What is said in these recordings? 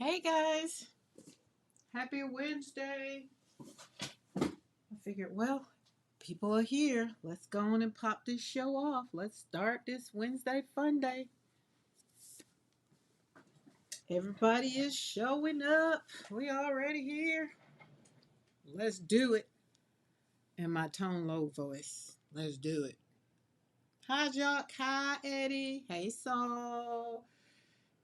Hey guys, happy Wednesday. I figured, well, people are here. Let's go on and pop this show off. Let's start this Wednesday fun day. Everybody is showing up. We already here. Let's do it. In my tone low voice. Let's do it. Hi Jock. Hi Eddie. Hey Saul.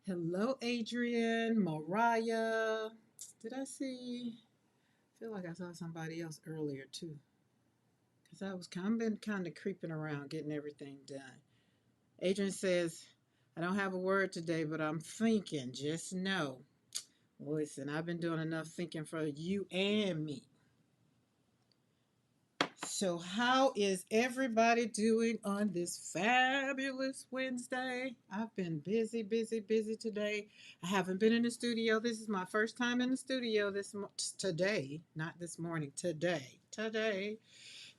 Hello Adrian. Mariah. Did I see? I feel like I saw somebody else earlier too. Because I've been kind of creeping around getting everything done. Adrian says, I don't have a word today, but I'm thinking. Just know. Listen, I've been doing enough thinking for you and me. So, how is everybody doing on this fabulous Wednesday? I've been busy, busy, busy today. I haven't been in the studio. This is my first time in the studio today, not this morning, today.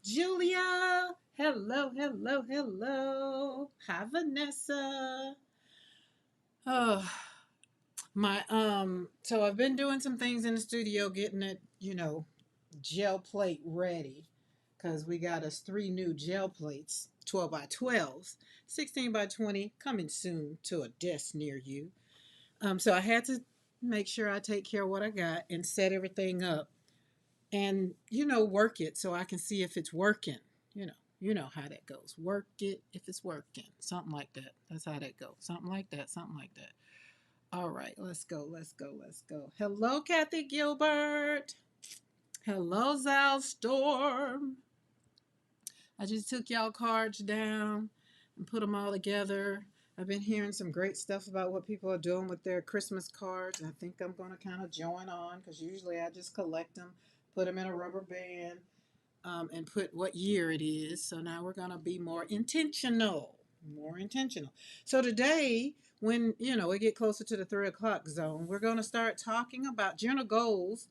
Julia, hello, hello, hello. Hi, Vanessa. Oh, so I've been doing some things in the studio, getting it, gel plate ready, because we got us three new gel plates, 12 by 12s, 16 by 20, coming soon to a desk near you. So I had to make sure I take care of what I got and set everything up and work it so I can see if it's working. You know how that goes. Work it if it's working. Something like that. That's how that goes. Something like that. Something like that. All right, let's go. Let's go. Let's go. Hello, Kathy Gilbert. Hello, Zal Storm. I just took y'all cards down and put them all together. I've been hearing some great stuff about what people are doing with their Christmas cards. I think I'm going to kind of join on because usually I just collect them, put them in a rubber band, and put what year it is. So now we're going to be more intentional. More intentional. So today, when we get closer to the 3 o'clock zone, we're going to start talking about journal goals.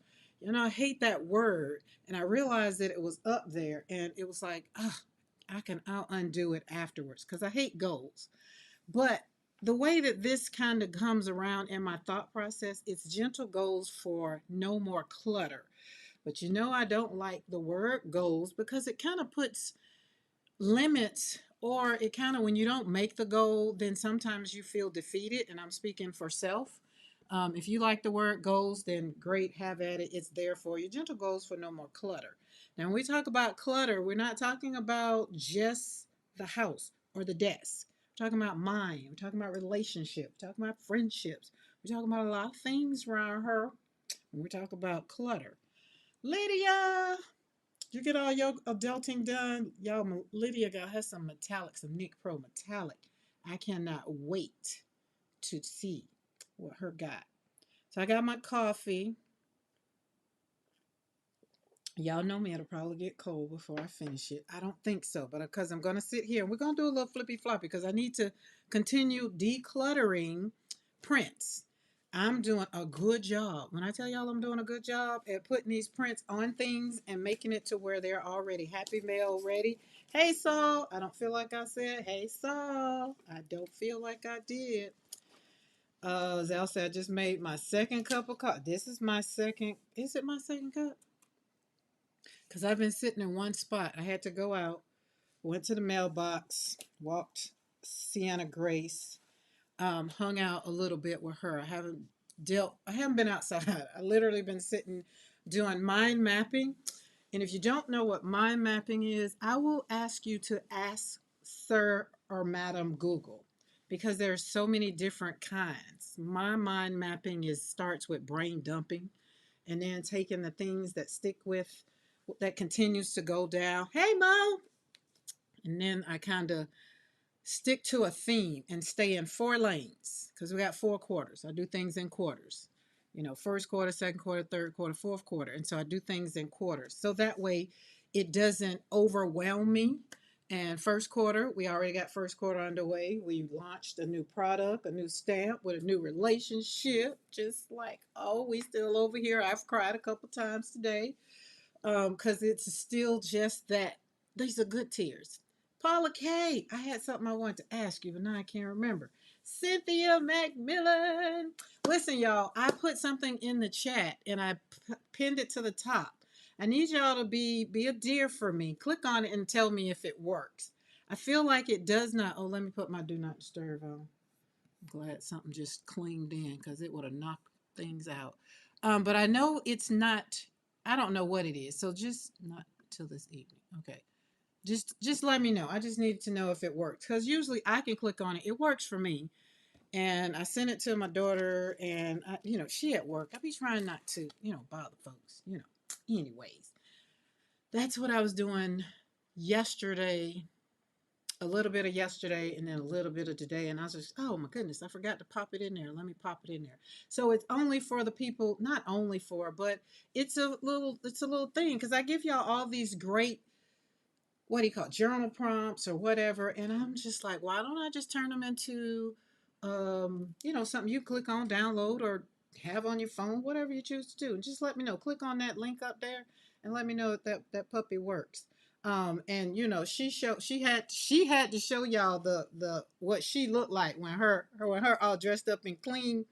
I hate that word, and I realized that it was up there, and it was like, I'll undo it afterwards because I hate goals. But the way that this kind of comes around in my thought process, it's gentle goals for no more clutter. But I don't like the word goals because it kind of puts limits, or it kind of, when you don't make the goal, then sometimes you feel defeated. And I'm speaking for self. If you like the word goals, then great, have at it. It's there for you. Gentle goals for no more clutter. Now, when we talk about clutter, we're not talking about just the house or the desk. We're talking about mind. We're talking about relationships. We're talking about friendships. We're talking about a lot of things around her when we talk about clutter. Lydia, you get all your adulting done? Y'all, Lydia got her some metallic, some Nick Pro metallic. I cannot wait to see what her got. So I got my coffee. Y'all know me, it'll probably get cold before I finish it. I don't think so, but because I'm going to sit here and we're going to do a little flippy floppy because I need to continue decluttering prints. I'm doing a good job. When I tell y'all I'm doing a good job at putting these prints on things and making it to where they're already happy mail ready. Hey, Saul. I don't feel like I said, hey, Saul. I don't feel like I did. Zal said, I just made my second cup of coffee. This is my second. Is it my second cup? Because I've been sitting in one spot. I had to go out, went to the mailbox, walked Sienna Grace, hung out a little bit with her. I haven't been outside. I literally been sitting doing mind mapping. And if you don't know what mind mapping is, I will ask you to ask Sir or Madam Google because there are so many different kinds. My mind mapping starts with brain dumping and then taking the things that stick with that continues to go down. Hey Mo! And then I kind of stick to a theme and stay in 4 lanes because we got 4 quarters. I do things in quarters. First quarter, second quarter, third quarter, fourth quarter. And so I do things in quarters. So that way it doesn't overwhelm me. And first quarter, we already got first quarter underway. We launched a new product, a new stamp with a new relationship. Just like, oh, we still over here. I've cried a couple times today because it's still just that. These are good tears. Paula K, I had something I wanted to ask you, but now I can't remember. Cynthia McMillan. Listen, y'all, I put something in the chat and I pinned it to the top. I need y'all to be a dear for me. Click on it and tell me if it works. I feel like it does not. Oh, let me put my do not disturb on. I'm glad something just clinged in because it would have knocked things out. But I know it's not. I don't know what it is. So just not till this evening. Okay. Just let me know. I just need to know if it works because usually I can click on it. It works for me, and I sent it to my daughter, and she at work. I be trying not to bother folks. Anyways, that's what I was doing yesterday. A little bit of yesterday and then a little bit of today, and I was just, oh my goodness, I forgot to pop it in there. Let me pop it in there. So it's only for the people, not only for, but it's a little thing because I give y'all all these great, what do you call it, journal prompts or whatever, and I'm just like, why don't I just turn them into something you click on, download, or have on your phone, whatever you choose to do, and just let me know. Click on that link up there and let me know if that puppy works. And she had to show y'all the what she looked like when her all dressed up and clean.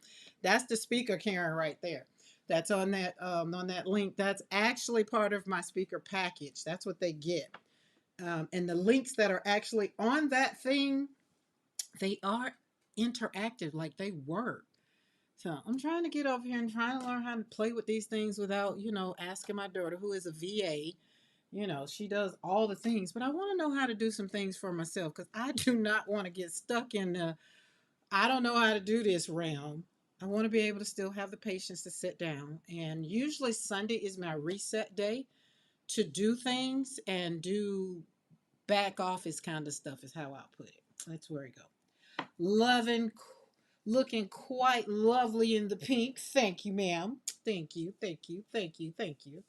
That's the speaker Karen right there. That's on that link. That's actually part of my speaker package. That's what they get. And the links that are actually on that thing, they are interactive, like they work. So I'm trying to get over here and trying to learn how to play with these things without, asking my daughter, who is a VA. She does all the things, but I want to know how to do some things for myself because I do not want to get stuck in the I don't know how to do this realm. I want to be able to still have the patience to sit down. And usually Sunday is my reset day to do things and do back office kind of stuff, is how I'll put it. That's where we go. Loving, looking quite lovely in the pink. Thank you, ma'am. Thank you, thank you, thank you, thank you.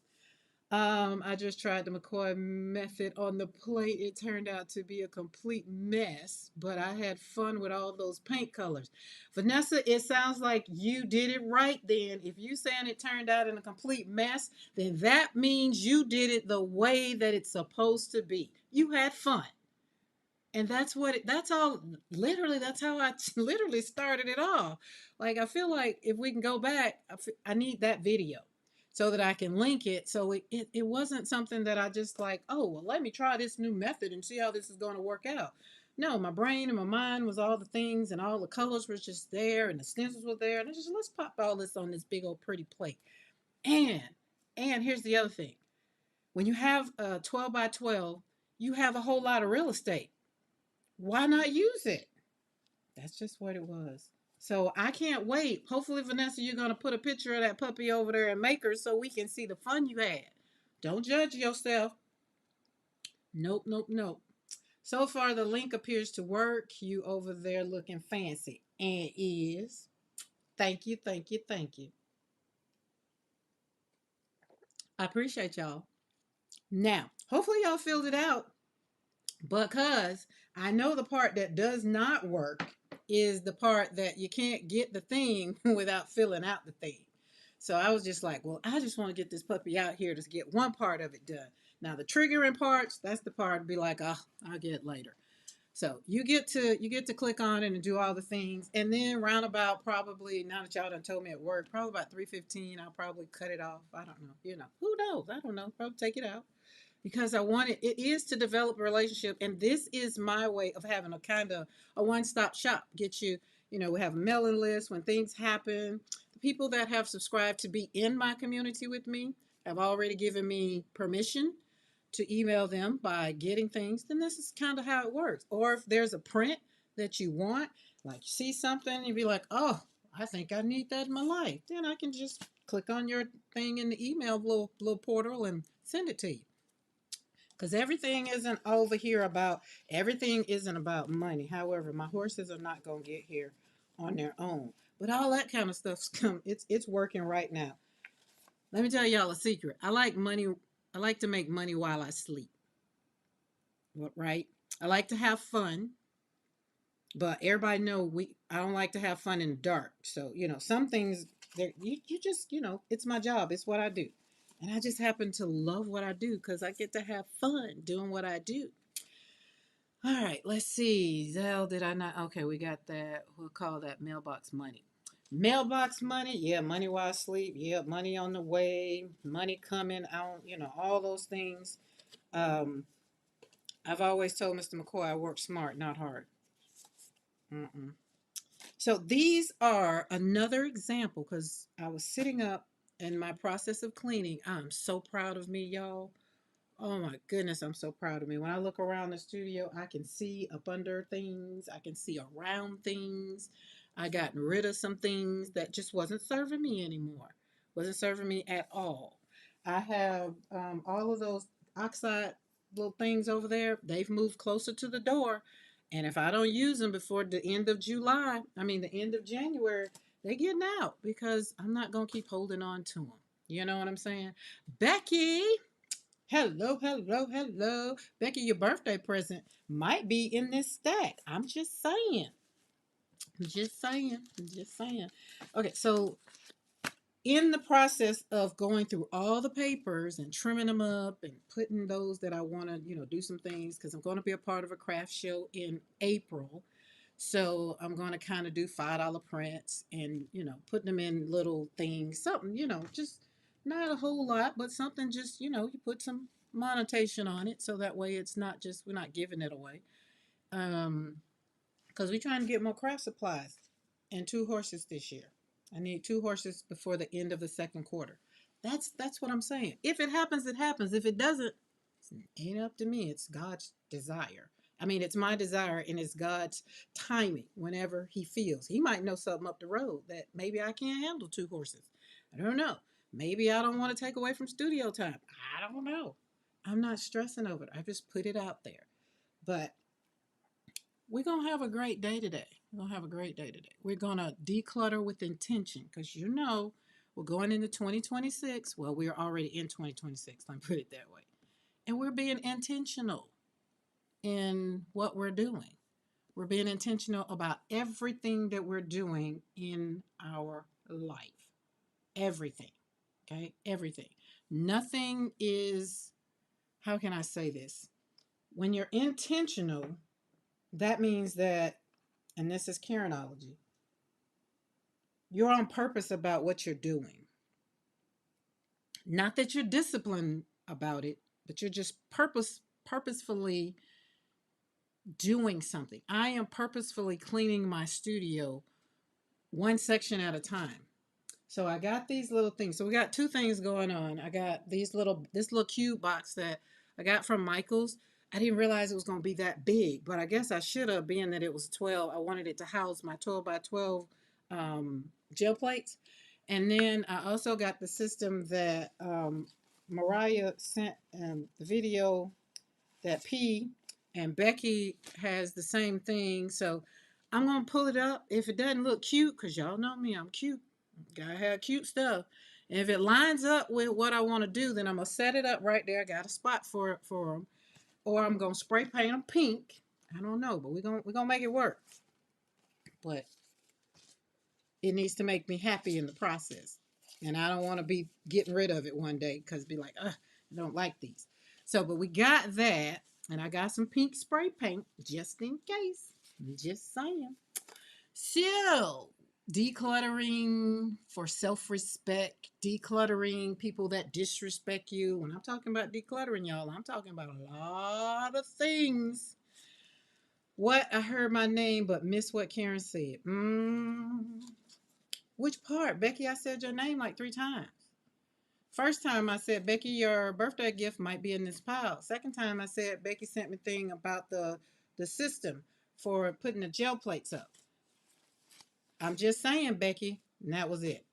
I just tried the McCoy method on the plate. It turned out to be a complete mess, but I had fun with all those paint colors. Vanessa, it sounds like you did it right then. If you saying it turned out in a complete mess, then that means you did it the way that it's supposed to be. You had fun. And that's all, literally, that's how I literally started it all. Like, I feel like if we can go back, I need that video so that I can link it. So it wasn't something that I just like, oh, well, let me try this new method and see how this is going to work out. No, my brain and my mind was all the things and all the colors were just there and the stencils were there. And I just, let's pop all this on this big old pretty plate. And, and here's the other thing. When you have a 12 by 12, you have a whole lot of real estate. Why not use it? That's just what it was. So I can't wait. Hopefully, Vanessa, you're going to put a picture of that puppy over there and make her so we can see the fun you had. Don't judge yourself. Nope, nope, nope. So far, the link appears to work. You over there looking fancy. And is. Thank you, thank you, thank you. I appreciate y'all. Now, hopefully, y'all filled it out because I know the part that does not work is the part that you can't get the thing without filling out the thing. So I was just like, well, I just want to get this puppy out here to get one part of it done. Now the triggering parts, that's the part to be like, oh, I'll get it later. So you get to click on it and do all the things, and then roundabout probably, now that y'all done told me at work, probably about 3:15, I'll probably cut it off. I don't know. Who knows? I don't know. Probably take it out because I want it is to develop a relationship, and this is my way of having a kind of a one-stop shop. Get you, we have a mailing list when things happen. The people that have subscribed to be in my community with me have already given me permission to email them by getting things. Then this is kind of how it works. Or if there's a print that you want, like you see something, you'd be like, oh, I think I need that in my life. Then I can just click on your thing in the email little portal and send it to you. Because everything isn't about money. However, my horses are not going to get here on their own. But all that kind of stuff's come. It's working right now. Let me tell y'all a secret. I like money. I like to make money while I sleep. Right? I like to have fun, but everybody know I don't like to have fun in the dark. So some things you just it's my job. It's what I do. And I just happen to love what I do because I get to have fun doing what I do. All right, let's see. Zell, did I not? Okay, we got that. We'll call that mailbox money. Mailbox money, yeah, money while asleep, yeah, money on the way, money coming out, all those things. Um, I've always told Mr. McCoy I work smart, not hard. Mm-mm. So these are another example because I was sitting up in my process of cleaning. I'm so proud of me, y'all. Oh my goodness, I'm so proud of me. When I look around the studio, I can see up under things, I can see around things. I gotten rid of some things that just wasn't serving me anymore. Wasn't serving me at all. I have all of those oxide little things over there. They've moved closer to the door. And if I don't use them before the end of July, I mean the end of January, they're getting out because I'm not going to keep holding on to them. You know what I'm saying? Becky, hello, hello, hello. Becky, your birthday present might be in this stack. I'm just saying. Just saying. Just saying. Okay, so in the process of going through all the papers and trimming them up and putting those that I want to, do some things because I'm going to be a part of a craft show in April. So I'm going to kind of do $5 prints and, putting them in little things, something, just not a whole lot, but something just, you put some monetization on it. So that way it's not just, we're not giving it away. Um, because we're trying to get more craft supplies and 2 horses this year. I need 2 horses before the end of the second quarter. That's what I'm saying. If it happens, it happens. If it doesn't, it ain't up to me. It's God's desire. I mean, it's my desire and it's God's timing whenever He feels. He might know something up the road that maybe I can't handle 2 horses. I don't know. Maybe I don't want to take away from studio time. I don't know. I'm not stressing over it. I just put it out there. But we're going to have a great day today. We're going to have a great day today. We're going to declutter with intention because we're going into 2026. Well, we're already in 2026. Let me put it that way. And we're being intentional in what we're doing. We're being intentional about everything that we're doing in our life. Everything. Okay? Everything. Nothing is, how can I say this? When you're intentional, that means that, and this is Karenology, you're on purpose about what you're doing. Not that you're disciplined about it, but you're just purposefully doing something. I am purposefully cleaning my studio one section at a time. So I got these little things. So we got 2 things going on. I got this little cube box that I got from Michael's. I didn't realize it was going to be that big, but I guess I should have, being that it was 12. I wanted it to house my 12 by 12 gel plates. And then I also got the system that Mariah sent the video that P and Becky has the same thing. So I'm going to pull it up. If it doesn't look cute, because y'all know me, I'm cute. Gotta have cute stuff. And if it lines up with what I want to do, then I'm going to set it up right there. I got a spot for them. Or I'm going to spray paint them pink. I don't know, but we're gonna make it work. But it needs to make me happy in the process. And I don't want to be getting rid of it one day because be like, I don't like these. So, but we got that. And I got some pink spray paint just in case. I'm just saying. So, decluttering for self respect, decluttering people that disrespect you. When I'm talking about decluttering, y'all, I'm talking about a lot of things. What? I heard my name but missed what Karen said. Which part? Becky, I said your name like 3 times. First time I said, Becky, your birthday gift might be in this pile. Second time I said, Becky sent me a thing about the system for putting the gel plates up. I'm just saying, Becky, and that was it.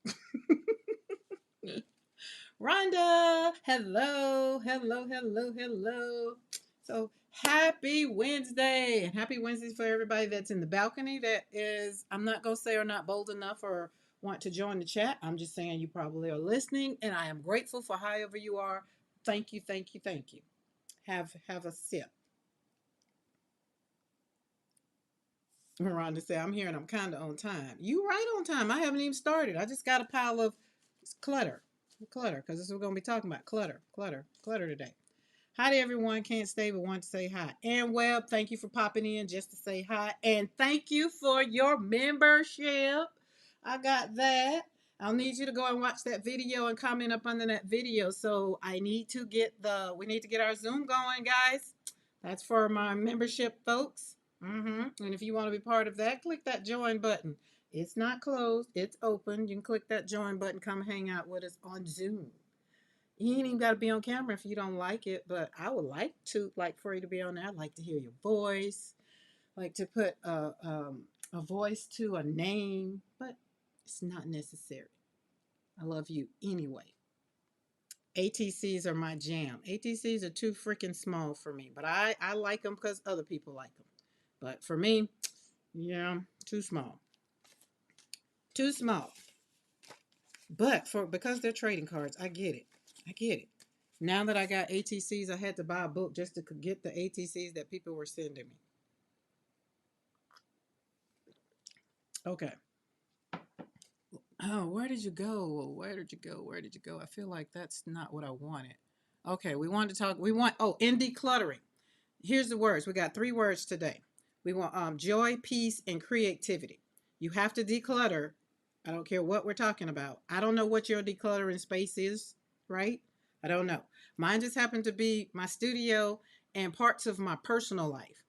Rhonda, hello, hello, hello, hello. So happy Wednesday, and happy Wednesday for everybody that's in the balcony. That is, I'm not gonna say are not bold enough or want to join the chat. I'm just saying you probably are listening, and I am grateful for however you are. Thank you, thank you, thank you. Have a sip. Rhonda said, I'm here and I'm kind of on time. You right on time. I haven't even started. I just got a pile of clutter, because this is what we're gonna be talking about. Clutter today. Hi to everyone. Can't stay but want to say hi. And Webb, thank you for popping in just to say hi. And thank you for your membership. I got that. I'll need you to go and watch that video and comment up under that video. So I need to get we need to get our Zoom going, guys. That's for my membership folks. And if you want to be part of that, click that join button. It's not closed, it's open. You can click that join button, come hang out with us on Zoom. You ain't even got to be on camera if you don't like it, but I would like for you to be on there. I'd like to hear your voice, like to put a voice to a name, but it's not necessary. I love you anyway. ATCs are my jam. ATCs are too freaking small for me, but I like them because other people like them. But for me, yeah, too small. Too small. But because they're trading cards, I get it. I get it. Now that I got ATCs, I had to buy a book just to get the ATCs that people were sending me. Okay. Oh, where did you go? Where did you go? Where did you go? I feel like that's not what I wanted. Okay, we wanted to talk. In decluttering. Here's the words. We got 3 words today. We want joy, peace, and creativity. You have to declutter. I don't care what we're talking about. I don't know what your decluttering space is, right? I don't know. Mine just happened to be my studio and parts of my personal life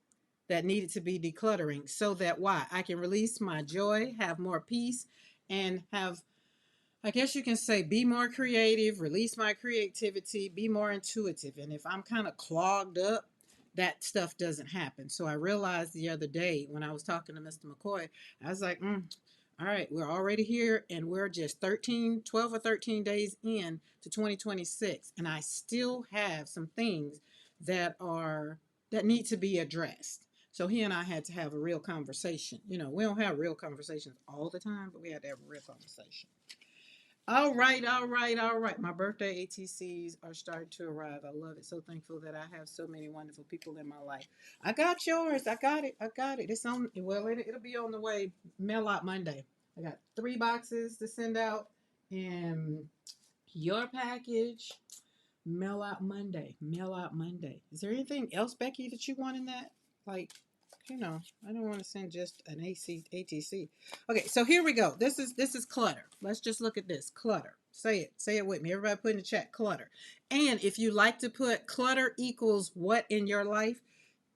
that needed to be decluttering so that I can release my joy, have more peace, and have, I guess you can say, be more creative, release my creativity, be more intuitive. And if I'm kind of clogged up, that stuff doesn't happen. So I realized the other day when I was talking to Mr. McCoy, I was like, all right, we're already here and we're just 12 or 13 days in to 2026. And I still have some things that need to be addressed. So he and I had to have a real conversation. You know, we don't have real conversations all the time, but we had to have a real conversation. All right, all right, all right. My birthday ATCs are starting to arrive. I love it. So thankful that I have so many wonderful people in my life. I got yours. I got it. I got it. It's on. Well, it'll be on the way. Mail out Monday. I got 3 boxes to send out, and your package. Mail out Monday. Mail out Monday. Is there anything else, Becky, that you want in that? Like, I don't want to send just an ATC. Okay, so here we go. This is clutter. Let's just look at this. Clutter. Say it with me. Everybody put in the chat clutter. And if you like to put clutter equals what in your life,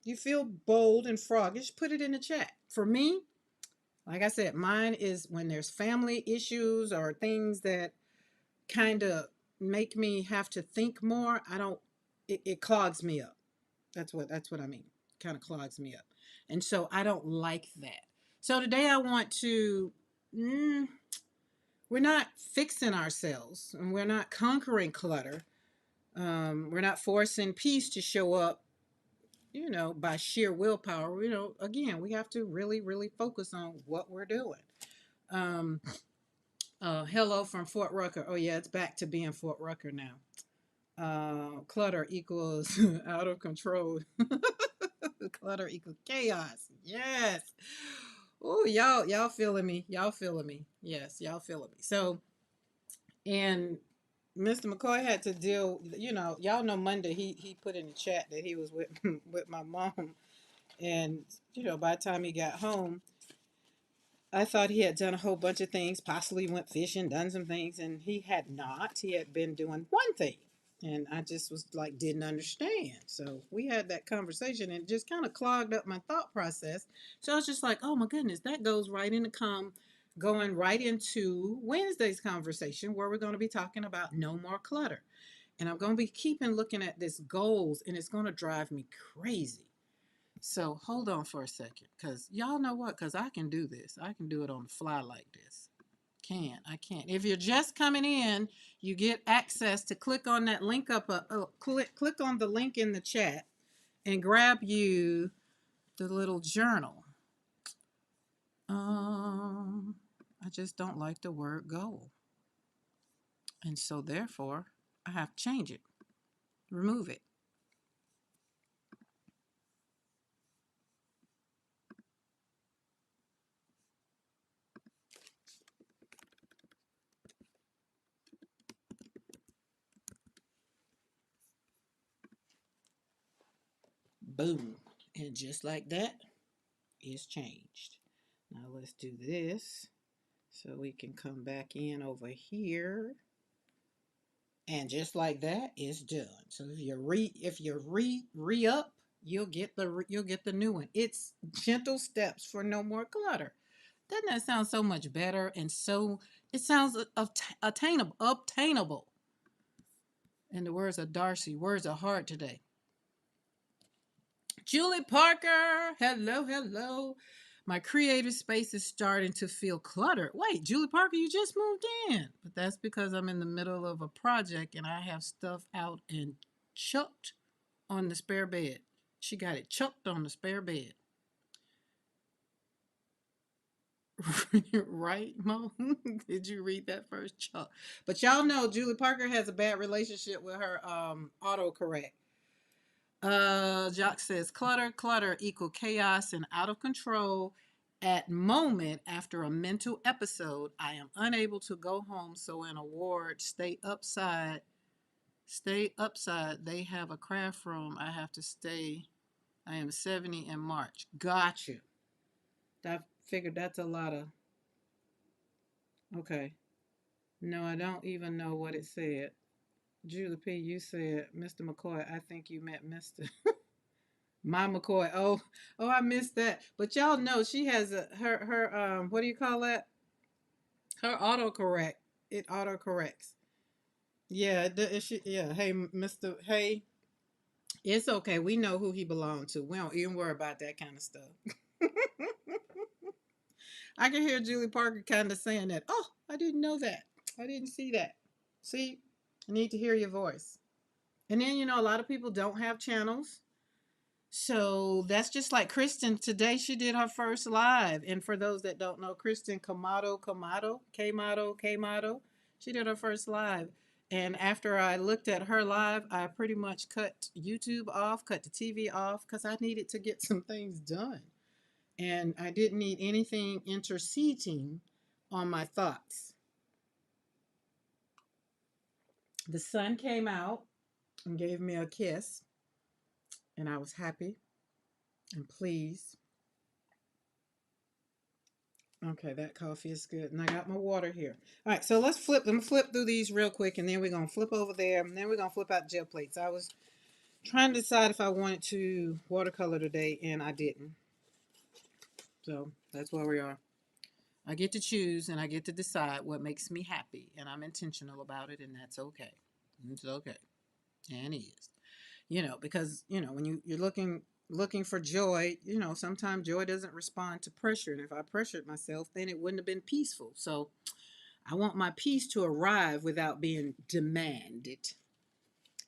you feel bold and froggish, put it in the chat. For me, like I said, mine is when there's family issues or things that kind of make me have to think more. I don't it clogs me up. That's what I mean. Kind of clogs me up. And so I don't like that. So today I want to we're not fixing ourselves and we're not conquering clutter. We're not forcing peace to show up, by sheer willpower. Again, we have to really, really focus on what we're doing. Um, Hello from Fort Rucker. Oh, yeah, it's back to being Fort Rucker now. Clutter equals out of control. Clutter equals chaos. Yes. Oh, y'all feeling me. Y'all feeling me. Yes, y'all feeling me. So, and Mr. McCoy had to deal, y'all know Monday he put in the chat that he was with with my mom. And, by the time he got home, I thought he had done a whole bunch of things, possibly went fishing, done some things, and he had not. He had been doing one thing. And I just was like, didn't understand. So we had that conversation and it just kind of clogged up my thought process. So I was just like, oh my goodness, that goes right into going right into Wednesday's conversation where we're going to be talking about no more clutter. And I'm going to be keeping looking at this goals and it's going to drive me crazy. So hold on for a second, because y'all know what? Because I can do this. I can do it on the fly like this. I can't. If you're just coming in, you get access to click on that link click on the link in the chat and grab you the little journal. I just don't like the word goal. And so therefore, I have to change it. Remove it. Boom. And just like that, it's changed. Now let's do this so we can come back in over here. And just like that, it's done. So if you re up, you'll get the new one. It's gentle steps for no more clutter. Doesn't that sound so much better? And so it sounds obtainable. In the words of Darcy, words are hard today. Julie Parker, hello, hello. My creative space is starting to feel cluttered. Wait, Julie Parker, you just moved in. But that's because I'm in the middle of a project and I have stuff out and chucked on the spare bed. She got it chucked on the spare bed. Right, Mo? Did you read that first, Chuck? But y'all know Julie Parker has a bad relationship with her autocorrect. Jock says clutter equal chaos and out of control. At moment after a mental episode, I am unable to go home. So in a ward, stay upside. They have a craft room. I have to stay. I am 70 in March. Got you. I figured that's a lot of. Okay. No, I don't even know what it said. Julie P, you said Mr. McCoy. I think you meant Mr. My McCoy. Oh, I missed that. But y'all know she has her what do you call that? Her autocorrect. It autocorrects. Yeah, yeah. Hey, Mr. Hey, it's okay. We know who he belonged to. We don't even worry about that kind of stuff. I can hear Julie Parker kind of saying that. Oh, I didn't know that. I didn't see that. See, I need to hear your voice. And then a lot of people don't have channels. So that's just like Kristen. Today she did her first live. And for those that don't know, Kristen Kamato, she did her first live. And after I looked at her live, I pretty much cut YouTube off, cut the TV off, because I needed to get some things done. And I didn't need anything interceding on my thoughts. The sun came out and gave me a kiss, and I was happy and pleased. Okay, that coffee is good. And I got my water here. All right, so let's flip. I'm flip through these real quick, and then we're going to flip over there, and then we're going to flip out gel plates. I was trying to decide if I wanted to watercolor today, and I didn't. So that's where we are. I get to choose, and I get to decide what makes me happy, and I'm intentional about it, and that's okay. It's okay. And it is. Because when you're looking for joy, sometimes joy doesn't respond to pressure, and if I pressured myself, then it wouldn't have been peaceful. So I want my peace to arrive without being demanded.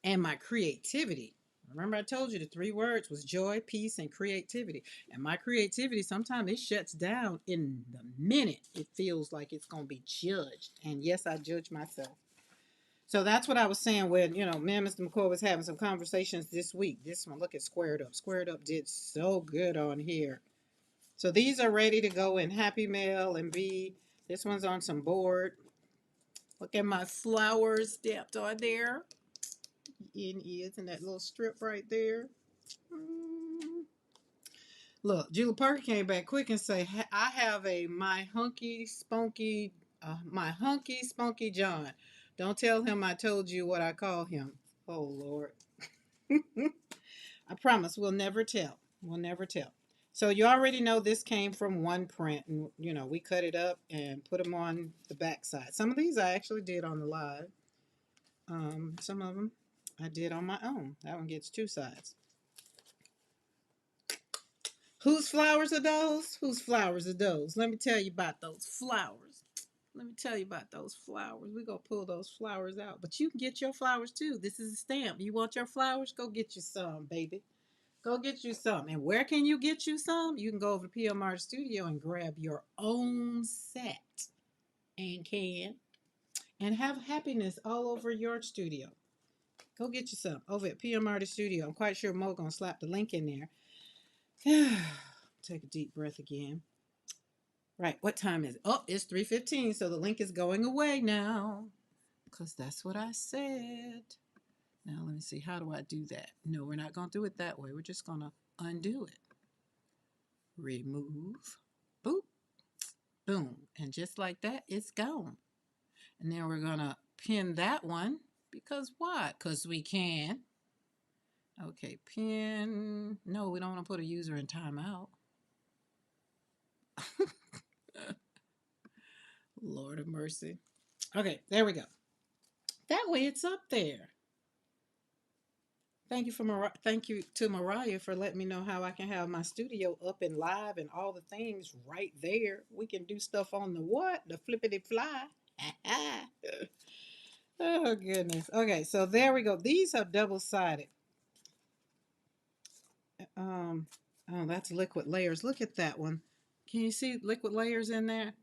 And my creativity, remember I told you the three words was joy, peace, and creativity. And my creativity, sometimes it shuts down in the minute it feels like it's going to be judged. And yes, I judge myself. So that's what I was saying when, me and Mr. McCoy was having some conversations this week. This one, look at Squared Up. Squared Up did so good on here. So these are ready to go in Happy Mail and be, this one's on some board. Look at my flowers stamped on there. In is in that little strip right there. Look, Julie Parker came back quick and say, I have a my hunky spunky John. Don't tell him I told you what I call him. Oh, Lord. I promise we'll never tell. We'll never tell. So you already know this came from one print. And, we cut it up and put them on the back side. Some of these I actually did on the live. Some of them I did on my own. That one gets two sides. Whose flowers are those? Whose flowers are those? Let me tell you about those flowers. Let me tell you about those flowers. We're going to pull those flowers out. But you can get your flowers too. This is a stamp. You want your flowers? Go get you some, baby. Go get you some. And where can you get you some? You can go over to PMR Studio and grab your own set and have happiness all over your studio. Go get you some over at PMR Studio. I'm quite sure Mo's going to slap the link in there. Take a deep breath again. Right, what time is it? Oh, it's 3:15, so the link is going away now. Because that's what I said. Now let me see, how do I do that? No, we're not going to do it that way. We're just going to undo it. Remove, boop, boom. And just like that, it's gone. And then we're going to pin that one because why? Because we can. Okay, pin. No, we don't want to put a user in timeout. Lord of mercy. Okay, there we go. That way it's up there. Thank you to Mariah for letting me know how I can have my studio up and live and all the things right there. We can do stuff on the what? The flippity fly. Oh goodness. Okay, so there we go. These are double-sided. Oh, that's liquid layers. Look at that one. Can you see liquid layers in there?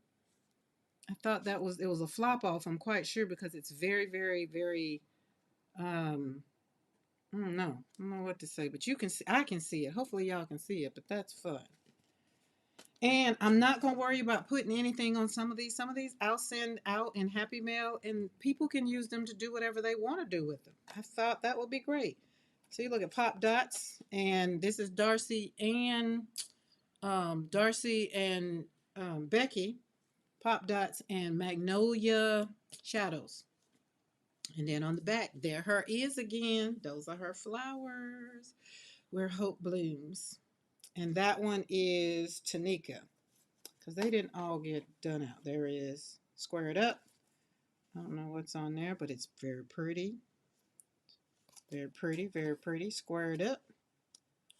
I thought it was a flop off. I'm quite sure because it's very, very, very I don't know. I don't know what to say, but you can see, I can see it. Hopefully y'all can see it, but that's fun. And I'm not going to worry about putting anything on some of these. Some of these I'll send out in Happy Mail, and people can use them to do whatever they want to do with them. I thought that would be great. So you look at Pop Dots, and this is Darcy and Becky, Pop Dots and Magnolia Shadows. And then on the back, there her is again. Those are her flowers where hope blooms. And that one is Tanika, because they didn't all get done out. There is Squared Up. I don't know what's on there, but it's very pretty. Very pretty, very pretty. Squared Up.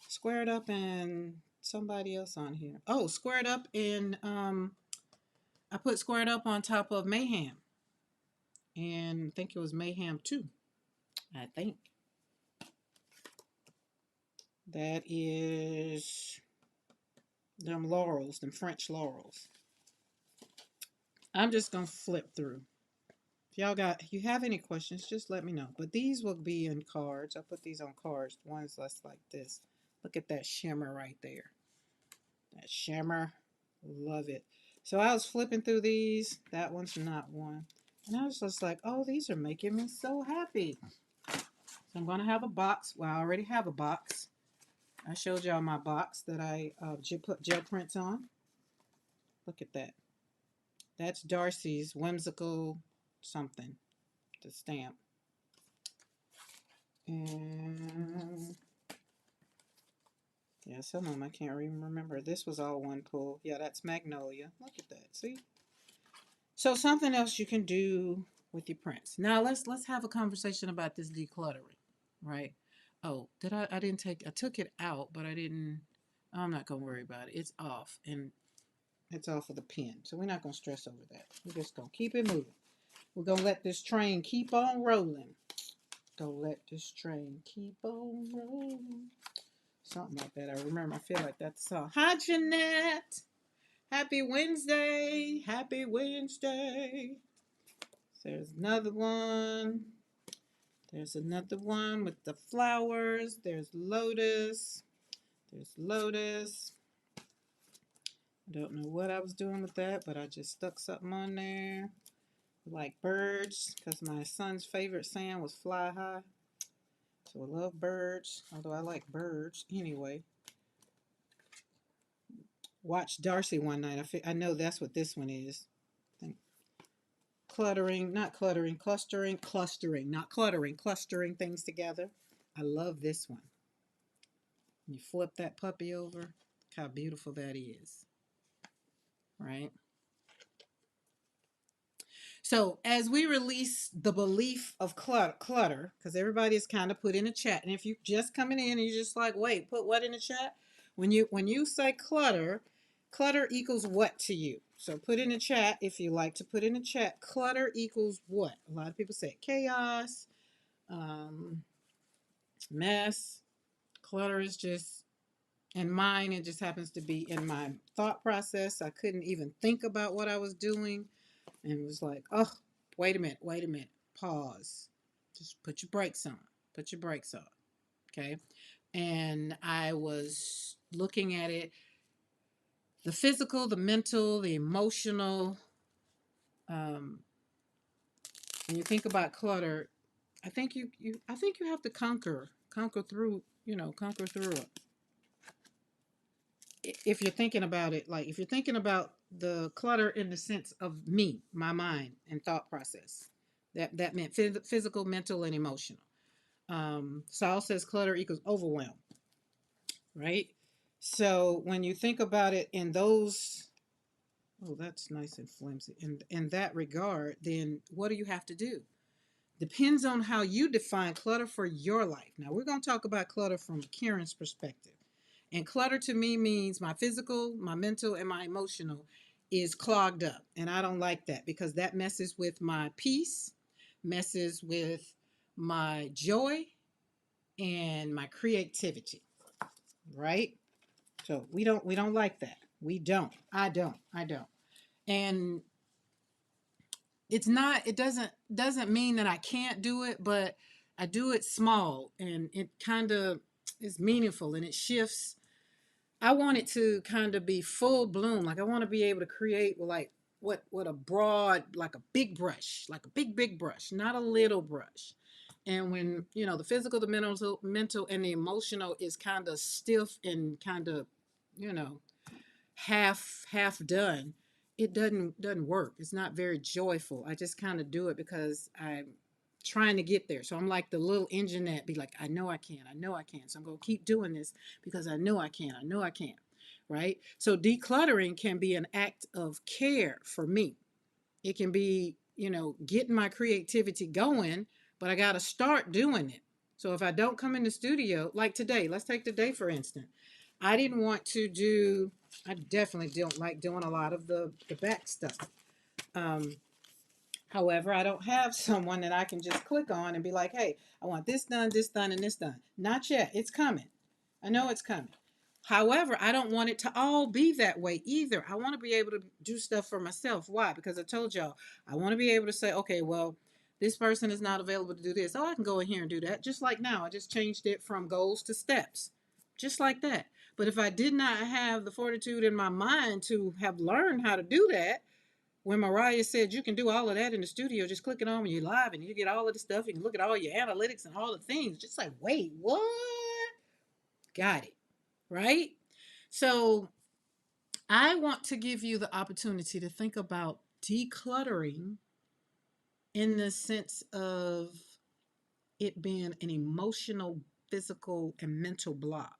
Squared Up and somebody else on here. Oh, Squared Up in, I put Squared Up on top of Mayhem. And I think it was Mayhem 2. I think. That is them laurels, them French laurels. I'm just going to flip through. If you have any questions, just let me know. But these will be in cards. I'll put these on cards. Ones that's like this. Look at that shimmer right there. That shimmer. Love it. So I was flipping through these. That one's not one. And I was just like, oh, these are making me so happy. So I'm going to have a box. Well, I already have a box. I showed y'all my box that I put gel prints on. Look at that. That's Darcy's Whimsical something, the stamp. And yeah, some of them I can't even remember. This was all one pull. Yeah, that's Magnolia. Look at that. See? So something else you can do with your prints. Now let's have a conversation about this decluttering, right? Oh, I took it out, but I'm not gonna worry about it. It's off, and it's off of the pen. So we're not gonna stress over that. We're just gonna keep it moving. We're gonna let this train keep on rolling. Gonna let this train keep on rolling. Something like that. I remember. I feel like that's the song. Hi, Jeanette. Happy Wednesday. Happy Wednesday. There's another one. There's another one with the flowers. There's Lotus. There's Lotus. I don't know what I was doing with that, but I just stuck something on there. Like birds, because my son's favorite saying was fly high. So I love birds, although I like birds anyway. Watched Darcy one night. I know that's what this one is. Clustering, not clustering things together. I love this one. You flip that puppy over. Look how beautiful that is. Right? So as we release the belief of clutter, because everybody is kind of put in a chat, and if you just coming in and you're just like, wait, put what in the chat? When you say clutter, clutter equals what to you? So put in the chat if you like to put in the chat. Clutter equals what? A lot of people say chaos, mess. Clutter is just in mine. It just happens to be in my thought process. I couldn't even think about what I was doing. And was like, oh, wait a minute, pause. Just put your brakes on. Put your brakes on. Okay. And I was looking at it, the physical, the mental, the emotional. When you think about clutter, I think you have to conquer through, conquer through it. If you're thinking about it, like if you're thinking about the clutter in the sense of me, my mind and thought process, that meant physical, mental, and emotional. Saul says clutter equals overwhelm, right? So when you think about it in those, oh, that's nice and flimsy. In that regard, then what do you have to do? Depends on how you define clutter for your life. Now we're going to talk about clutter from Karen's perspective. And clutter to me means my physical, my mental, and my emotional is clogged up. And I don't like that because that messes with my peace, messes with my joy, and my creativity, right? So we don't like that. We don't. I don't. And it doesn't mean that I can't do it, but I do it small and it kind of is meaningful and it shifts. I want it to kind of be full bloom. Like I want to be able to create like what a broad, like a big brush, like a big brush, not a little brush. And when the physical, the mental, and the emotional is kind of stiff and kind of you know half done, it doesn't work. It's not very joyful. I just kind of do it because I'm trying to get there. So I'm like the little engine that be like, I know I can, I know I can. So I'm gonna keep doing this because I know I can, I know I can. Right? So decluttering can be an act of care for me. It can be, getting my creativity going, but I gotta start doing it. So if I don't come in the studio, like today, let's take today for instance. I didn't want to do I definitely don't like doing a lot of the back stuff. Um, However, I don't have someone that I can just click on and be like, hey, I want this done, and this done. Not yet. It's coming. I know it's coming. However, I don't want it to all be that way either. I want to be able to do stuff for myself. Why? Because I told y'all, I want to be able to say, okay, well, this person is not available to do this. Oh, I can go in here and do that. Just like now, I just changed it from goals to steps. Just like that. But if I did not have the fortitude in my mind to have learned how to do that, when Mariah said you can do all of that in the studio, just click it on when you're live and you get all of the stuff. You can look at all your analytics and all the things. Just like, wait, what? Got it. Right? So I want to give you the opportunity to think about decluttering in the sense of it being an emotional, physical, and mental block.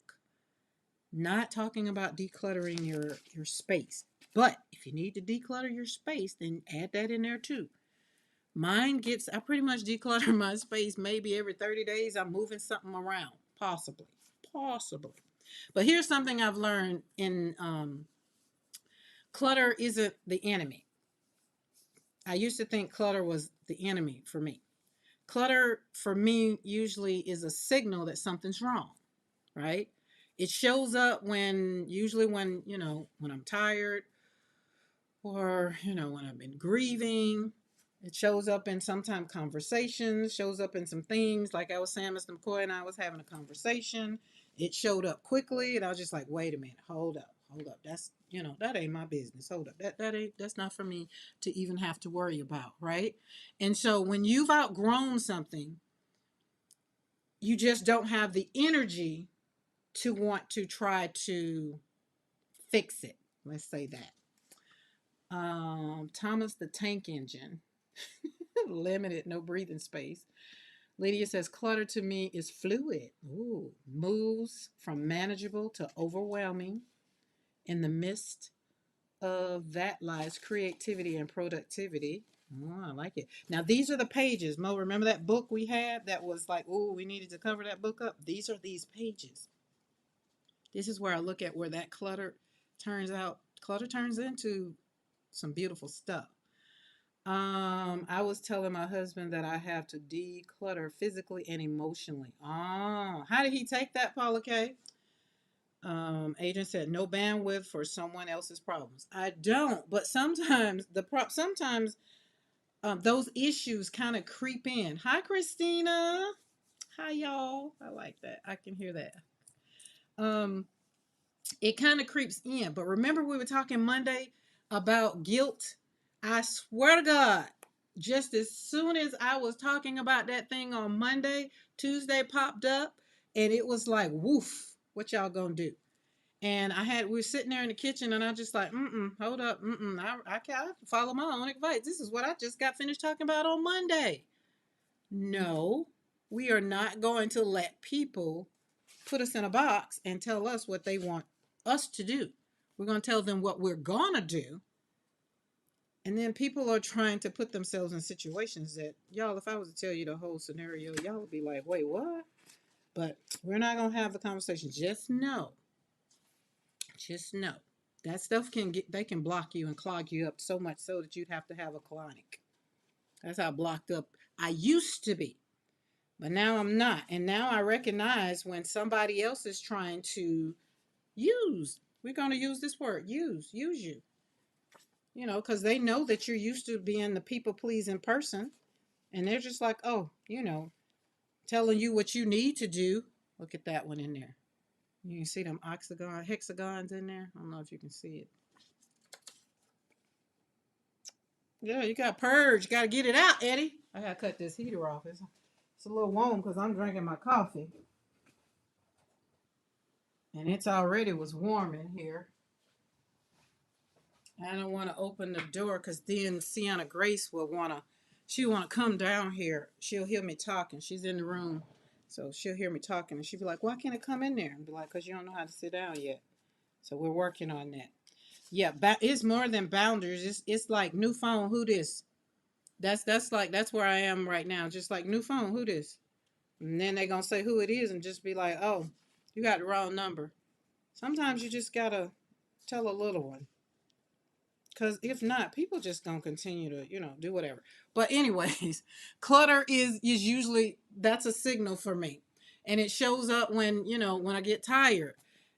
Not talking about decluttering your space. But if you need to declutter your space, then add that in there too. I pretty much declutter my space maybe every 30 days. I'm moving something around, possibly. Possibly. But here's something I've learned in clutter isn't the enemy. I used to think clutter was the enemy for me. Clutter for me usually is a signal that something's wrong, right? It shows up when I'm tired or, when I've been grieving. It shows up in sometimes conversations, shows up in some things. Like I was saying, Mr. McCoy and I was having a conversation. It showed up quickly, and I was just like, wait a minute, hold up. That ain't my business. Hold up. That's not for me to even have to worry about, right? And so when you've outgrown something, you just don't have the energy to want to try to fix it. Let's say that. Thomas the Tank Engine. Limited, no breathing space. Lydia says, clutter to me is fluid. Ooh, moves from manageable to overwhelming. In the midst of that lies creativity and productivity. Oh, I like it. Now, these are the pages. Mo, remember that book we had that was like, oh, we needed to cover that book up? These are these pages. This is where I look at where that clutter turns out. Clutter turns into some beautiful stuff. I was telling my husband that I have to declutter physically and emotionally. Oh, how did he take that, Paula K? Agent said no bandwidth for someone else's problems. I don't, but sometimes those issues kind of creep in. Hi, Christina. Hi, y'all. I like that. I can hear that. Um, it kind of creeps in. But remember, we were talking Monday about guilt. I swear to God, Just as soon as I was talking about that thing on Monday, Tuesday popped up, and it was like, woof, what y'all gonna do? And we were sitting there in the kitchen, and I just like, hold up, I can't follow my own advice. This is what I just got finished talking about on Monday. No, we are not going to let people put us in a box and tell us what they want us to do. We're going to tell them what we're going to do. And then people are trying to put themselves in situations that, y'all, if I was to tell you the whole scenario, y'all would be like, wait, what? But we're not going to have the conversation. Just know that stuff they can block you and clog you up so much so that you'd have to have a colonic. That's how blocked up I used to be. But now I'm not. And now I recognize when somebody else is trying to we're going to use this word, use you, because they know that you're used to being the people pleasing person. And they're just like, oh, telling you what you need to do. Look at that one in there. You can see them hexagons in there. I don't know if you can see it. Yeah, you got purge. You got to get it out, Eddie. I got to cut this heater off. It's a little warm because I'm drinking my coffee. And it's already was warm in here. I don't want to open the door because then Sienna Grace she'll want to come down here. She'll hear me talking. She's in the room. So she'll hear me talking and she'll be like, why can't I come in there? And be like, because you don't know how to sit down yet. So we're working on that. Yeah, it's more than boundaries. It's like new phone, who this? That's where I am right now. Just like new phone, who this? And then they're gonna say who it is and just be like, oh, you got the wrong number. Sometimes you just gotta tell a little one. Because if not, people just gonna continue to, do whatever. But anyways, clutter is usually that's a signal for me. And it shows up when I get tired.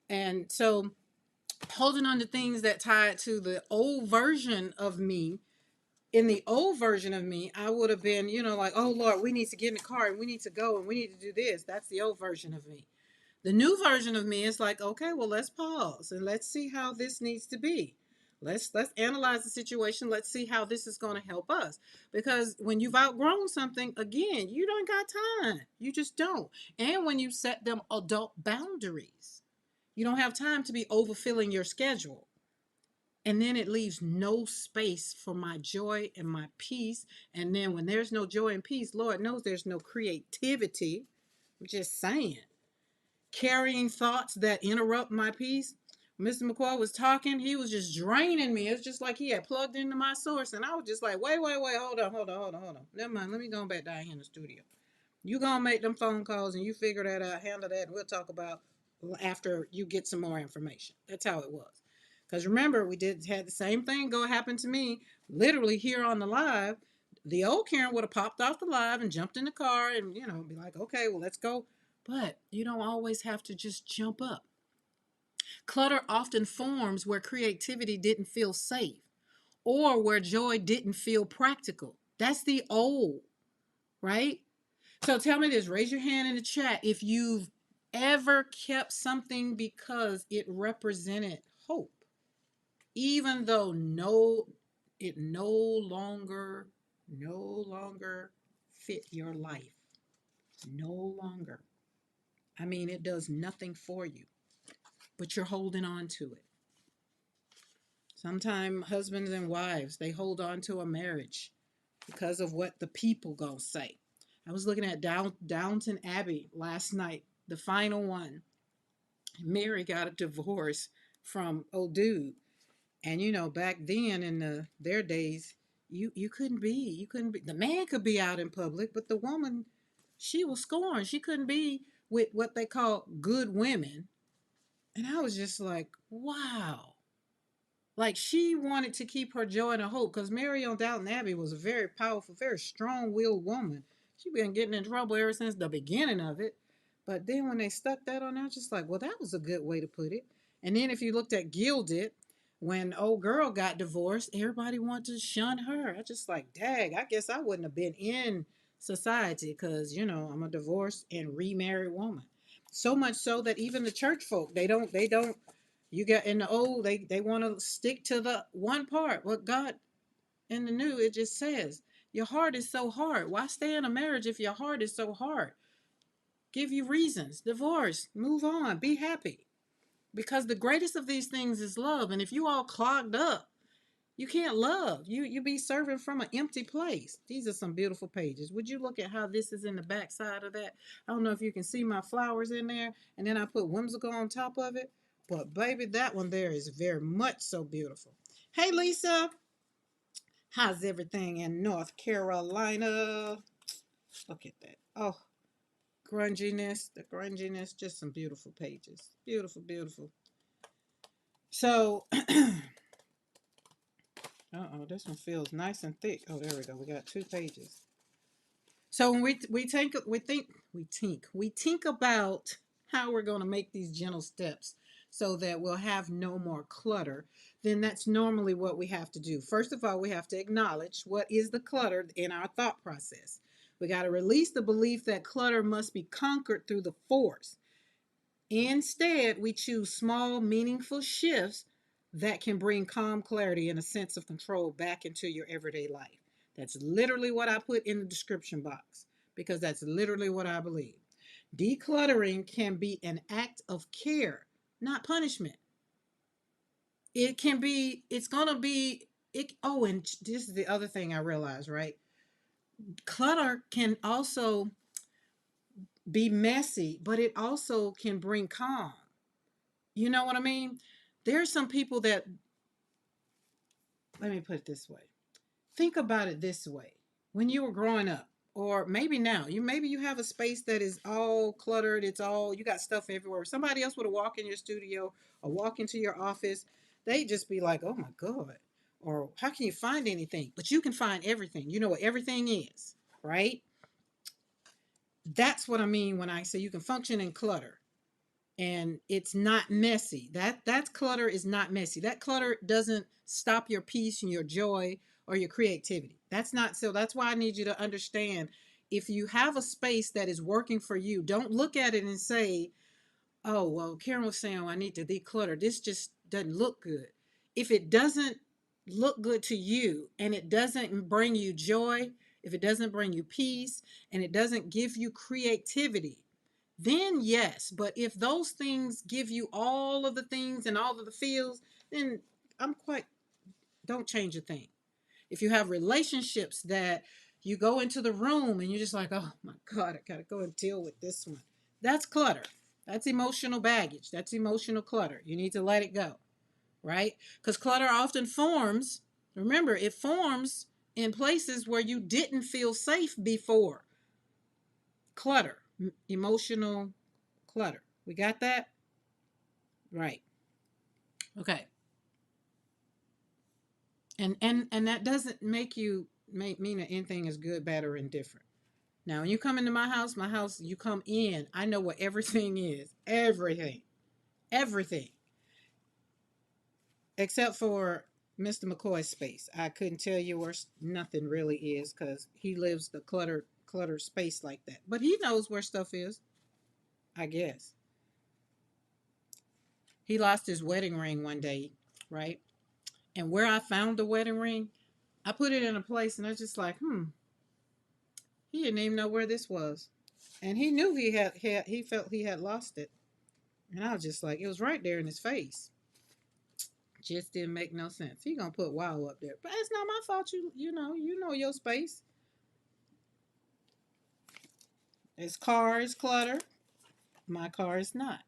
And so holding on to things that tie to the old version of me. In the old version of me, I would have been, like, oh Lord, we need to get in the car and we need to go and we need to do this. That's the old version of me. The new version of me is like, okay, well, let's pause and let's see how this needs to be. Let's analyze the situation. Let's see how this is going to help us. Because when you've outgrown something, again, you don't got time. You just don't. And when you set them adult boundaries, you don't have time to be overfilling your schedule. And then it leaves no space for my joy and my peace. And then when there's no joy and peace, Lord knows there's no creativity. I'm just saying. Carrying thoughts that interrupt my peace. Mr. McCoy was talking, he was just draining me. It's just like he had plugged into my source. And I was just like, wait, hold on. Never mind, let me go back down here in the studio. You gonna make them phone calls and you figure that out, handle that, and we'll talk about after you get some more information. That's how it was. Because remember, had the same thing happen to me literally here on the live. The old Karen would have popped off the live and jumped in the car and, be like, okay, well, let's go. But you don't always have to just jump up. Clutter often forms where creativity didn't feel safe or where joy didn't feel practical. That's the old, right? So tell me this, raise your hand in the chat if you've ever kept something because it represented hope, even though it no longer fit your life. No longer. I mean, it does nothing for you, but you're holding on to it. Sometimes husbands and wives, they hold on to a marriage because of what the people gonna say. I was looking at Downton Abbey last night, the final one. Mary got a divorce from old dude. And back then in their days, you couldn't be the man could be out in public, but the woman, she was scorned. She couldn't be with what they call good women. And I was just like, wow. Like she wanted to keep her joy and her hope because Mary on Downton Abbey was a very powerful, very strong-willed woman. She'd been getting in trouble ever since the beginning of it. But then when they stuck that on there, I was just like, well, that was a good way to put it. And then if you looked at Gilded, when old girl got divorced, everybody wanted to shun her. I just like, dag, I guess I wouldn't have been in society because, I'm a divorced and remarried woman. So much so that even the church folk, they don't you got in the old, they want to stick to the one part. What God in the new, it just says Your heart is so hard. Why stay in a marriage if your heart is so hard? Give you reasons. Divorce. Move on. Be happy. Because the greatest of these things is love. And if you all clogged up, you can't love. You be serving from an empty place. These are some beautiful pages. Would you look at how this is in the back side of that? I don't know if you can see my flowers in there. And then I put whimsical on top of it. But baby, that one there is very much so beautiful. Hey, Lisa. How's everything in North Carolina? Look at that. Oh, grunginess. The grunginess. Just some beautiful pages. Beautiful, beautiful. So, uh-oh, this one feels nice and thick. Oh, there we go. We got 2 pages. So when we think about how we're going to make these gentle steps so that we'll have no more clutter, then that's normally what we have to do. First of all, we have to acknowledge what is the clutter in our thought process. We got to release the belief that clutter must be conquered through the force. Instead, we choose small, meaningful shifts that can bring calm, clarity, and a sense of control back into your everyday life. That's literally what I put in the description box because that's literally what I believe. Decluttering can be an act of care, not punishment. It can be, it's going to be, it. Oh, and this is the other thing I realized, right? Clutter can also be messy, but it also can bring calm. You know what I mean? There are some people that, let me put it this way. Think about it this way. When you were growing up, or maybe now, maybe you have a space that is all cluttered, it's all, you got stuff everywhere. Somebody else would have walked in your studio or walk into your office, they'd just be like, "Oh my God." Or how can you find anything? But you can find everything. You know what everything is, right? That's what I mean when I say you can function in clutter and it's not messy. That clutter is not messy. That clutter doesn't stop your peace and your joy or your creativity. That's not so. That's why I need you to understand, if you have a space that is working for you, don't look at it and say, "Oh, well, Karen was saying, I need to declutter. This just doesn't look good." If it doesn't look good to you and it doesn't bring you joy, if it doesn't bring you peace and it doesn't give you creativity, then yes. But if those things give you all of the things and all of the feels, then I'm quite, don't change a thing. If you have relationships that you go into the room and you're just like, "Oh my God, I gotta go and deal with this one," that's clutter. That's emotional baggage. That's emotional clutter. You need to let it go, right? Because clutter often forms, remember, it forms in places where you didn't feel safe before. Clutter, emotional clutter. We got that? Right. Okay. And that doesn't make you mean that anything is good, bad, or indifferent. Now, when you come into my house, you come in. I know what everything is. Everything. Everything. Except for Mr. McCoy's space. I couldn't tell you where nothing really is because he lives the clutter space like that. But he knows where stuff is, I guess. He lost his wedding ring one day, right? And where I found the wedding ring, I put it in a place and I was just like, he didn't even know where this was. And he knew he felt he had lost it. And I was just like, it was right there in his face. Just didn't make no sense. He gonna put wow up there. But it's not my fault. You know your space. His car is clutter. My car is not.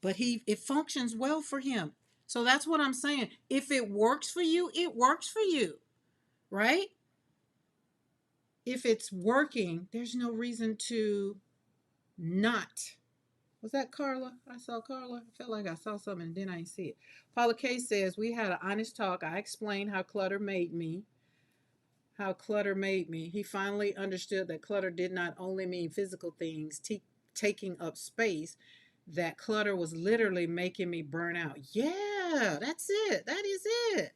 But it functions well for him. So that's what I'm saying. If it works for you, it works for you. Right? If it's working, there's no reason to not. Was that Carla? I saw Carla. I felt like I saw something and then I didn't see it. Paula K says, we had an honest talk. I explained how clutter made me. How clutter made me. He finally understood that clutter did not only mean physical things, taking up space, that clutter was literally making me burn out. Yeah, that's it. That is it.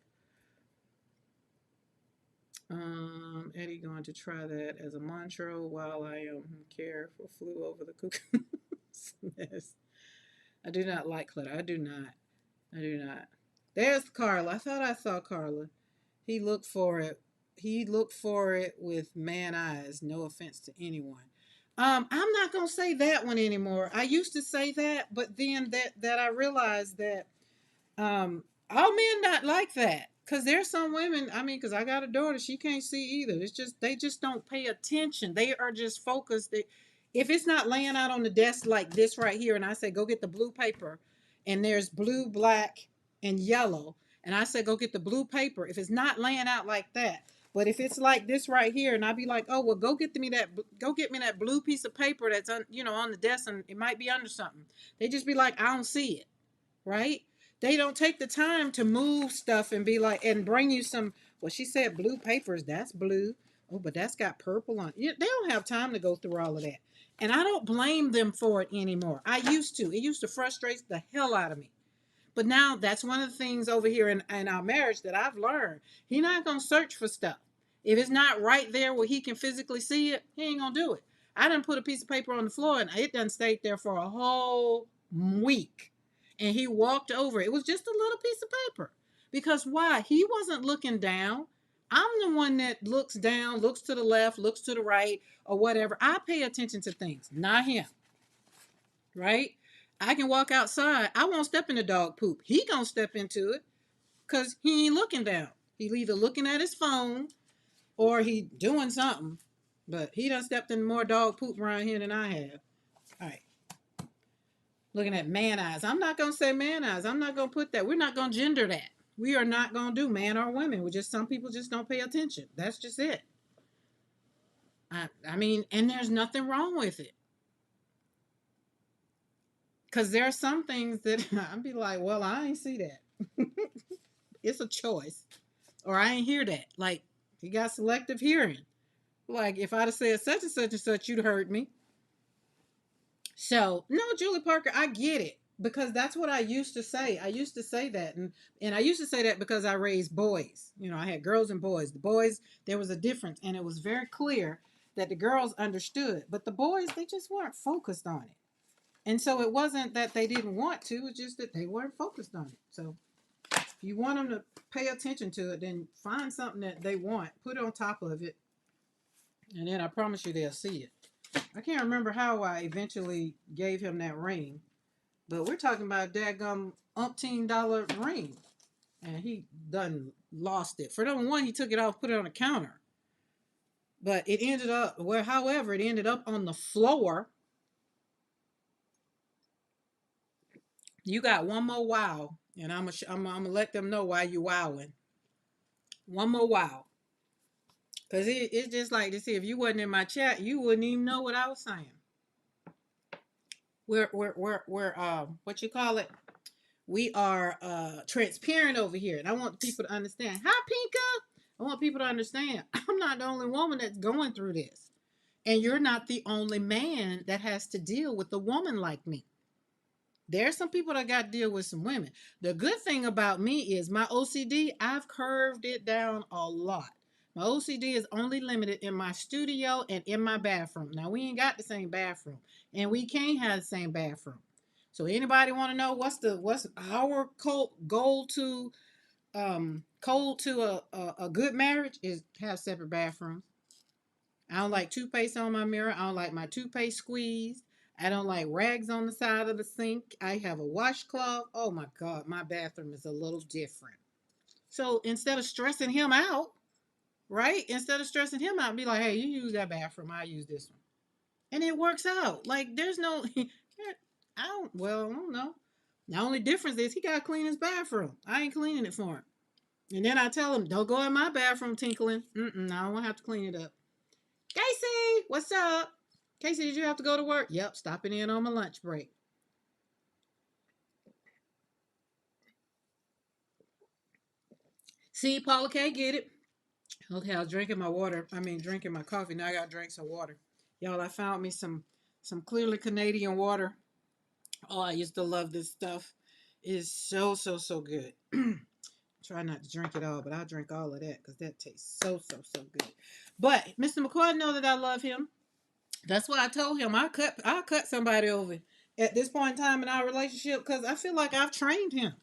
Eddie going to try that as a mantra while I careful flew over the cuckoo's nest. I do not like clutter. I do not. I do not. There's Carla. I thought I saw Carla. He looked for it. he looked for it with man eyes. No offense to anyone. I'm not gonna say that one anymore. I used to say that, but then that I realized that all men not like that. Cause there's some women. I mean, cause I got a daughter, she can't see either. It's just they just don't pay attention. They are just focused. If it's not laying out on the desk like this right here, and I say go get the blue paper, and there's blue, black, and yellow, and I say go get the blue paper. If it's not laying out like that, but if it's like this right here, and I'd be like, oh well, go get me that blue piece of paper that's on the desk, and it might be under something. They just be like, I don't see it, right? They don't take the time to move stuff and be like, and bring you some. Well, she said blue papers. That's blue. Oh, but that's got purple on it. They don't have time to go through all of that. And I don't blame them for it anymore. I used to. It used to frustrate the hell out of me. But now that's one of the things over here in our marriage that I've learned. He's not going to search for stuff. If it's not right there where he can physically see it, he ain't going to do it. I done put a piece of paper on the floor and it done stayed there for a whole week. And he walked over. It was just a little piece of paper. Because why? He wasn't looking down. I'm the one that looks down, looks to the left, looks to the right, or whatever. I pay attention to things, not him. Right? I can walk outside. I won't step in the dog poop. He gonna step into it because he ain't looking down. He either looking at his phone or he doing something. But he done stepped in more dog poop around here than I have. All right. Looking at man eyes. I'm not gonna say man eyes. I'm not gonna put that. We're not gonna gender that. We are not gonna do man or women. We just some people just don't pay attention. That's just it. I mean, and there's nothing wrong with it. Because there are some things that I'd be like, well, I ain't see that. It's a choice. Or I ain't hear that. Like, he got selective hearing. Like, if I'd have said such and such, you'd heard me. So, no, Julie Parker, I get it. Because that's what I used to say. I used to say that. And I used to say that because I raised boys. I had girls and boys. The boys, there was a difference. And it was very clear that the girls understood. But the boys, they just weren't focused on it. And so it wasn't that they didn't want to, it's just that they weren't focused on it. So if you want them to pay attention to it, then find something that they want, put it on top of it, and then I promise you they'll see it. I can't remember how I eventually gave him that ring, but we're talking about a daggum $umpteen ring. And he done lost it. For number one, he took it off, put it on the counter. But it ended up, however, it ended up on the floor. You got one more wow, and I'm gonna let them know why you wowing. One more wow, cause it's just like to see if you wasn't in my chat, you wouldn't even know what I was saying. We're what you call it? We are transparent over here, and I want people to understand. Hi, Pinka. I want people to understand. I'm not the only woman that's going through this, and you're not the only man that has to deal with a woman like me. There's some people that got to deal with some women. The good thing about me is my OCD, I've curved it down a lot. My OCD is only limited in my studio and in my bathroom. Now, we ain't got the same bathroom, and we can't have the same bathroom. So anybody want to know what's our goal to code to a good marriage is have separate bathrooms. I don't like toothpaste on my mirror. I don't like my toothpaste squeezed. I don't like rags on the side of the sink. I have a washcloth. Oh my God, my bathroom is a little different. So instead of stressing him out, right? Instead of stressing him out, be like, hey, you use that bathroom. I use this one. And it works out. Like there's no, I don't know. The only difference is he got to clean his bathroom. I ain't cleaning it for him. And then I tell him, don't go in my bathroom tinkling. I don't want to have to clean it up. Casey, what's up? Casey, did you have to go to work? Yep, stopping in on my lunch break. See, Paula K, get it? Okay, I was drinking my water. Drinking my coffee. Now I got to drink some water. Y'all, I found me some clearly Canadian water. Oh, I used to love this stuff. It is so, so, so good. Try not to drink it all, but I'll drink all of that because that tastes so, so, so good. But Mr. McCoy know that I love him. That's why I told him I'll cut somebody over at this point in time in our relationship because I feel like I've trained him.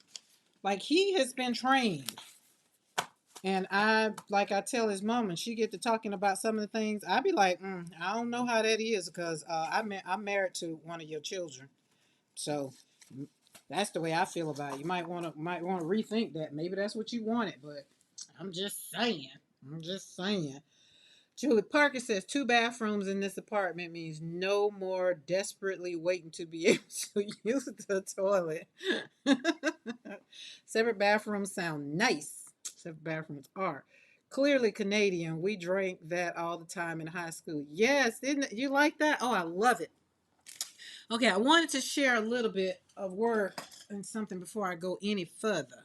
Like he has been trained. And I, like I tell his mom, and she get to talking about some of the things, I be like, I don't know how that is because I'm married to one of your children. So that's the way I feel about it. You might want to rethink that. Maybe that's what you wanted, but I'm just saying. I'm just saying. Julie Parker says 2 bathrooms in this apartment means no more desperately waiting to be able to use the toilet. Separate bathrooms sound nice. Separate bathrooms are. Clearly Canadian. We drank that all the time in high school. Yes, isn't it? You like that? Oh, I love it. Okay, I wanted to share a little bit of work and something before I go any further.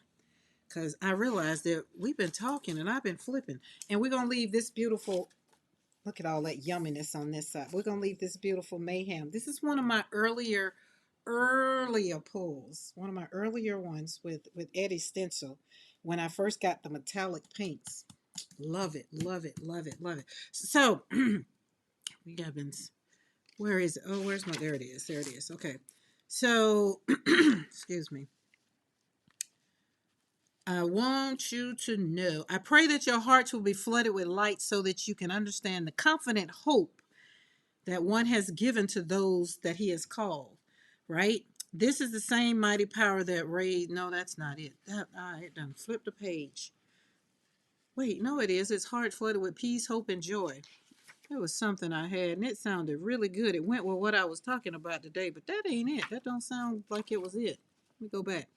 Because I realized that we've been talking and I've been flipping. And we're going to leave this beautiful. Look at all that yumminess on this side. We're going to leave this beautiful mayhem. This is one of my earlier pulls. One of my earlier ones with Eddie Stencil when I first got the metallic paints. Love it, love it, love it, love it. So, we got been, where is it? Oh, where's my, there it is. There it is. Okay. So, excuse me. I want you to know. I pray that your hearts will be flooded with light so that you can understand the confident hope that one has given to those that he has called, right? This is the same mighty power that raised. No, that's not it. It done flipped the page. Wait, no, it is. It's heart flooded with peace, hope, and joy. It was something I had, and it sounded really good. It went with what I was talking about today, but that ain't it. That don't sound like it was it. Let me go back.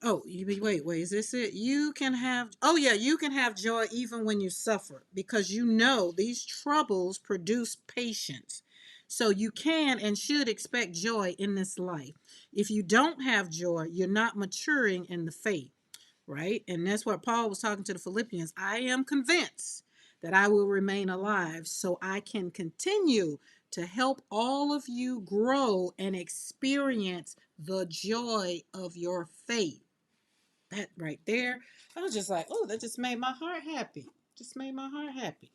Oh, wait, is this it? You can have, oh yeah, you can have joy even when you suffer because you know these troubles produce patience. So you can and should expect joy in this life. If you don't have joy, you're not maturing in the faith, right? And that's what Paul was talking to the Philippians. I am convinced that I will remain alive so I can continue to help all of you grow and experience the joy of your faith. That right there, I was just like, oh, that just made my heart happy. Just made my heart happy,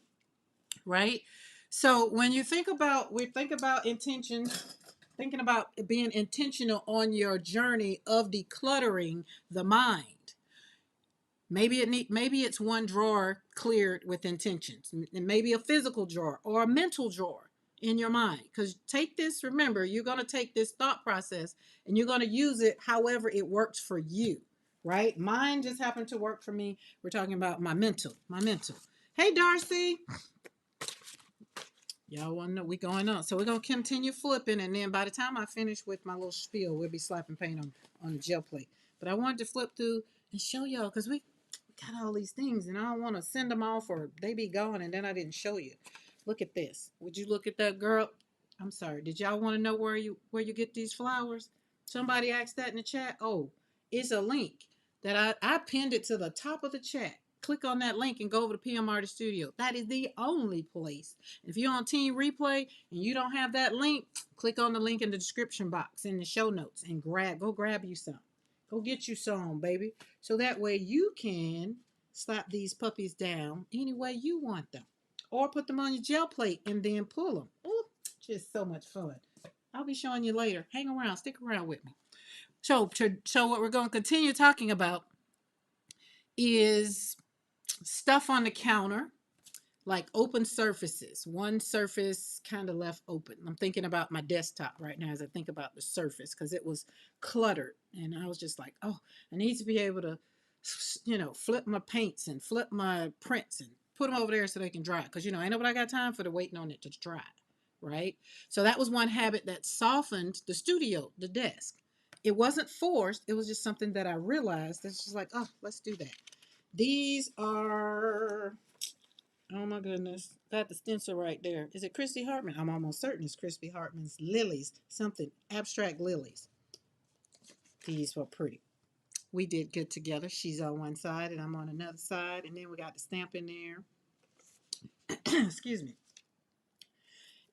right? So when you think about intention, thinking about being intentional on your journey of decluttering the mind. Maybe it's one drawer cleared with intentions, and maybe a physical drawer or a mental drawer in your mind. Because take this, remember, you're going to take this thought process and you're going to use it however it works for you, right? Mine just happened to work for me. We're talking about my mental, my mental. Hey, Darcy. Y'all want to know we going on. So we're going to continue flipping. And then by the time I finish with my little spiel, we'll be slapping paint on the gel plate. But I wanted to flip through and show y'all because we got all these things and I don't want to send them off or they be gone and then I didn't show you. Look at this. Would you look at that, girl? I'm sorry. Did y'all want to know where you get these flowers? Somebody asked that in the chat. Oh, it's a link that I pinned it to the top of the chat. Click on that link and go over to PM Artist Studio. That is the only place. If you're on Team Replay and you don't have that link, click on the link in the description box in the show notes and go grab you some. Go get you some, baby. So that way you can slap these puppies down any way you want them. Or put them on your gel plate and then pull them. Ooh, just so much fun. I'll be showing you later. Hang around, stick around with me. So what we're going to continue talking about is stuff on the counter, like open surfaces. One surface kind of left open. I'm thinking about my desktop right now as I think about the surface because it was cluttered. And I was just like, oh, I need to be able to, flip my paints and flip my prints and put them over there so they can dry. Because, ain't nobody got time for the waiting on it to dry, right? So that was one habit that softened the studio, the desk. It wasn't forced. It was just something that I realized. It's just like, oh, let's do that. These are, oh my goodness. Got the stencil right there. Is it Christy Hartman? I'm almost certain it's Christy Hartman's lilies. Something abstract lilies. These were pretty. We did good together. She's on one side and I'm on another side. And then we got the stamp in there. Excuse me.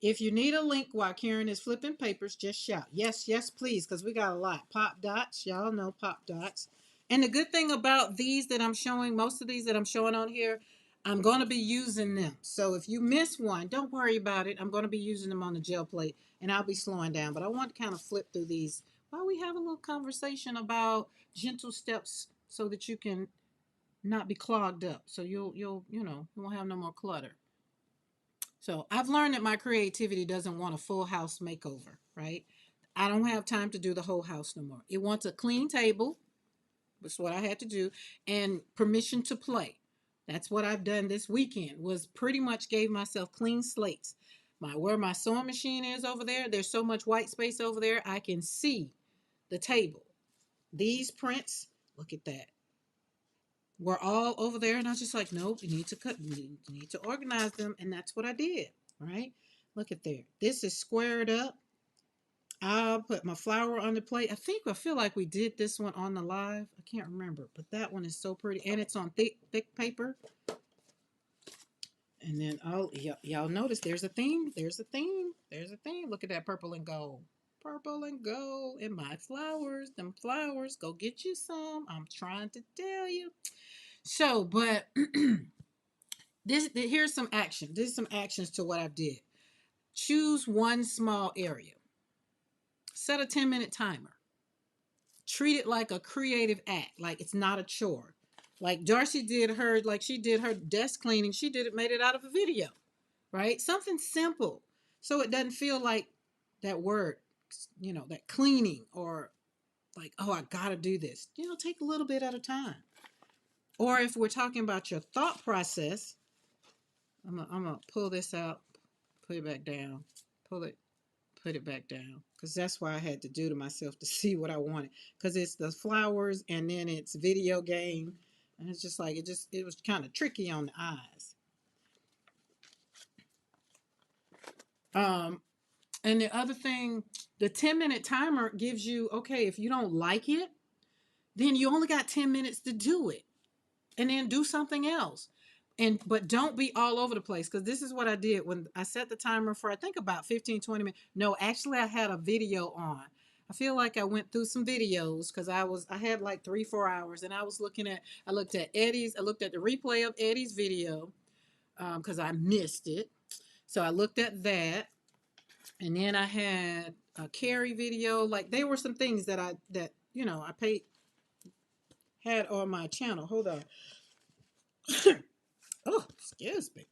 If you need a link while Karen is flipping papers, just shout. Yes, yes, please, because we got a lot. Pop dots. Y'all know pop dots. And the good thing about these that I'm showing, most of these that I'm showing on here, I'm going to be using them. So if you miss one, don't worry about it. I'm going to be using them on the gel plate and I'll be slowing down. But I want to kind of flip through these while we have a little conversation about gentle steps so that you can not be clogged up. So you'll you know, you won't have no more clutter. So I've learned that my creativity doesn't want a full house makeover, right? I don't have time to do the whole house no more. It wants a clean table. That's what I had to do, and permission to play. That's what I've done this weekend. Was pretty much gave myself clean slates. My where my sewing machine is over there, there's so much white space over there. I can see the table. These prints, look at that. We're all over there, and I was just like, nope, you need to cut, you need to organize them, and that's what I did. Right? Look at there. This is squared up. I'll put my flower on the plate. I feel like we did this one on the live. I can't remember, but that one is so pretty, and it's on thick paper. And then y'all notice there's a theme. There's a theme. There's a theme. Look at that purple and gold. Purple and gold and my flowers. Them flowers. Go get you some. I'm trying to tell you. So, but here's some action. There's some actions to what I did. Choose one small area. Set a 10-minute timer. Treat it like a creative act, like it's not a chore. Like Darcy did her, like she did her desk cleaning. She did it, made it out of a video, right? Something simple, so it doesn't feel like that word, you know, that cleaning or like, oh, I gotta do this. You know, take a little bit at a time. Or if we're talking about your thought process, I'm gonna pull this out, put it back down, pull it, put it back down, because that's why I had to do to myself to see what I wanted, because it's the flowers and then it's video game, and it's just like it was kind of tricky on the eyes. And the other thing, the 10-minute timer gives you, okay, if you don't like it, then you only got 10 minutes to do it, and then do something else. But don't be all over the place, because this is what I did when I set the timer for, I think, about 15-20 minutes. No, actually I had a video on. I feel like I went through some videos because I had like 3-4 hours, and I looked at Eddie's, I looked at the replay of Eddie's video, because I missed it. So I looked at that, and then I had a Carrie video. Like, there were some things that you know, had on my channel. Hold on. Oh, excuse me.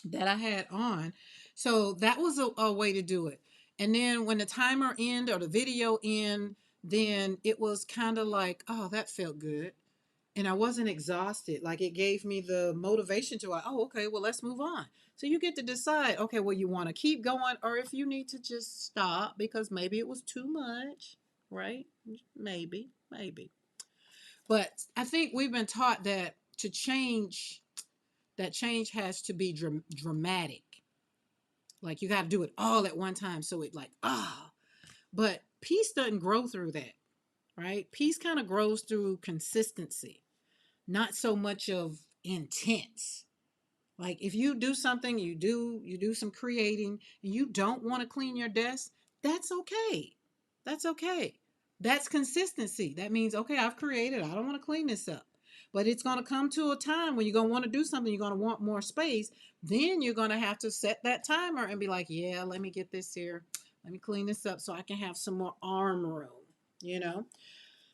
That I had on. So that was a way to do it. And then when the timer end or the video end, then it was kind of like, oh, that felt good. And I wasn't exhausted. Like, it gave me the motivation to, like, oh, okay, well, let's move on. So you get to decide, okay, well, you want to keep going, or if you need to just stop because maybe it was too much, right? Maybe. But I think we've been taught that that change has to be dramatic. Like, you got to do it all at one time. So it like, but peace doesn't grow through that, right? Peace kind of grows through consistency, not so much of intense. Like, if you do something, you do some creating, and you don't want to clean your desk, that's okay. That's okay. That's consistency. That means, okay, I've created, I don't want to clean this up. But it's going to come to a time when you're going to want to do something, you're going to want more space. Then you're going to have to set that timer and be like, yeah, let me get this here. Let me clean this up so I can have some more arm room, you know?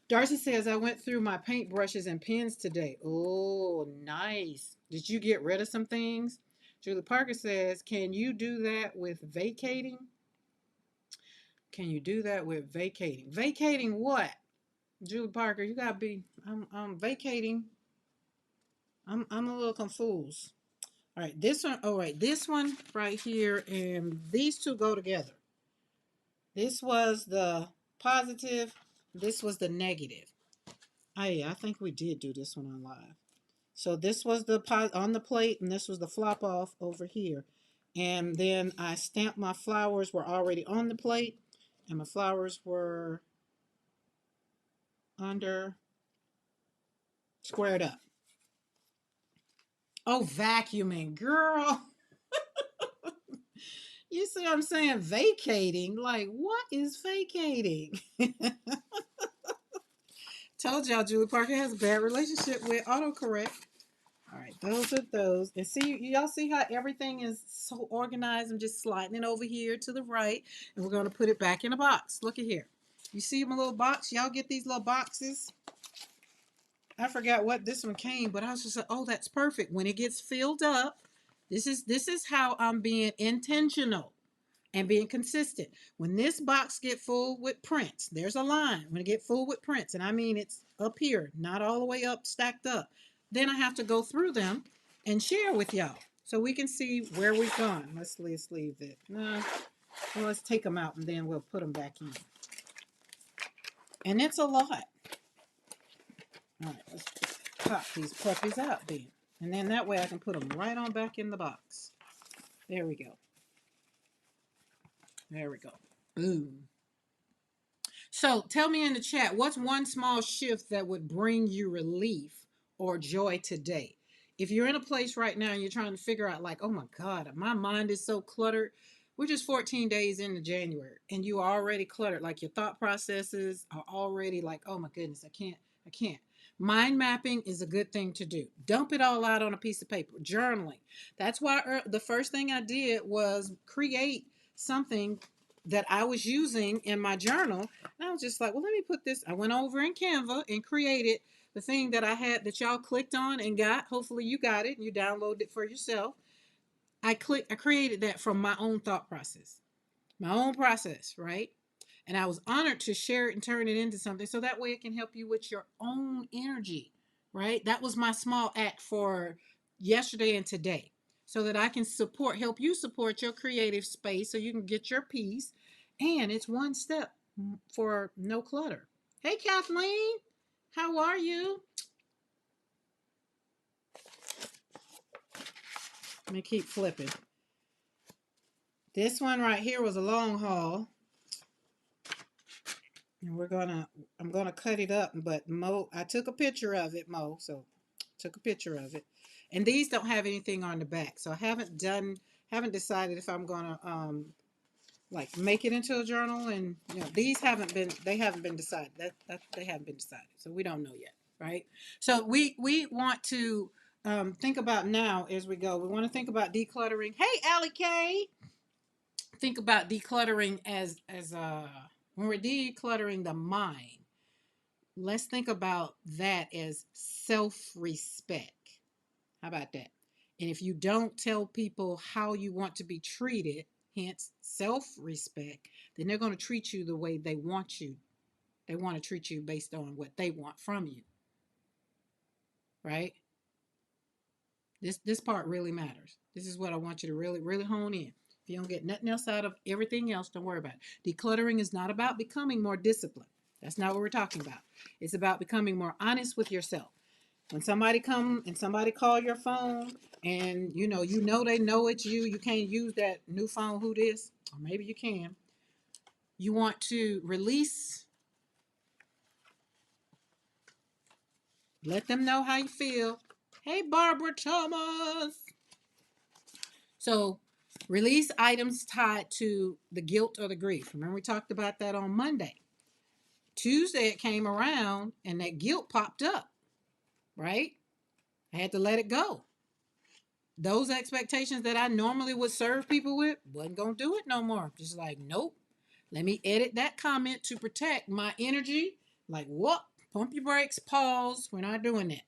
Darcy says, I went through my paint brushes and pens today. Oh, nice. Did you get rid of some things? Julie Parker says, can you do that with vacating? Can you do that with vacating? Vacating what? Julie Parker, you gotta be, I'm vacating. I'm a little confused. All right, this one, all right, this one right here, and these two go together. This was the positive, this was the negative. Oh, yeah, I think we did do this one on live. So this was the on the plate, and this was the flop off over here. And then I stamped my flowers were already on the plate, and my flowers were under squared up. Oh, vacuuming, girl. You see what I'm saying? Vacating. Like, what is vacating? Told y'all Julie Parker has a bad relationship with autocorrect. All right, those are those. And see, y'all see how everything is so organized? I'm just sliding it over here to the right, and we're going to put it back in a box. Look at here. You see my little box? Y'all get these little boxes? I forgot what this one came, but I was just like, oh, that's perfect. When it gets filled up, this is how I'm being intentional and being consistent. When this box get full with prints, there's a line. When it get full with prints, and I mean it's up here, not all the way up, stacked up. Then I have to go through them and share with y'all so we can see where we've gone. Let's leave it. No, well, let's take them out and then we'll put them back in. And it's a lot. All right, let's pop these puppies out then. And then that way I can put them right on back in the box. There we go. There we go. Boom. So tell me in the chat, what's one small shift that would bring you relief or joy today? If you're in a place right now and you're trying to figure out like, oh my God, my mind is so cluttered. We're just 14 days into January and you are already cluttered. Like your thought processes are already like, oh my goodness, I can't. Mind mapping is a good thing to do. Dump it all out on a piece of paper. Journaling. That's why the first thing I did was create something that I was using in my journal. And I was just like, well, let me put this. I went over in Canva and created the thing that I had that y'all clicked on and got. Hopefully you got it and you downloaded it for yourself. I created that from my own thought process, right? And I was honored to share it and turn it into something so that way it can help you with your own energy, right? That was my small act for yesterday and today so that I can help you support your creative space so you can get your peace. And it's one step for no clutter. Hey, Kathleen, how are you? Let me keep flipping. This one right here was a long haul. And I'm gonna cut it up, but Mo, I took a picture of it, Mo, so took a picture of it. And these don't have anything on the back, so I haven't decided if I'm gonna like make it into a journal. And these haven't been decided. That they haven't been decided, so we don't know yet, right? So we want to think about now as we go. We want to think about decluttering. Hey, Allie K, think about decluttering as when we're decluttering the mind. Let's think about that as self-respect. How about that? And if you don't tell people how you want to be treated, hence self-respect, then they're going to treat you the way they want you. They want to treat you based on what they want from you. Right? This part really matters. This is what I want you to really, really hone in. If you don't get nothing else out of everything else, don't worry about it. Decluttering is not about becoming more disciplined. That's not what we're talking about. It's about becoming more honest with yourself. When somebody come and somebody call your phone and you know they know it's you, you can't use that new phone, who this? Or maybe you can. You want to release, let them know how you feel. Hey, Barbara Thomas. So release items tied to the guilt or the grief. Remember we talked about that on Monday. Tuesday it came around and that guilt popped up, right? I had to let it go. Those expectations that I normally would serve people with, wasn't going to do it no more. Just like, nope. Let me edit that comment to protect my energy. Like, what? Pump your brakes, pause. We're not doing that.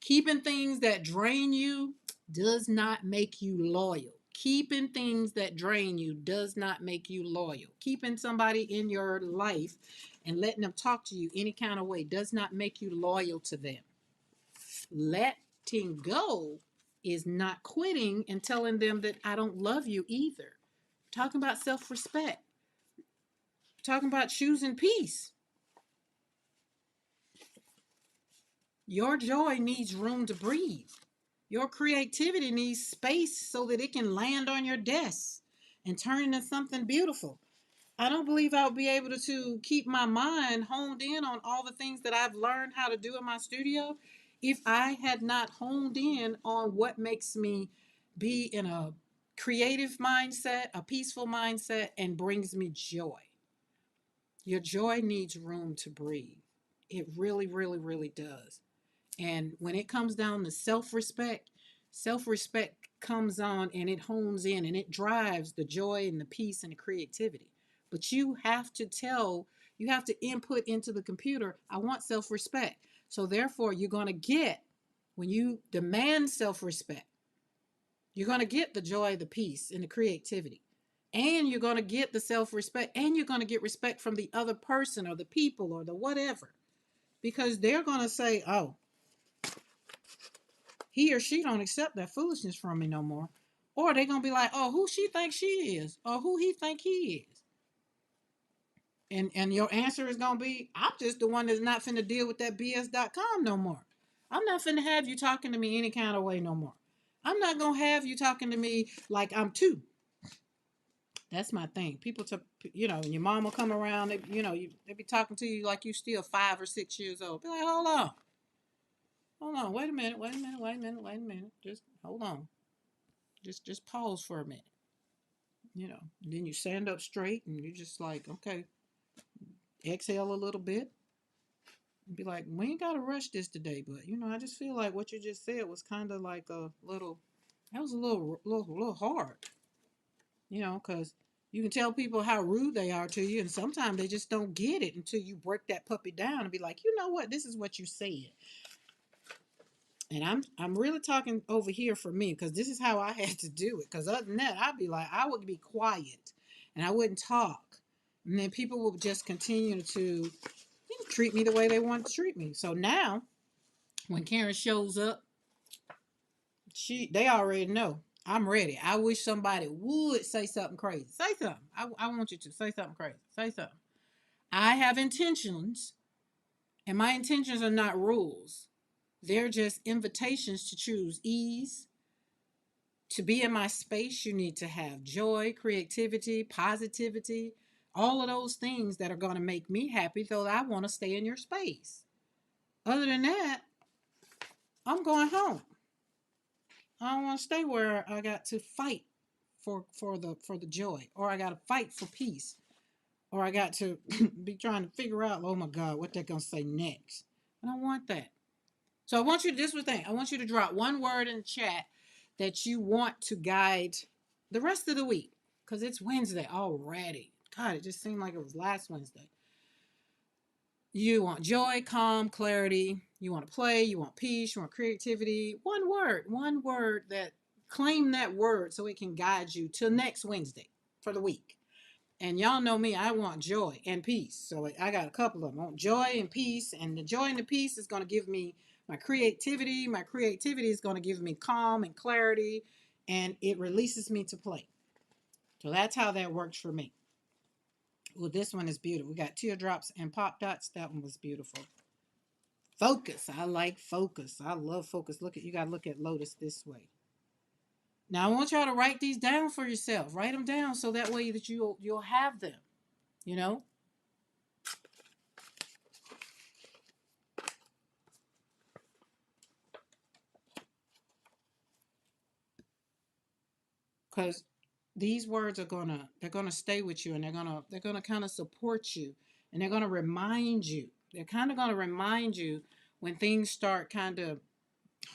Keeping things that drain you does not make you loyal. Keeping things that drain you does not make you loyal. Keeping somebody in your life and letting them talk to you any kind of way does not make you loyal to them. Letting go is not quitting and telling them that I don't love you either. Talking about self-respect. Talking about choosing peace. Your joy needs room to breathe. Your creativity needs space so that it can land on your desk and turn into something beautiful. I don't believe I'll be able to keep my mind honed in on all the things that I've learned how to do in my studio if I had not honed in on what makes me be in a creative mindset, a peaceful mindset, and brings me joy. Your joy needs room to breathe. It really, really, really does. And when it comes down to self-respect, self-respect comes on and it hones in and it drives the joy and the peace and the creativity. But you have to input into the computer, I want self-respect. So therefore, you're going to get, when you demand self-respect, you're going to get the joy, the peace, and the creativity. And you're going to get the self-respect, and you're going to get respect from the other person or the people or the whatever. Because they're going to say, oh, he or she don't accept that foolishness from me no more. Or they're going to be like, oh, who she thinks she is, or who he think he is. And your answer is going to be, I'm just the one that's not finna deal with that BS.com no more. I'm not finna have you talking to me any kind of way no more. I'm not going to have you talking to me like I'm two. That's my thing. People, and your mom will come around, they be talking to you like you still 5 or 6 years old. Be like, hold on, wait a minute, wait a minute, wait a minute, wait a minute. Just hold on. Just pause for a minute. And then you stand up straight and you're just like, okay, exhale a little bit. And be like, we ain't got to rush this today, but I just feel like what you just said was kind of like that was a little hard, because you can tell people how rude they are to you, and sometimes they just don't get it until you break that puppy down and be like, you know what, this is what you said. And I'm really talking over here for me, because this is how I had to do it. Because other than that, I'd be like, I would be quiet and I wouldn't talk, and then people would just continue to treat me the way they want to treat me. So now, when Karen shows up, they already know I'm ready. I wish somebody would say something crazy. Say something. I want you to say something crazy. Say something. I have intentions, and my intentions are not rules. They're just invitations to choose ease. To be in my space, you need to have joy, creativity, positivity, all of those things that are going to make me happy, though I want to stay in your space. Other than that, I'm going home. I don't want to stay where I got to fight for the joy, or I got to fight for peace, or I got to be trying to figure out, oh my God, what they're gonna say next. I don't want that. So I want you to, this was the thing, I want you to drop one word in the chat that you want to guide the rest of the week, because it's Wednesday already. God, it just seemed like it was last Wednesday. You want joy, calm, clarity. You want to play. You want peace. You want creativity. One word that, claim that word so it can guide you till next Wednesday for the week. And y'all know me, I want joy and peace. So I got a couple of them. I want joy and peace. And the joy and the peace is going to give me my creativity. My creativity is going to give me calm and clarity. And it releases me to play. So that's how that works for me. Well, this one is beautiful. We got teardrops and pop dots. That one was beautiful. Focus. I like focus. I love focus. You got to look at Lotus this way. Now, I want y'all to write these down for yourself. Write them down so that way that you'll have them, you know? Because these words they're gonna stay with you, and they're gonna kind of support you, and they're gonna remind you. They're kind of gonna remind you when things start kind of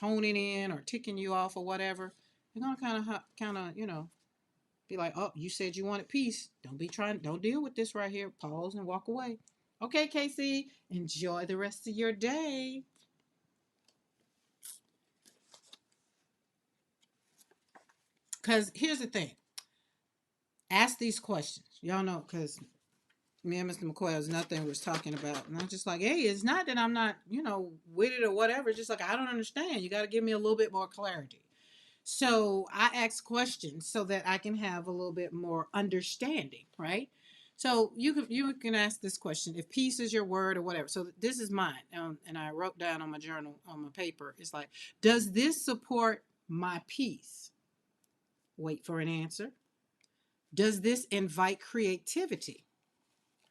honing in or ticking you off or whatever. They're gonna kind of be like, oh, you said you wanted peace. Don't deal with this right here. Pause and walk away. Okay, Casey, enjoy the rest of your day. Because here's the thing. Ask these questions. Y'all know, because me and Mr. McCoy was nothing was talking about. And I'm just like, hey, it's not that I'm not, with it or whatever. It's just like, I don't understand. You got to give me a little bit more clarity. So I ask questions so that I can have a little bit more understanding, right? So you can ask this question: if peace is your word or whatever. So this is mine, and I wrote down on my journal on my paper. It's like, does this support my peace? Wait for an answer. Does this invite creativity?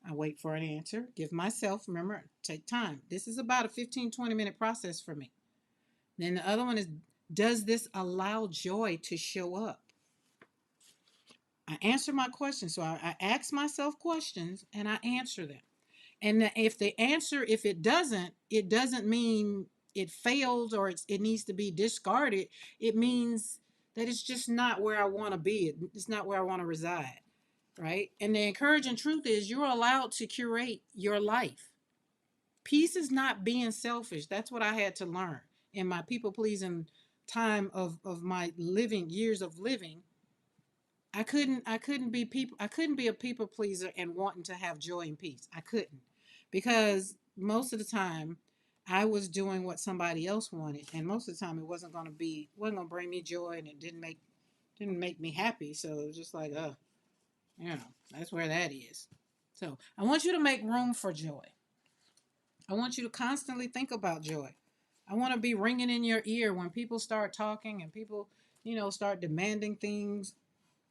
I wait for an answer. Give myself, remember, take time. This is about a 15-20 minute process for me. Then the other one is, does this allow joy to show up? I answer my questions. So I ask myself questions and I answer them. And if it doesn't mean it fails or it needs to be discarded. It means that it's just not where I want to be. It's not where I want to reside. Right? And the encouraging truth is you're allowed to curate your life. Peace is not being selfish. That's what I had to learn in my people pleasing time of my living years of living. I couldn't be a people pleaser and wanting to have joy and peace. I couldn't. Because most of the time I was doing what somebody else wanted, and most of the time it wasn't gonna bring me joy, and it didn't make me happy. So it was just like, you know, that's where that is. So I want you to make room for joy. I want you to constantly think about joy. I want to be ringing in your ear when people start talking and people, start demanding things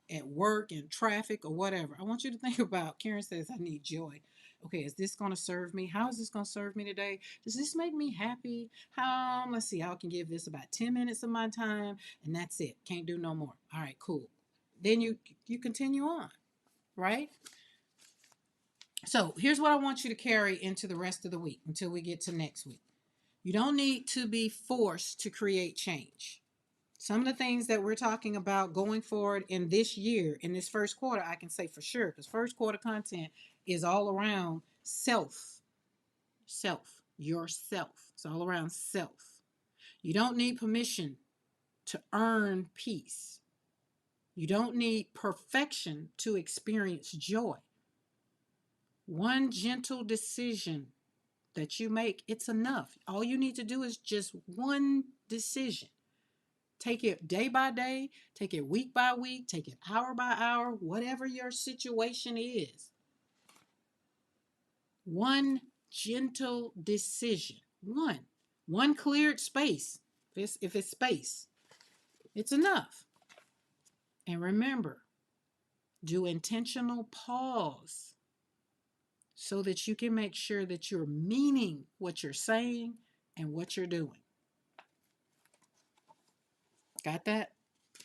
at work and traffic or whatever. I want you to think about, Karen says, I need joy. Okay, is this going to serve me? How is this going to serve me today? Does this make me happy? Let's see, I can give this about 10 minutes of my time and that's it. Can't do no more. All right, cool. Then you continue on, right? So here's what I want you to carry into the rest of the week until we get to next week. You don't need to be forced to create change. Some of the things that we're talking about going forward in this year, in this first quarter, I can say for sure, because first quarter content is all around yourself. It's all around self. You don't need permission to earn peace. You don't need perfection to experience joy. One gentle decision that you make, it's enough. All you need to do is just one decision. Take it day by day, take it week by week, take it hour by hour, whatever your situation is. One gentle decision. One cleared space. If it's space, it's enough. And remember, do intentional pause so that you can make sure that you're meaning what you're saying and what you're doing. Got that?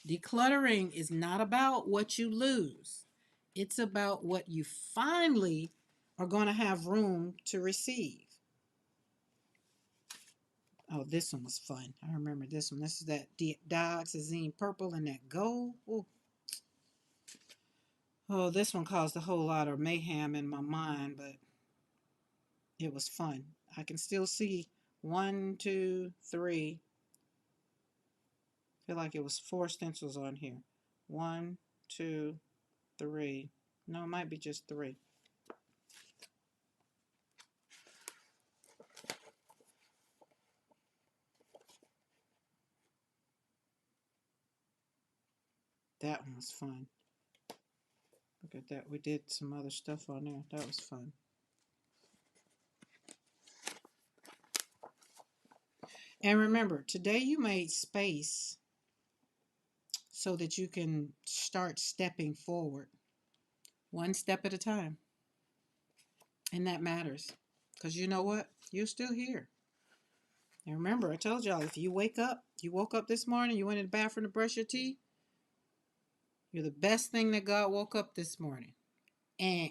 Decluttering is not about what you lose. It's about what you finally are going to have room to receive. Oh, this one was fun. I remember this one. This is that dioxazine purple and that gold. Ooh. Oh, this one caused a whole lot of mayhem in my mind, but it was fun. I can still see 1, 2, 3. I feel like it was 4 stencils on here. 1, 2, 3. No, it might be just 3. That one was fun. Look at that. We did some other stuff on there. That was fun. And remember, today you made space so that you can start stepping forward, one step at a time. And that matters. Because you know what? You're still here. And remember, I told y'all, if you woke up this morning, you went in the bathroom to brush your teeth, you're the best thing that God woke up this morning. And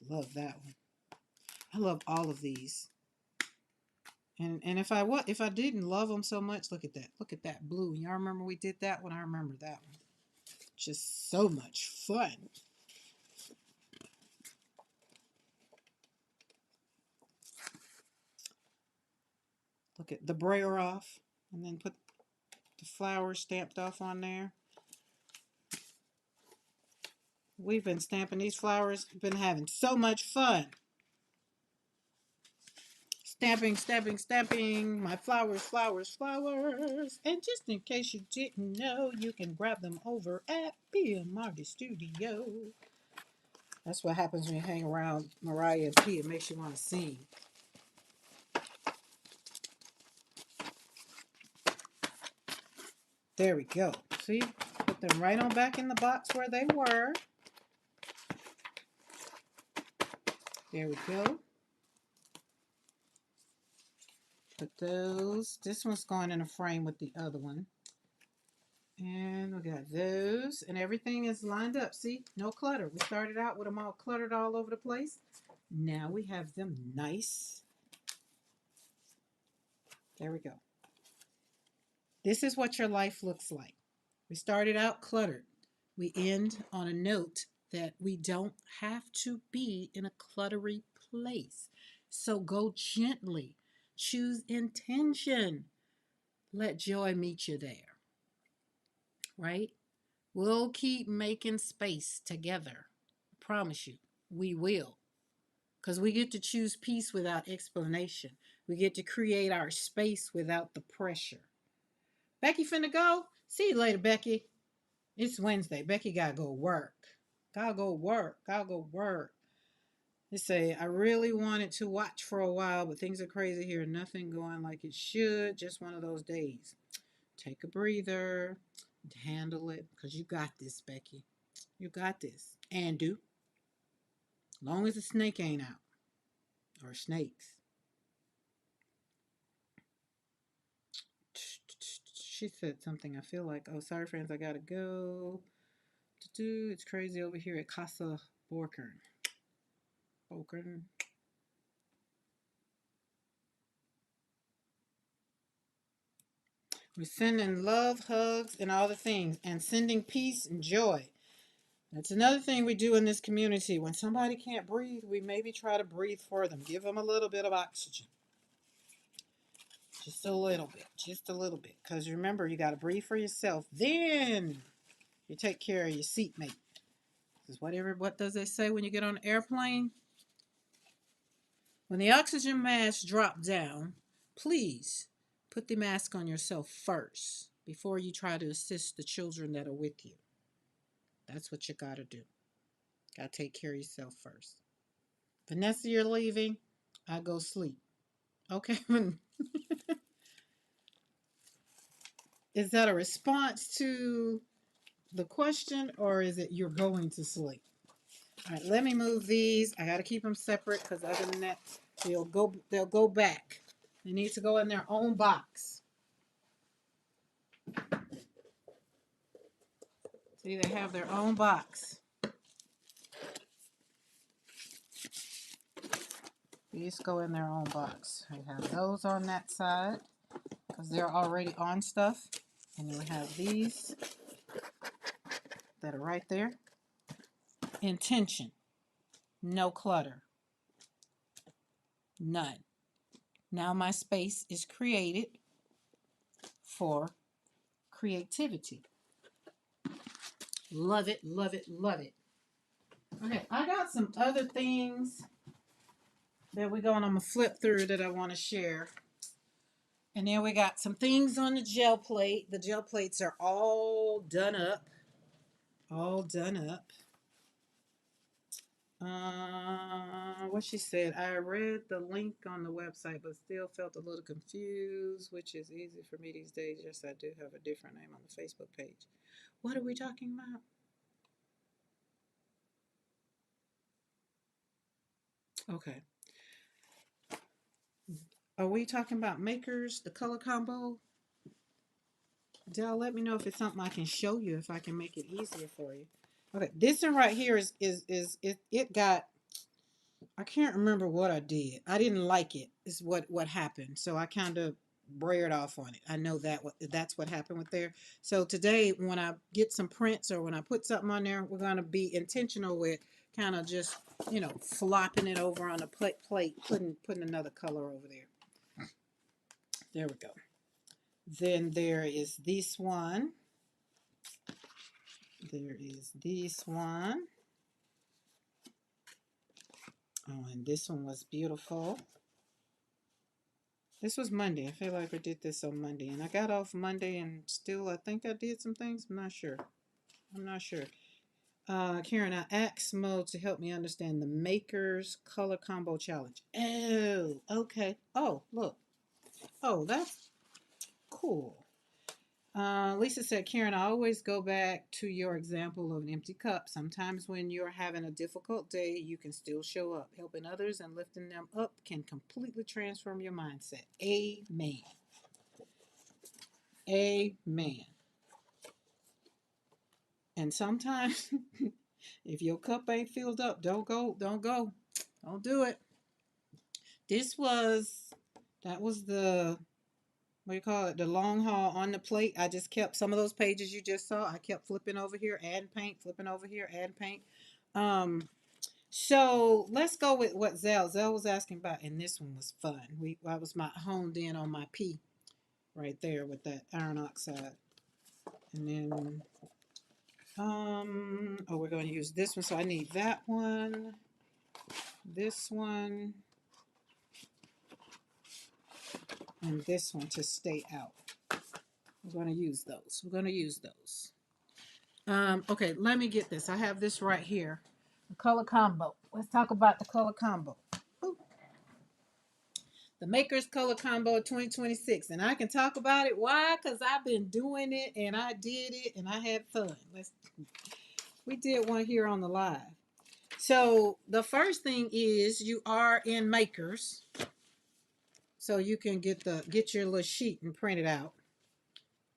love that one. I love all of these. And if I didn't love them so much, look at that. Look at that blue. Y'all remember we did that one? I remember that one. Just so much fun. Look at the brayer off and then put the flowers stamped off on there. We've been stamping these flowers. We've been having so much fun. Stamping, stamping, stamping. My flowers, flowers, flowers. And just in case you didn't know, you can grab them over at Pia Marty Studio. That's what happens when you hang around Mariah and Pia. It makes you want to sing. There we go. See? Put them right on back in the box where they were. There we go. Put those. This one's going in a frame with the other one. And we got those. And everything is lined up. See? No clutter. We started out with them all cluttered all over the place. Now we have them nice. There we go. This is what your life looks like. We started out cluttered. We end on a note that we don't have to be in a cluttery place. So go gently. Choose intention. Let joy meet you there, right? We'll keep making space together. I promise you, we will. Because we get to choose peace without explanation. We get to create our space without the pressure. Becky finna go. See you later, Becky. It's Wednesday. Becky gotta go work. Gotta go work. Gotta go work. They say, I really wanted to watch for a while, but things are crazy here. Nothing going like it should. Just one of those days. Take a breather. Handle it. Because you got this, Becky. You got this. And do. Long as the snake ain't out. Or snakes. She said something. I feel like, oh, sorry, friends. I gotta go. It's crazy over here at Casa Borkern. Borkern. We're sending love, hugs, and all the things, and sending peace and joy. That's another thing we do in this community. When somebody can't breathe, we maybe try to breathe for them. Give them a little bit of oxygen. Just a little bit. Just a little bit. Because remember, you got to breathe for yourself. Then you take care of your seatmate. Because what does they say when you get on an airplane? When the oxygen mask drops down, please put the mask on yourself first before you try to assist the children that are with you. That's what you got to do. Got to take care of yourself first. Vanessa, you're leaving. I go sleep. Okay. Is that a response to the question, or is it you're going to sleep? All right, let me move these. I got to keep them separate because other than that, they'll go back. They need to go in their own box. See, they have their own box. These go in their own box. I have those on that side because they're already on stuff. And then we have these that are right there. Intention. No clutter. None. Now my space is created for creativity. Love it, love it, love it. Okay, I got some other things that I'm gonna flip through that I want to share. And then we got some things on the gel plate. The gel plates are all done up. All done up. What she said, I read the link on the website, but still felt a little confused, which is easy for me these days. Yes, I do have a different name on the Facebook page. What are we talking about? Okay. Are we talking about makers, the color combo? Dell, let me know if it's something I can show you, if I can make it easier for you. Okay, this one right here is it got, I can't remember what I did. I didn't like it, is what happened. So I kind of brared off on it. I know that's what happened with there. So today when I get some prints or when I put something on there, we're going to be intentional with kind of just, flopping it over on a plate, putting another color over there. There we go. Then there is this one. There is this one. Oh, and this one was beautiful. This was Monday. I feel like I did this on Monday. And I got off Monday and still I think I did some things. I'm not sure. Karen, I asked Mo to help me understand the Maker's Color Combo Challenge. Oh, okay. Oh, look. Oh, that's cool. Lisa said, Karen, I always go back to your example of an empty cup. Sometimes when you're having a difficult day, you can still show up. Helping others and lifting them up can completely transform your mindset. Amen. Amen. And sometimes if your cup ain't filled up, don't go. Don't do it. That was the, what do you call it, the long haul on the plate. I just kept some of those pages you just saw. I kept flipping over here, adding paint, flipping over here, adding paint. So let's go with what Zell was asking about, and this one was fun. I was my honed in on my P right there with that iron oxide, and then oh, we're going to use this one, so I need that one, this one, and this one to stay out. We're going to use those. We're going to use those. Okay, let me get this. I have this right here. The color combo. Let's talk about the color combo. Ooh. The Maker's Color Combo 2026. And I can talk about it. Why? Because I've been doing it and I did it and I had fun. We did one here on the live. So the first thing is you are in Makers. So you can get your little sheet and print it out.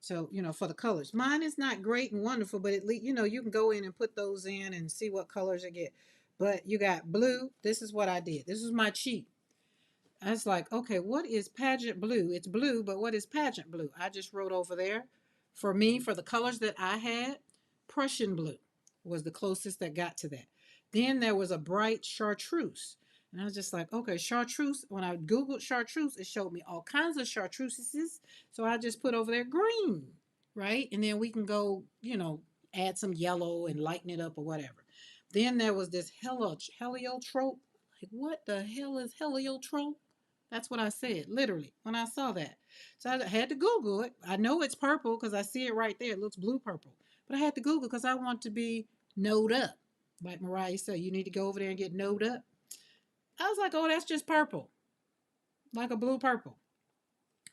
So, for the colors. Mine is not great and wonderful, but at least, you can go in and put those in and see what colors you get. But you got blue. This is what I did. This is my cheat. I was like, okay, what is pageant blue? It's blue, but what is pageant blue? I just wrote over there. For me, for the colors that I had, Prussian blue was the closest that got to that. Then there was a bright chartreuse. And I was just like, okay, chartreuse. When I Googled chartreuse, it showed me all kinds of chartreuses. So I just put over there green, right? And then we can go, add some yellow and lighten it up or whatever. Then there was this heliotrope. Like, what the hell is heliotrope? That's what I said, literally, when I saw that. So I had to Google it. I know it's purple because I see it right there. It looks blue purple. But I had to Google because I want to be knowed up. Like Mariah said, you need to go over there and get knowed up. I was like, oh, that's just purple. Like a blue purple.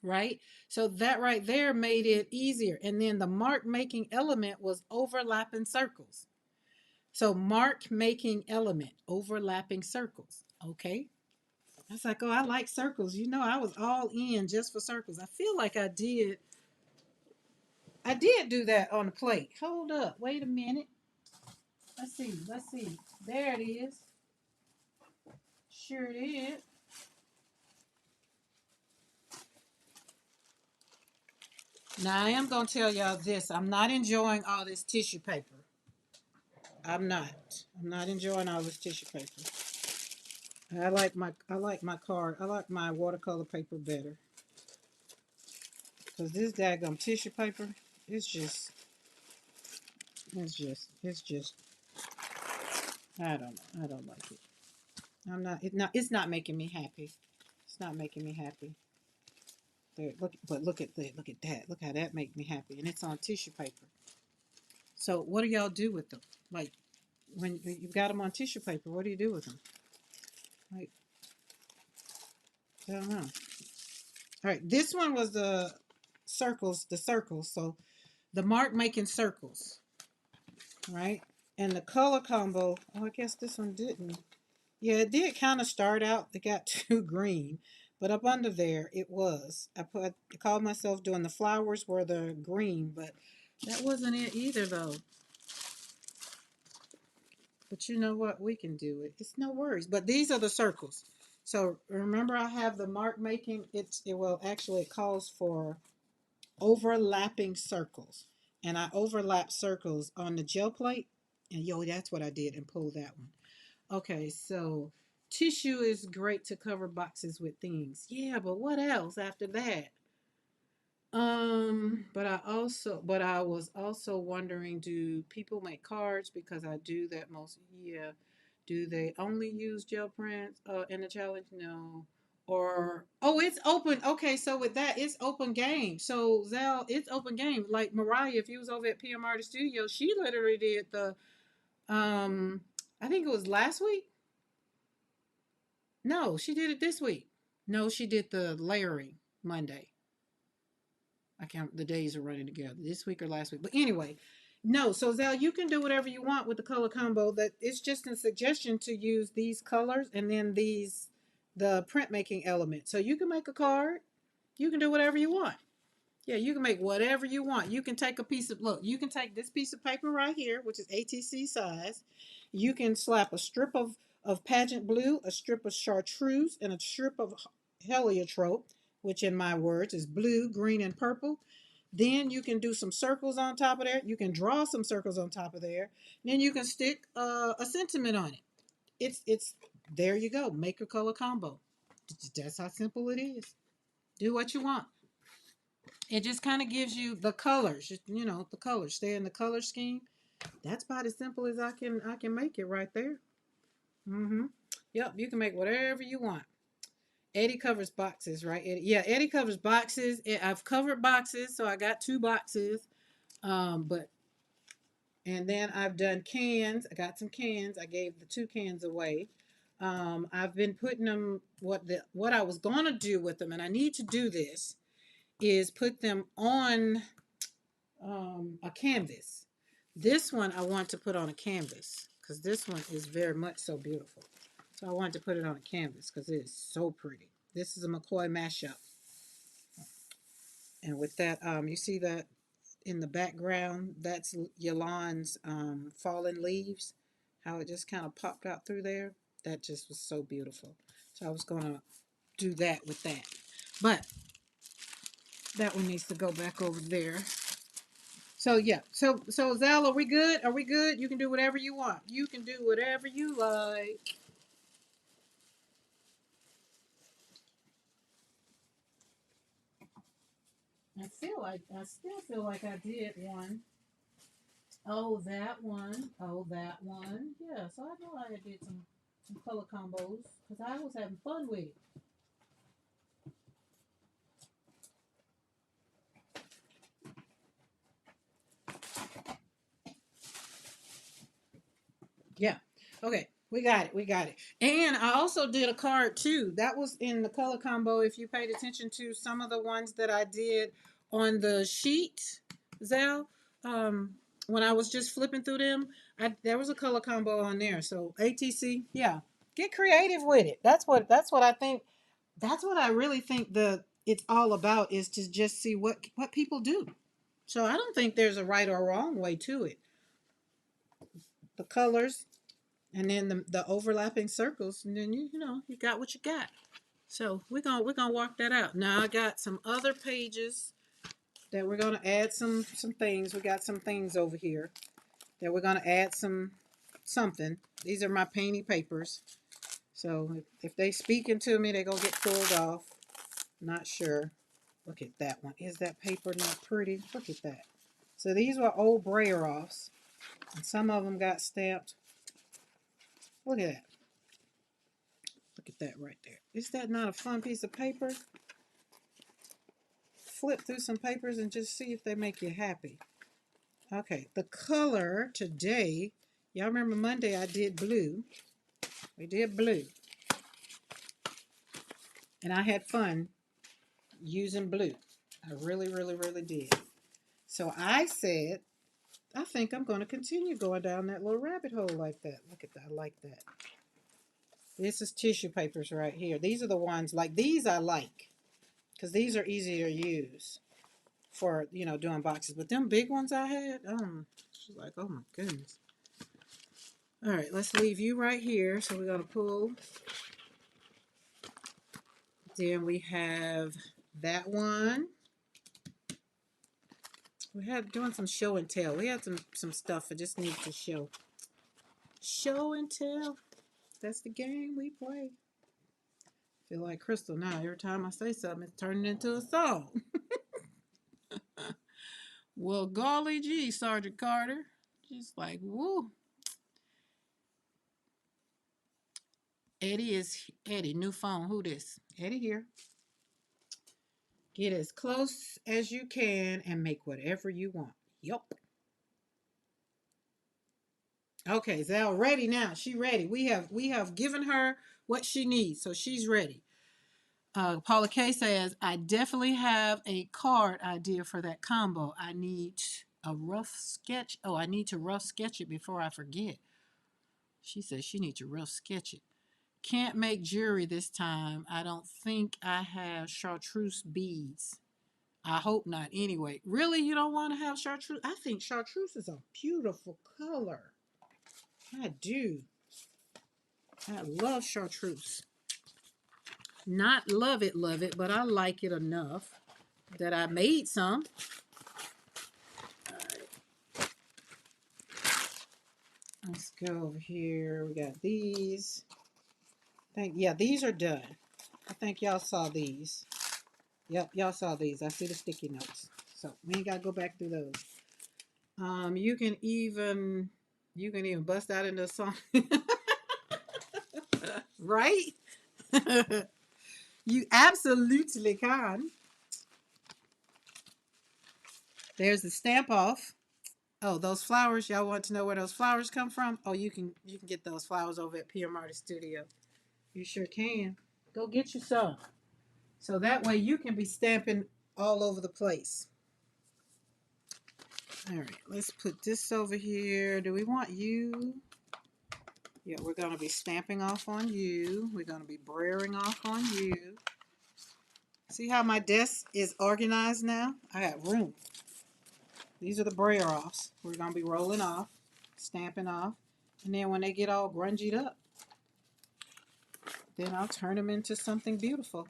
Right? So that right there made it easier. And then the mark making element was overlapping circles. So mark making element, overlapping circles. Okay. I was like, oh, I like circles. I was all in just for circles. I feel like I did. I did do that on the plate. Hold up. Wait a minute. Let's see. Let's see. There it is. Sure it is. Now, I am going to tell y'all this. I'm not enjoying all this tissue paper. I'm not. I'm not enjoying all this tissue paper. I like my watercolor paper better. Because this daggum tissue paper, it's just, I don't know. I don't like it. It's not making me happy. It's not making me happy. There, look at that. Look how that makes me happy. And it's on tissue paper. So what do y'all do with them? Like, when you've got them on tissue paper, what do you do with them? Like, I don't know. All right, this one was the circles. So the mark making circles, right? And the color combo, oh, I guess this one didn't. Yeah, it did kind of start out. It got too green, but up under there it was. I called myself doing the flowers were the green, but that wasn't it either though. But you know what? We can do it. It's no worries. But these are the circles. So remember, I have the mark making. It calls for overlapping circles, and I overlap circles on the gel plate. And that's what I did and pull that one. Okay, so tissue is great to cover boxes with things. Yeah, but what else after that? But I was also wondering, do people make cards? Because I do that most. Yeah. Do they only use gel prints in the challenge? No. Or oh, it's open. Okay, so with that, it's open game. So Zell, it's open game. Like Mariah, if you was over at PMR the studio, she literally did the I think it was last week. No, she did it this week. No, she did the layering Monday. I can't. The days are running together. This week or last week. But anyway, no. So Zell, you can do whatever you want with the color combo. That it's just a suggestion to use these colors and then the printmaking element. So you can make a card. You can do whatever you want. Yeah, you can make whatever you want. You can take you can take this piece of paper right here, which is ATC size. You can slap a strip of pageant blue, a strip of chartreuse, and a strip of heliotrope, which in my words is blue, green, and purple. Then you can do some circles on top of there. You can draw some circles on top of there. Then you can stick a sentiment on it. it's there you go. Make a color combo. That's how simple it is. Do what you want. It just kind of gives you the colors, you know, the colors. Stay in the color scheme. That's about as simple as I can make it right there. Mm-hmm. Yep, you can make whatever you want. Eddie covers boxes, right? Eddie, yeah, Eddie covers boxes. I've covered boxes, so I got 2 boxes. But and then I've done cans. I got some cans. I gave the 2 cans away. I've been putting them. What I was gonna do with them, and I need to do this, is put them on a canvas. This one I want to put on a canvas because this one is very much so beautiful. So I wanted to put it on a canvas because it is so pretty. This is a McCoy mashup. And with that, you see that in the background, that's Yolande's fallen leaves, how it just kind of popped out through there. That just was so beautiful. So I was going to do that with that. But that one needs to go back over there. So yeah, so Zal, are we good? Are we good? You can do whatever you want. You can do whatever you like. I still feel like I did one. Oh, that one. Oh, that one. Yeah, so I know I did some color combos because I was having fun with it. Yeah. Okay. We got it. We got it. And I also did a card too. That was in the color combo. If you paid attention to some of the ones that I did on the sheet, Zal, um, when I was just flipping through them, there was a color combo on there. So ATC, yeah, get creative with it. That's what I think. That's what I really think it's all about is to just see what people do. So I don't think there's a right or wrong way to it. The colors, and then the overlapping circles, and then you got what you got. So we're gonna walk that out. Now I got some other pages that we're gonna add some things. We got some things over here that we're gonna add something. These are my painty papers. So if they speaking to me, they're gonna get pulled off. Not sure. Look at that one. Is that paper not pretty? Look at that. So these were old brayer offs, and some of them got stamped. Look at that. Look at that right there. Is that not a fun piece of paper? Flip through some papers and just see if they make you happy. Okay, the color today, y'all remember Monday I did blue. We did blue. And I had fun using blue. I really, really, really did. So I said, I think I'm going to continue going down that little rabbit hole like that. Look at that. I like that. This is tissue papers right here. These are the ones, like these I like, because these are easier to use for, doing boxes. But them big ones I had, she's like, oh my goodness. All right, let's leave you right here. So we're going to pull. Then we have that one. We had doing some show and tell. We had some stuff I just need to show. Show and tell. That's the game we play. Feel like Crystal now. Every time I say something, it's turning into a song. Well, golly gee, Sergeant Carter. She's like, woo. Eddie, new phone. Who this? Eddie here. Get as close as you can and make whatever you want. Yup. Okay, Zal ready now. She ready. We have given her what she needs, so she's ready. Paula K says, I definitely have a card idea for that combo. I need a rough sketch. Oh, I need to rough sketch it before I forget. She says she needs to rough sketch it. Can't make jewelry this time. I don't think I have chartreuse beads. I hope not anyway. Really, you don't want to have chartreuse? I think chartreuse is a beautiful color. I do. I love chartreuse. Not love it, but I like it enough that I made some. Let's go over here. We got these. Yeah, these are done. I think y'all saw these. Yep, y'all saw these. I see the sticky notes. So we ain't gotta go back through those. You can even bust out into a song. Right? You absolutely can. There's the stamp off. Oh, those flowers. Y'all want to know where those flowers come from? Oh, you can get those flowers over at P.M. Marty Studio. You sure can. Go get you some. So that way you can be stamping all over the place. All right, let's put this over here. Do we want you? Yeah, we're going to be stamping off on you. We're going to be brayering off on you. See how my desk is organized now? I got room. These are the brayer offs. We're going to be rolling off, stamping off. And then when they get all grungied up, then I'll turn them into something beautiful.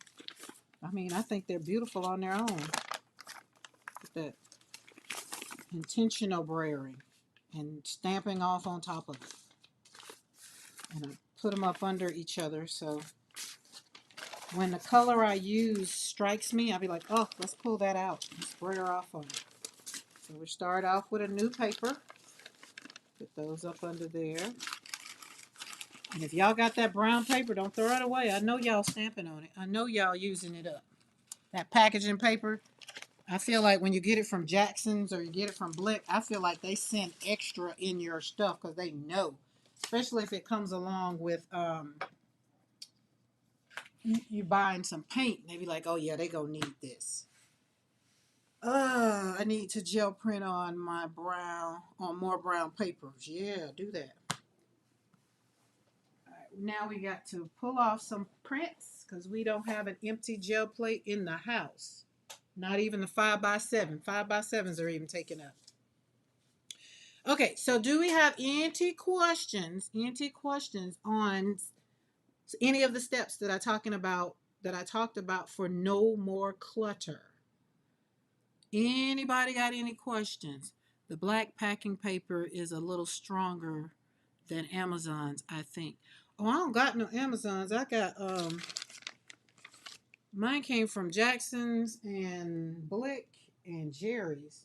I mean, I think they're beautiful on their own. With that intentional brayering and stamping off on top of it. And I put them up under each other, so when the color I use strikes me, I'll be like, oh, let's pull that out. Let's brayer off on it. So we start off with a new paper. Put those up under there. And if y'all got that brown paper, don't throw it away. I know y'all stamping on it. I know y'all using it up. That packaging paper, I feel like when you get it from Jackson's or you get it from Blick, I feel like they send extra in your stuff because they know. Especially if it comes along with you buying some paint. They be like, oh yeah, they gonna need this. I need to gel print on my brown, on more brown papers. Yeah, do that. All right, now we got to pull off some prints because we don't have an empty gel plate in the house. Not even the 5x7. 5x7s are even taken up. Okay, so do we have any questions? Any questions on any of the steps that I talked about for no more clutter? Anybody got any questions? The black packing paper is a little stronger than Amazon's, I think. Oh, I don't got no Amazon's. I got mine came from Jackson's and Blick and Jerry's.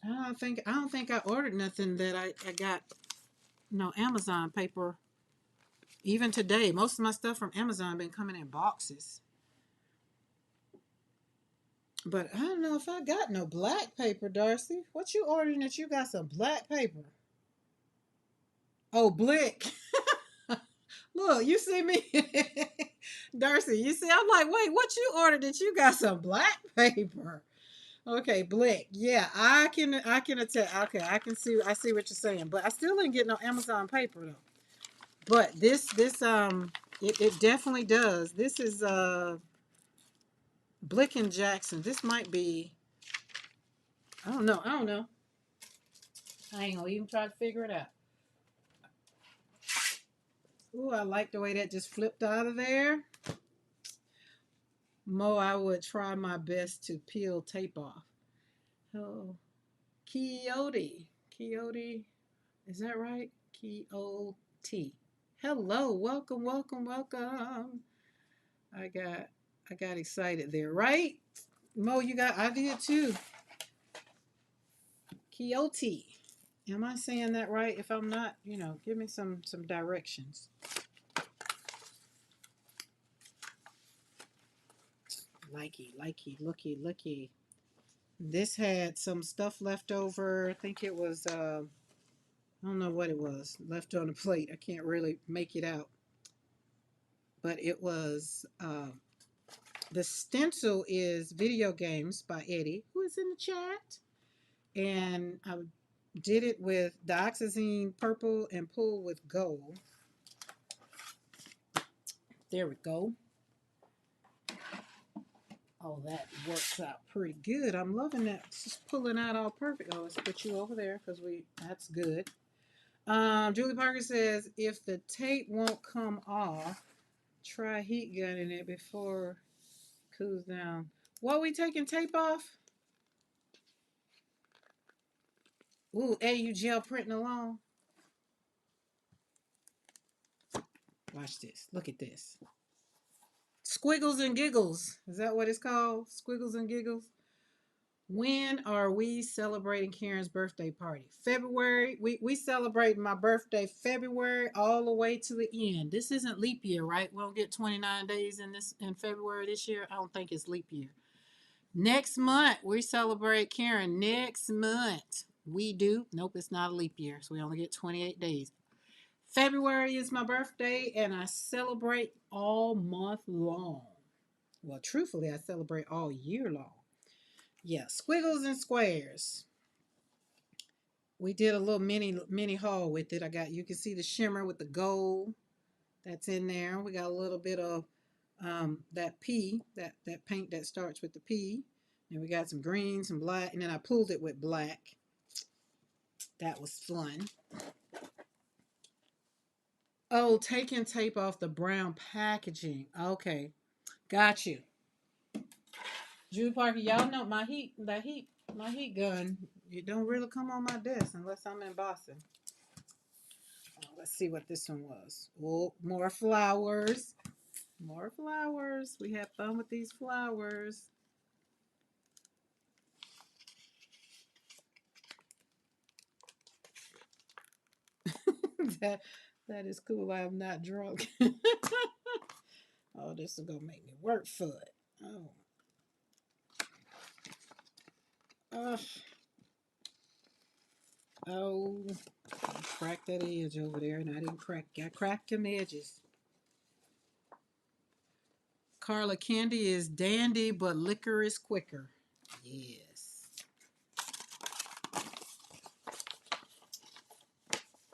I don't think I ordered nothing that I got no Amazon paper. Even today, most of my stuff from Amazon been coming in boxes. But I don't know if I got no black paper, Darcy. What you ordering that you got some black paper? Oh, Blick. Look, you see me, Darcy. You see, I'm like, wait, what you ordered that you got some black paper? Okay, Blick. Yeah, I can attest. Okay, I see what you're saying, but I still didn't get no Amazon paper though. But it definitely does. This is Blick and Jackson. This might be. I don't know. I don't know. I ain't gonna even try to figure it out. Ooh, I like the way that just flipped out of there. Mo, I would try my best to peel tape off. Oh, Coyote. Coyote. Is that right? Coyote. Hello. Welcome, welcome, welcome. I got I got excited there, right? Mo, I did too. Coyote. Am I saying that right? If I'm not, give me some directions. Likey, looky. This had some stuff left over. I think it was I don't know what it was left on the plate. I can't really make it out. But it was the stencil is Video Games by Eddie, who is in the chat. And I did it with dioxazine purple and pulled with gold. There we go. Oh, that works out pretty good. I'm loving that. It's just pulling out all perfect. Oh, let's put you over there because that's good. Julie Parker says, if the tape won't come off, try heat gunning it before it cools down. What, we taking tape off? Ooh, AU gel printing along. Watch this. Look at this. Squiggles and giggles. Is that what it's called? Squiggles and giggles. When are we celebrating Karen's birthday party? February. We celebrate my birthday February all the way to the end. This isn't leap year, right? We'll get 29 days in February this year. I don't think it's leap year. Next month, we celebrate Karen. Next month, we do. Nope, it's not a leap year, so we only get 28 days. February is my birthday, and I celebrate all month long. Well, truthfully, I celebrate all year long. Yeah, squiggles and squares. We did a little mini haul with it. You can see the shimmer with the gold that's in there. We got a little bit of that P, that paint that starts with the P. And we got some green, some black, and then I pulled it with black. That was fun. Oh, taking tape off the brown packaging. Okay, got you. Julie Parker, y'all know my heat gun. It don't really come on my desk unless I'm embossing. Let's see what this one was. Oh, more flowers. More flowers. We had fun with these flowers. that that is cool. I am not drunk. Oh, this is gonna make me work for it. Oh. Oh, I cracked that edge over there, and I didn't crack. I cracked them edges. Carla, candy is dandy, but liquor is quicker. Yes.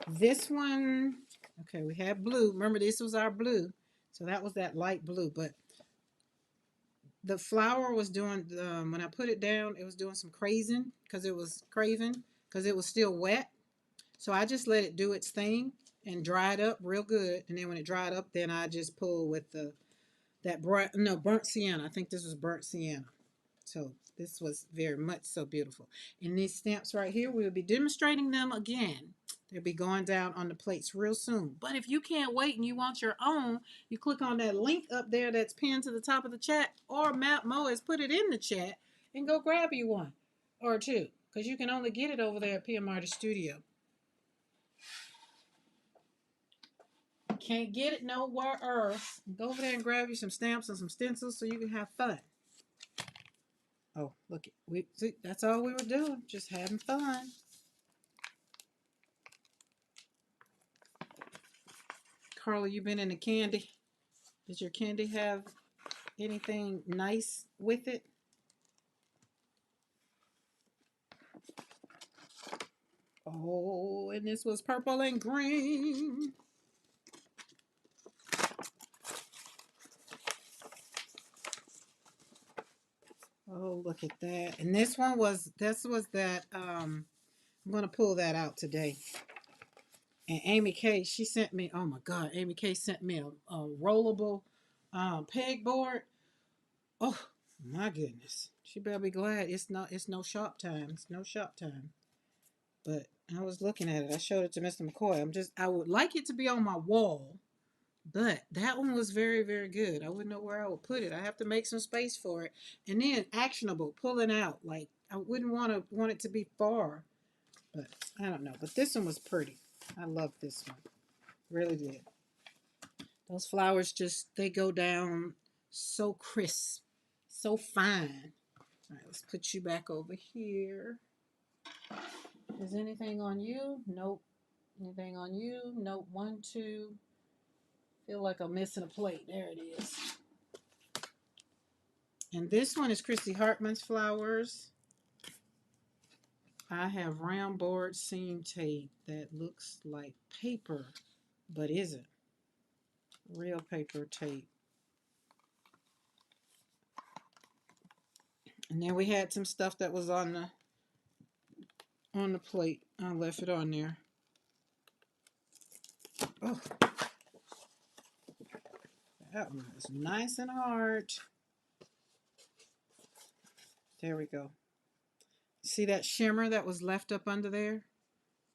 This one, okay, we had blue. Remember, this was our blue. So that was that light blue. But the flower was doing, when I put it down, it was doing some craving because it was still wet. So I just let it do its thing and dry it up real good. And then when it dried up, then I just pull with burnt sienna. I think this was burnt sienna. So this was very much so beautiful. And these stamps right here, we'll be demonstrating them again. They'll be going down on the plates real soon. But if you can't wait and you want your own, you click on that link up there that's pinned to the top of the chat, or Matt Mo has put it in the chat, and go grab you one or two, because you can only get it over there at PM Artist Studio. Can't get it nowhere else. Go over there and grab you some stamps and some stencils so you can have fun. Oh, look, that's all we were doing, just having fun. Carla, you been in the candy? Does your candy have anything nice with it? Oh, and this was purple and green. Oh, look at that. And this was that, I'm going to pull that out today. And Amy K, she sent me, oh my God, Amy K sent me a rollable pegboard. Oh my goodness. She better be glad it's no shop time. It's no shop time. But I was looking at it. I showed it to Mr. McCoy. I would like it to be on my wall. But that one was very, very good. I wouldn't know where I would put it. I have to make some space for it. And then actionable, pulling out. Like I wouldn't want it to be far. But I don't know. But this one was pretty. I love this one. Really did. Those flowers they go down so crisp, so fine. All right, let's put you back over here. Is anything on you? Nope. Anything on you? Nope. 1, 2. Feel like I'm missing a plate. There it is. And this one is Christy Hartman's flowers. I have round board seam tape that looks like paper, but isn't. Real paper tape. And then we had some stuff that was on the plate. I left it on there. Oh, that one is nice and hard. There we go. See that shimmer that was left up under there?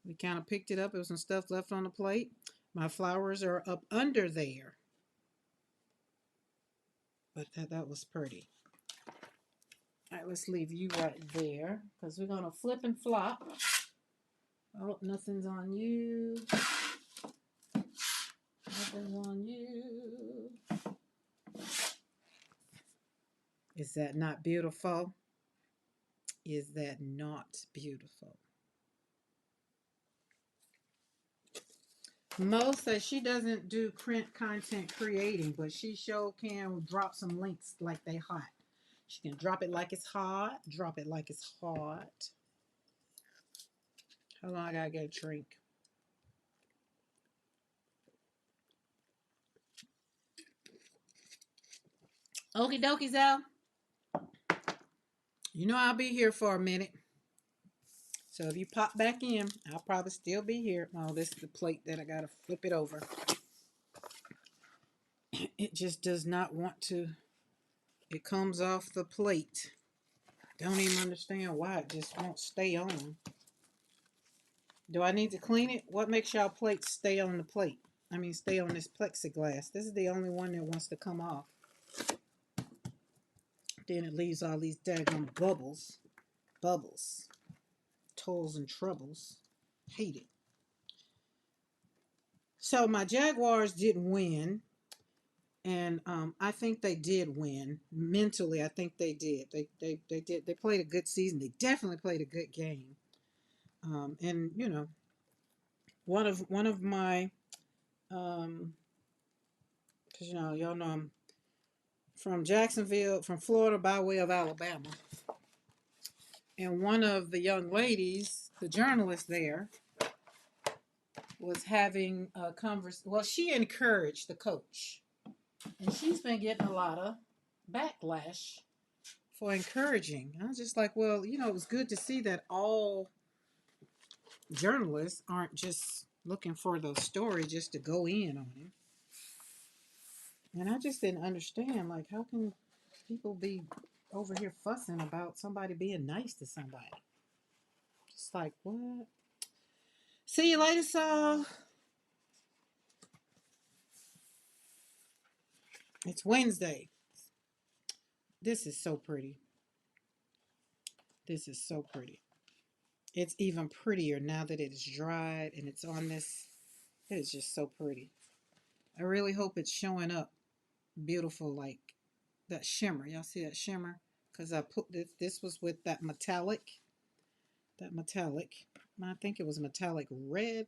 We kind of picked it up. There was some stuff left on the plate. My flowers are up under there. But that was pretty. All right, let's leave you right there because we're going to flip and flop. Oh, nothing's on you. Nothing's on you. Is that not beautiful? Is that not beautiful? Mo says she doesn't do print content creating, but she sure can drop some links like they hot. She can drop it like it's hot. Drop it like it's hot. How long I gotta get a drink? Okie dokie, Al. You know I'll be here for a minute. So if you pop back in, I'll probably still be here. Oh, this is the plate that I gotta flip it over. It just does not want to. It comes off the plate. Don't even understand why it just won't stay on. Do I need to clean it? What makes y'all plates stay on the plate? I mean, stay on this plexiglass. This is the only one that wants to come off. Then it leaves all these daggone bubbles. Bubbles. Tolls and troubles. Hate it. So my Jaguars didn't win. And I think they did win. Mentally, I think they did. They did. They played a good season. They definitely played a good game. And you know, one of my, because you know, y'all know I'm from Jacksonville, from Florida by way of Alabama. And one of the young ladies, the journalist there, was having a conversation. Well, she encouraged the coach. And she's been getting a lot of backlash for encouraging. I was just like, well, you know, it was good to see that all journalists aren't just looking for the story just to go in on him. And I just didn't understand, like, how can people be over here fussing about somebody being nice to somebody? Just like, what? See you later, Saul. It's Wednesday. This is so pretty. This is so pretty. It's even prettier now that it is dried and it's on this. It is just so pretty. I really hope it's showing up beautiful, like that shimmer. Y'all see that shimmer? Because I put this was with that metallic. That metallic. I think it was metallic red.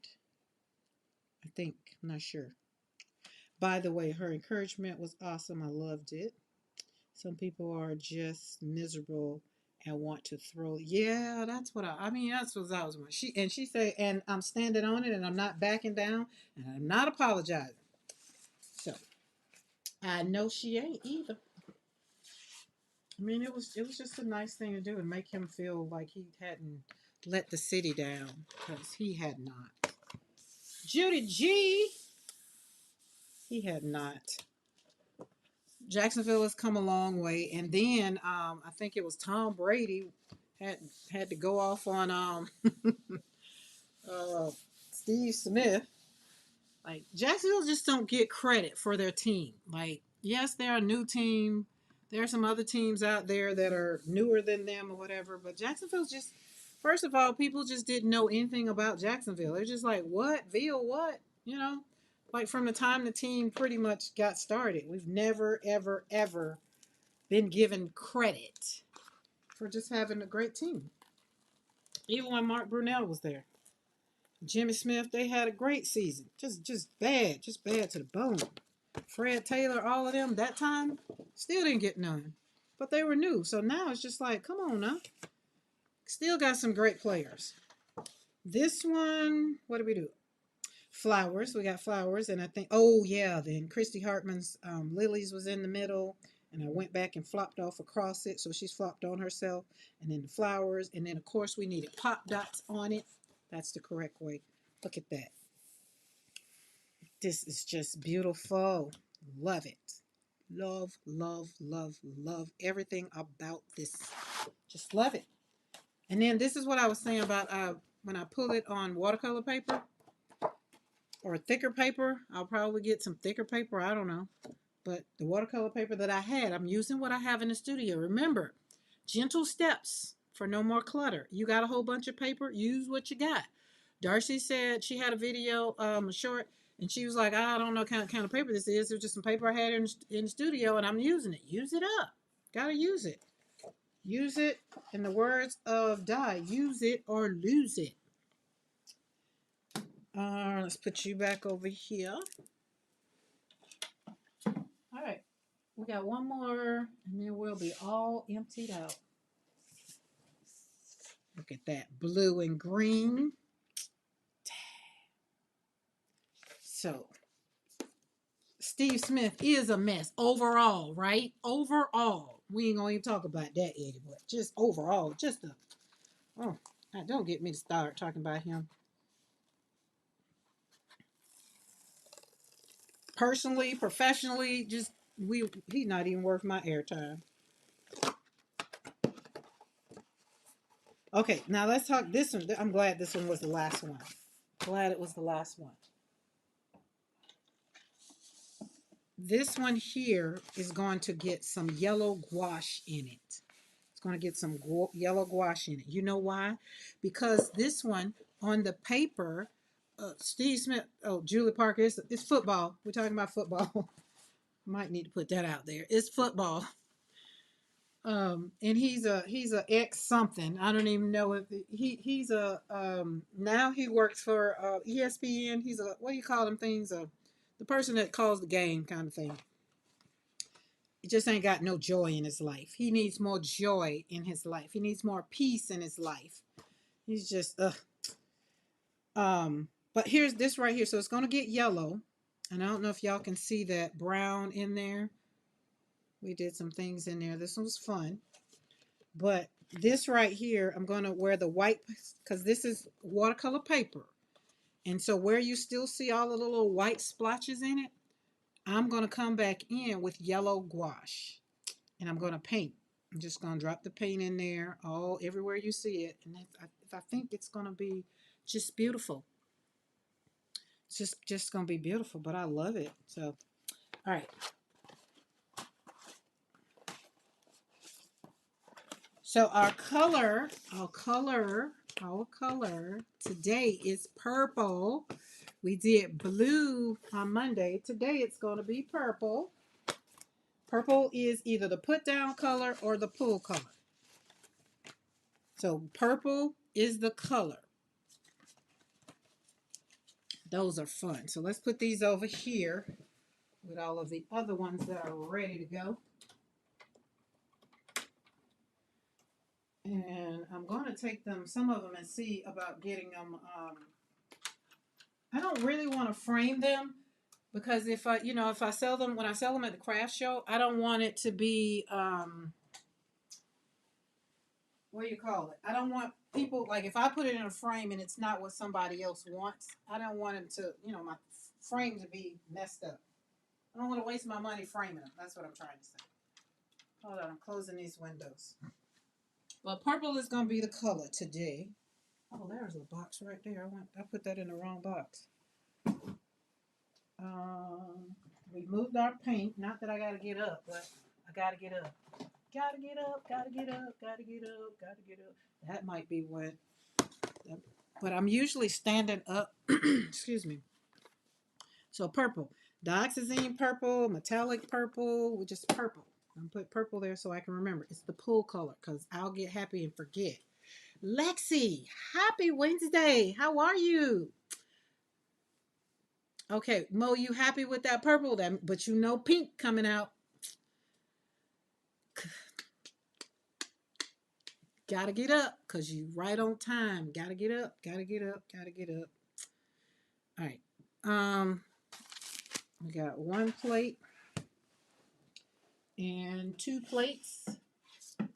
I think. I'm not sure. By the way, her encouragement was awesome. I loved it. Some people are just miserable and want to throw. Yeah, that's what I mean. That's what I was. She said, and I'm standing on it, and I'm not backing down, and I'm not apologizing. So I know she ain't either. I mean, it was just a nice thing to do and make him feel like he hadn't let the city down because he had not. Judy G, he had not. Jacksonville has come a long way, and then I think it was Tom Brady had to go off on Steve Smith. Like Jacksonville just don't get credit for their team. Like yes, they're a new team. There are some other teams out there that are newer than them or whatever, but Jacksonville's just first of all, people just didn't know anything about Jacksonville. They're just like, what? Ville, what? You know? Like from the time the team pretty much got started. We've never, ever, ever been given credit for just having a great team. Even when Mark Brunell was there. Jimmy Smith, they had a great season. Just bad to the bone. Fred Taylor, all of them, that time, still didn't get none. But they were new. So now it's just like, come on now. Still got some great players. This one, what do we do? Flowers. We got flowers. And I think, oh yeah, then Christy Hartman's Lilies was in the middle. And I went back and flopped off across it. So she's flopped on herself. And then the flowers. And then, of course, we needed pop dots on it. That's the correct way. Look at that. This is just beautiful. Love it. Love, love, love, love everything about this. Just love it. And then this is what I was saying about when I pull it on watercolor paper or thicker paper. I'll probably get some thicker paper. I don't know. But the watercolor paper that I had, I'm using what I have in the studio. Remember, gentle steps for no more clutter. You got a whole bunch of paper, use what you got. Darcy said she had a video, a short, and she was like, I don't know what kind of paper this is. It was just some paper I had in the studio, and I'm using it. Use it up. Gotta use it. Use it. In the words of Di, use it or lose it. Let's put you back over here. All right. We got one more, and then we'll be all emptied out. Look at that, blue and green. So, Steve Smith is a mess overall, right? Overall. We ain't gonna even talk about that, Eddie, but just overall, just a, oh, don't get me to start talking about him. Personally, professionally, just, he's not even worth my airtime. Okay, now let's talk this one. I'm glad this one was the last one. Glad it was the last one. This one here is going to get some yellow gouache in it. It's going to get some yellow gouache in it. You know why? Because this one on the paper, Steve Smith, Julie Parker, it's football. We're talking about football. Might need to put that out there. It's football. And he's a ex something. I don't even know if he's a now he works for ESPN. He's a, what do you call them things? The person that calls the game kind of thing. He just ain't got no joy in his life. He needs more joy in his life. He needs more peace in his life. He's just but here's this right here. So it's gonna get yellow. And I don't know if y'all can see that brown in there. We did some things in there. This was fun. But this right here, I'm going to wear the white because this is watercolor paper. And so where you still see all the little white splotches in it, I'm going to come back in with yellow gouache. And I'm going to paint. I'm just going to drop the paint in there all everywhere you see it. And if I think it's going to be just beautiful. It's just going to be beautiful, but I love it. So, all right. So our color today is purple. We did blue on Monday. Today it's going to be purple. Purple is either the put down color or the pull color. So purple is the color. Those are fun. So let's put these over here with all of the other ones that are ready to go. And I'm going to take them, some of them, and see about getting them. I don't really want to frame them because if I sell them, when I sell them at the craft show, I don't want it to be, what do you call it? I don't want people, like if I put it in a frame and it's not what somebody else wants, I don't want it to, my frame to be messed up. I don't want to waste my money framing them. That's what I'm trying to say. Hold on, I'm closing these windows. Well, purple is going to be the color today. Oh, there's a box right there. I put that in the wrong box. We moved our paint. Not that I got to get up, but I got to get up. Gotta get up, gotta get up, gotta get up, gotta get up. That might be what. But I'm usually standing up. Excuse me. So purple. Dioxazine purple, metallic purple, just purple. I'm put purple there so I can remember. It's the pull color because I'll get happy and forget. Lexi, happy Wednesday. How are you? Okay, Mo, you happy with that purple? But pink coming out. Gotta get up because you right on time. Gotta get up, gotta get up, gotta get up. All right. We got one plate and two plates.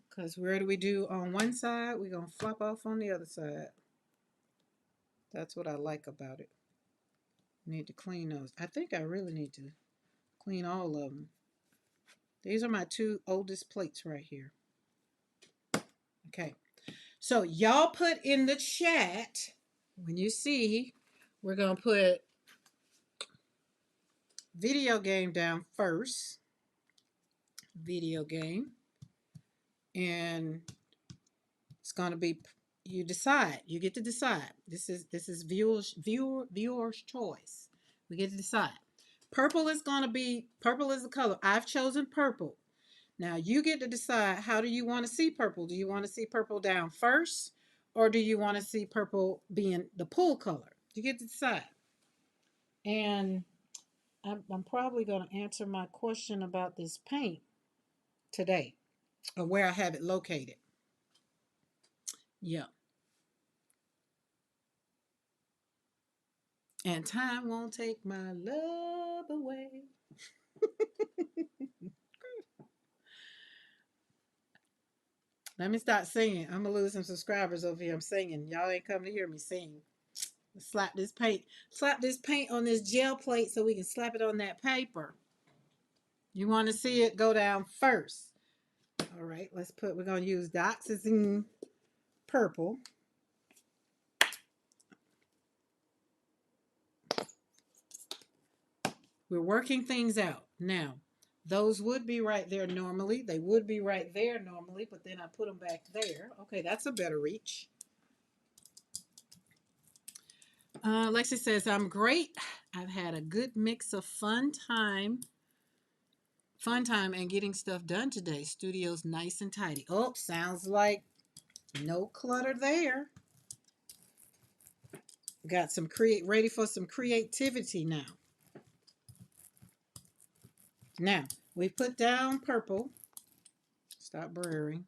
Because where do we do on one side? We're going to flop off on the other side. That's what I like about it. Need to clean those. I think I really need to clean all of them. These are my two oldest plates right here. Okay. So y'all put in the chat when you see, we're going to put video game down first. Video game. And it's going to be, you decide. You get to decide. This is viewer's choice. We get to decide. Purple is going to be, purple is the color. I've chosen purple. Now you get to decide, how do you want to see purple? Do you want to see purple down first? Or do you want to see purple being the pool color? You get to decide. And I'm probably going to answer my question about this paint today, or where I have it located. Yeah. And time won't take my love away. Let me start singing. I'm going to lose some subscribers over here. I'm singing. Y'all ain't come to hear me sing. Slap this paint. Slap this paint on this gel plate so we can slap it on that paper. You want to see it go down first. All right, we're going to use Dioxazine purple. We're working things out. Now, those would be right there normally. They would be right there normally, but then I put them back there. Okay, that's a better reach. Lexi says, I'm great. I've had a good mix of fun time and getting stuff done today. Studio's nice and tidy. Oh, sounds like no clutter there. Got some ready for some creativity now. Now, we put down purple. Stop blurring.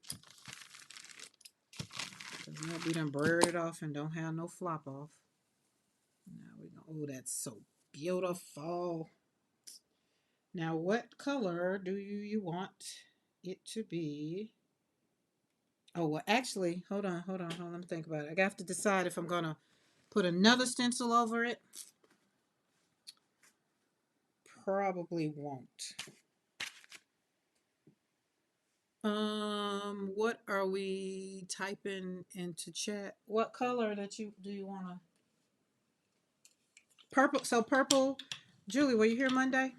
Because we done blurred it off and don't have no flop off. Now we're going, oh, that's so beautiful. Now, what color do you want it to be? Oh, well, actually, hold on. Let me think about it. I have to decide if I'm going to put another stencil over it. Probably won't. What are we typing into chat? What color do you want to? Purple. So purple. Julie, were you here Monday?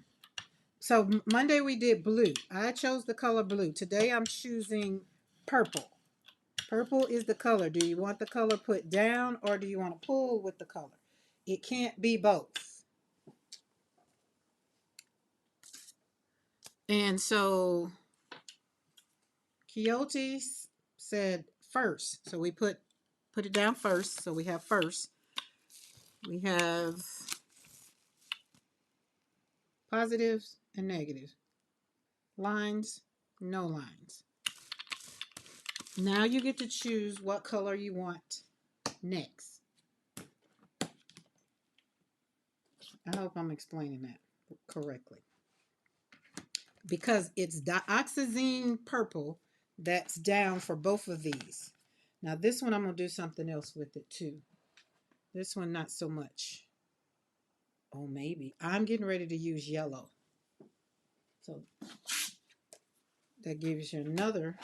So Monday we did blue. I chose the color blue. Today I'm choosing purple. Purple is the color. Do you want the color put down or do you want to pull with the color? It can't be both. And so Quixote said first. So we put it down first. So we have first. We have positives and negatives. Lines, no lines. Now you get to choose what color you want next. I hope I'm explaining that correctly. Because it's dioxazine purple that's down for both of these. Now this one I'm going to do something else with it too. This one not so much. Oh, maybe. I'm getting ready to use yellow. So that gives you another.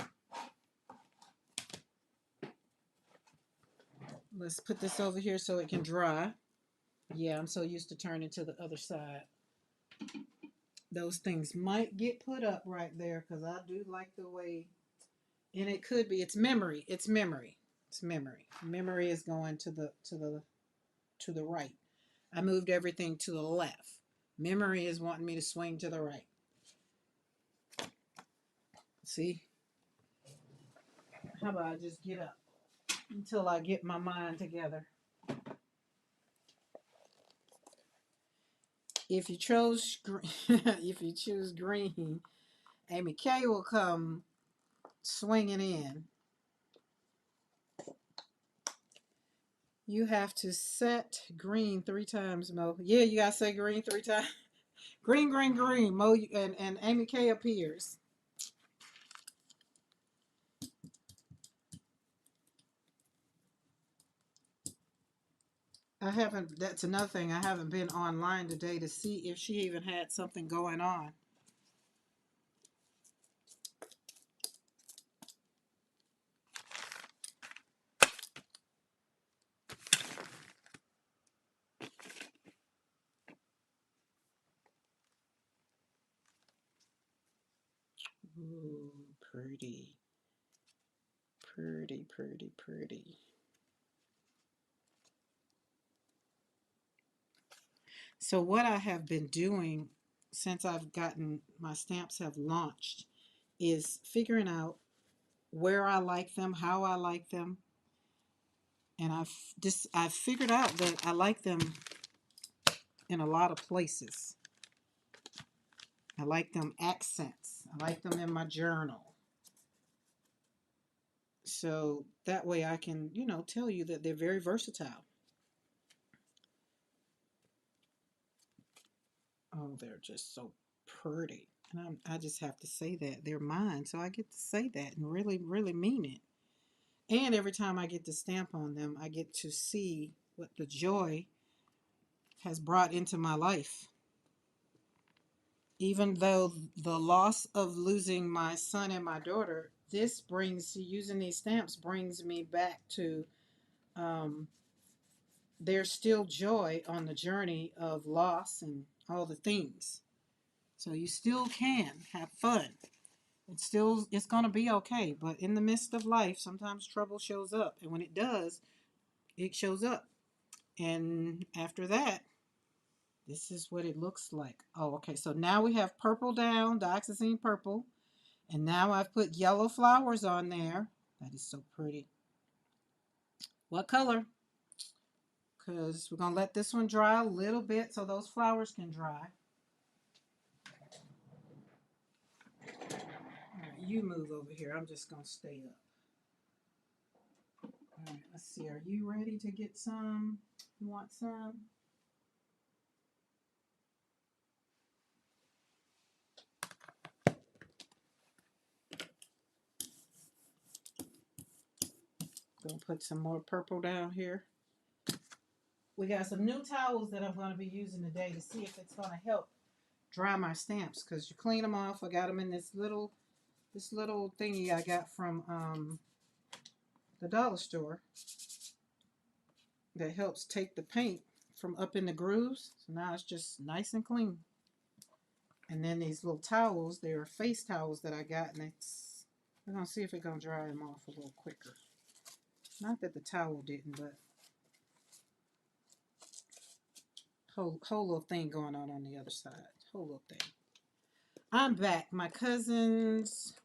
Let's put this over here so it can dry. Yeah, I'm so used to turning to the other side. Those things might get put up right there because I do like the way, and it could be, it's memory. Memory is going to the right. I moved everything to the left. Memory is wanting me to swing to the right. See? How about I just get up until I get my mind together? If you chose if you choose green, Amy K will come swinging in. You have to set green 3 times, Mo. Yeah, you gotta say green 3 times. Green, Mo, and Amy K appears. I haven't, that's another thing, I haven't been online today to see if she even had something going on. pretty. Pretty, pretty, pretty. So what I have been doing since I've gotten my stamps have launched is figuring out where I like them, how I like them, and I've figured out that I like them in a lot of places. I like them accents. I like them in my journal. So that way I can, tell you that they're very versatile. Oh, they're just so pretty. And I just have to say that. They're mine. So I get to say that and really, really mean it. And every time I get to stamp on them, I get to see what the joy has brought into my life. Even though the loss of losing my son and my daughter, using these stamps brings me back to um, there's still joy on the journey of loss and all the things. So you still can have fun. It's going to be okay. But in the midst of life, sometimes trouble shows up. And when it does, it shows up. And after that, this is what it looks like. Oh, okay. So now we have purple down, dioxazine purple. And now I've put yellow flowers on there. That is so pretty. What color? Because we're going to let this one dry a little bit so those flowers can dry. All right, you move over here. I'm just going to stay up. All right, let's see. Are you ready to get some? You want some? Gonna put some more purple down here. We got some new towels that I'm going to be using today to see if it's going to help dry my stamps, because you clean them off. I got them in this little thingy I got from the dollar store that helps take the paint from up in the grooves. So now it's just nice and clean. And then these little towels, they're face towels that I got, and we're going to see if it's going to dry them off a little quicker. Not that the towel didn't, but whole little thing going on the other side. Whole little thing. I'm back. My cousin's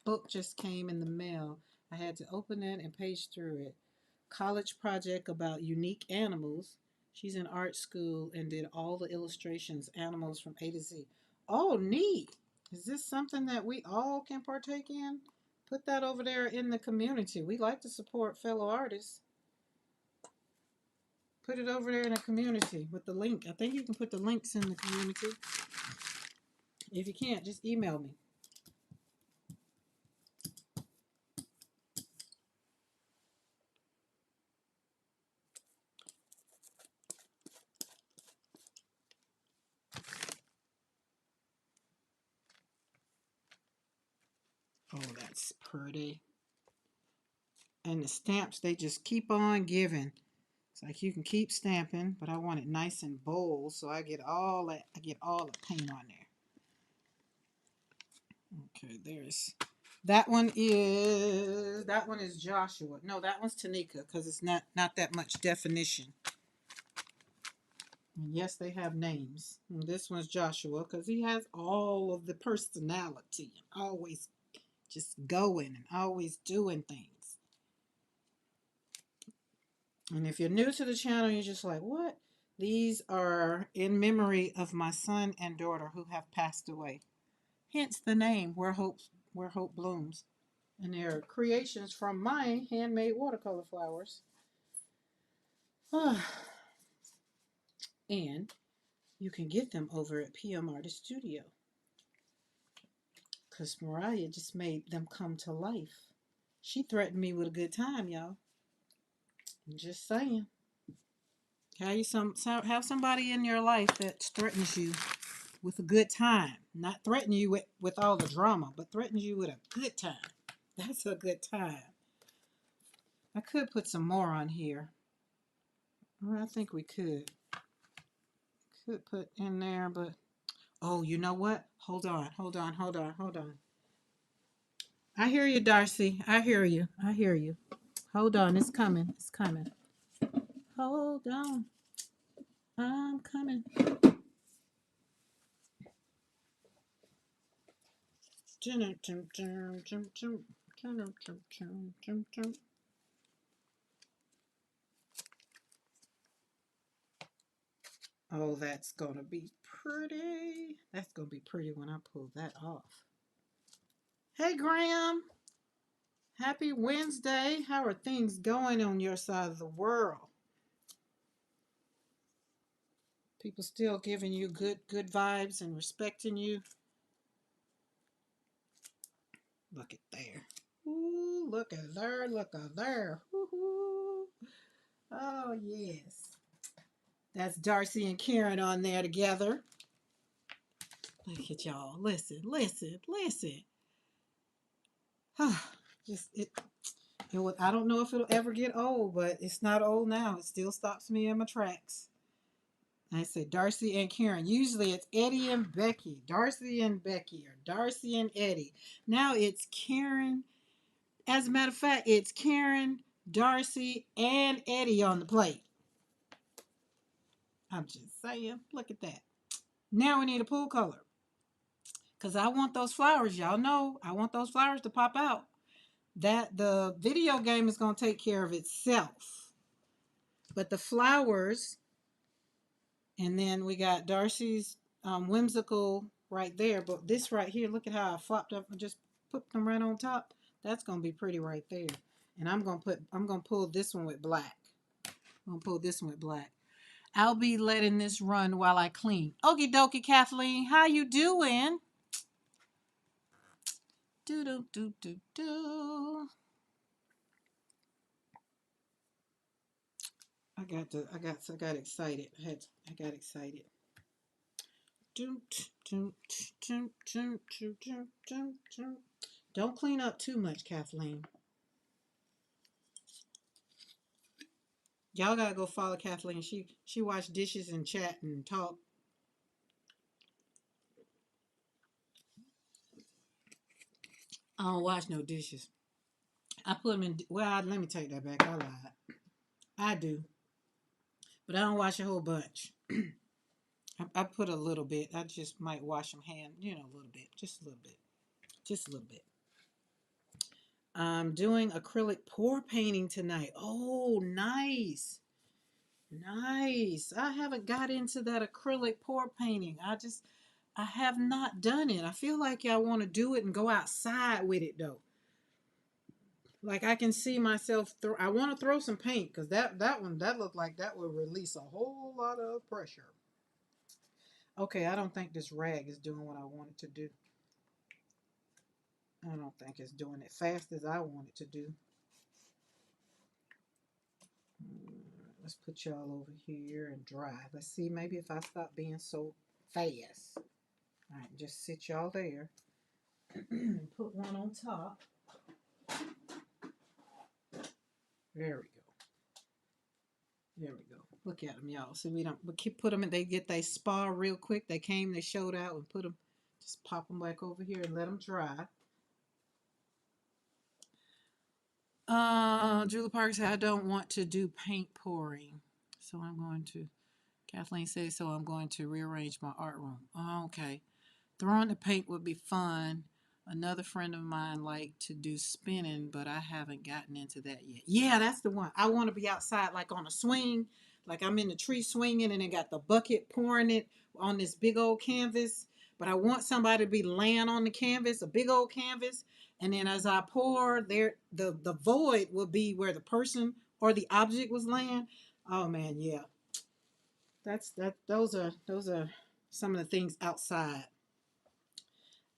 book just came in the mail. I had to open it and page through it. College project about unique animals. She's in art school and did all the illustrations, animals from A to Z. Oh, neat. Is this something that we all can partake in? Put that over there in the community. We like to support fellow artists. Put it over there in the community with the link. I think you can put the links in the community. If you can't, just email me. Oh, that's pretty. And the stamps, they just keep on giving. It's like you can keep stamping, but I want it nice and bold, so I get all the paint on there. Okay, that one is Joshua. No, that one's Tanika, because it's not that much definition. And yes, they have names. And this one's Joshua, because he has all of the personality, always just going and always doing things. And if you're new to the channel, you're just like, what? These are in memory of my son and daughter who have passed away. Hence the name, Where Hope Blooms. And they're creations from my handmade watercolor flowers. And you can get them over at PM Artist Studio, because Mariah just made them come to life. She threatened me with a good time, y'all. I'm just saying. Have somebody in your life that threatens you with a good time. Not threaten you with all the drama, but threatens you with a good time. That's a good time. I could put some more on here. Well, I think we could. Could put in there, but oh, you know what? Hold on. I hear you, Darcy. I hear you. I hear you. Hold on. It's coming. It's coming. Hold on. I'm coming. Oh, that's going to be pretty. That's going to be pretty when I pull that off. Hey, Graham. Happy Wednesday. How are things going on your side of the world? People still giving you good vibes and respecting you. Look at there. Ooh, look at there. Look at there. Ooh. Oh, yes. That's Darcy and Karen on there together. Look at y'all. Listen, listen, listen. Just I don't know if it'll ever get old, but it's not old now. It still stops me in my tracks. I said Darcy and Karen. Usually it's Eddie and Becky. Darcy and Becky or Darcy and Eddie. Now it's Karen. As a matter of fact, it's Karen, Darcy, and Eddie on the plate. I'm just saying. Look at that. Now we need a pool color. Because I want those flowers. Y'all know I want those flowers to pop out. That the video game is going to take care of itself. But the flowers, and then we got Darcy's whimsical right there. But this right here, look at how I flopped up and just put them right on top. That's going to be pretty right there. And I'm going to pull this one with black. I'm going to pull this one with black. I'll be letting this run while I clean. Okie dokie, Kathleen. How you doing? Do do do do do. I got excited. I got excited. Don't clean up too much, Kathleen. Y'all gotta go follow Kathleen. She wash dishes and chat and talk. I don't wash no dishes. I put them in. Well, let me take that back. I lied. I do, but I don't wash a whole bunch. I put a little bit. I just might wash them hand, a little bit, just a little bit, just a little bit. I'm doing acrylic pour painting tonight. Oh, nice. Nice. I haven't got into that acrylic pour painting. I have not done it. I feel like I want to do it and go outside with it though. Like I can see myself I want to throw some paint because that one that looked like that would release a whole lot of pressure. Okay, I don't think this rag is doing what I want it to do. I don't think it's doing it fast as I want it to do. Let's put y'all over here and dry. Let's see, maybe if I stop being so fast. All right, just sit y'all there. Put one on top. There we go. There we go. Look at them, y'all. So we keep put them in. They get they spa real quick. They came, they showed out, and put them. Just pop them back over here and let them dry. Julie Parker said, I don't want to do paint pouring. So I'm going to, Kathleen says, so I'm going to rearrange my art room. Oh, okay. Throwing the paint would be fun. Another friend of mine liked to do spinning, but I haven't gotten into that yet. Yeah, that's the one. I want to be outside like on a swing. Like I'm in the tree swinging and I got the bucket pouring it on this big old canvas. But I want somebody to be laying on the canvas, a big old canvas. And then as I pour, the void will be where the person or the object was laying. Oh man, yeah. Those are some of the things outside.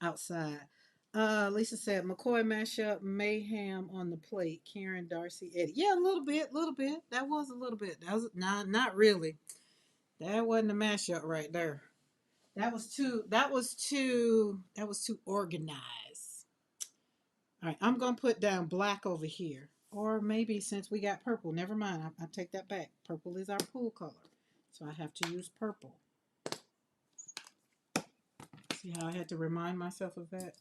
Outside. Lisa said McCoy mashup mayhem on the plate. Karen, Darcy, Eddie. Yeah, a little bit, little bit. That was a little bit. That was not really. That wasn't a mashup right there. That was too organized. All right, I'm gonna put down black over here. Or maybe since we got purple, never mind. I take that back. Purple is our pool color. So I have to use purple. See how I had to remind myself of that?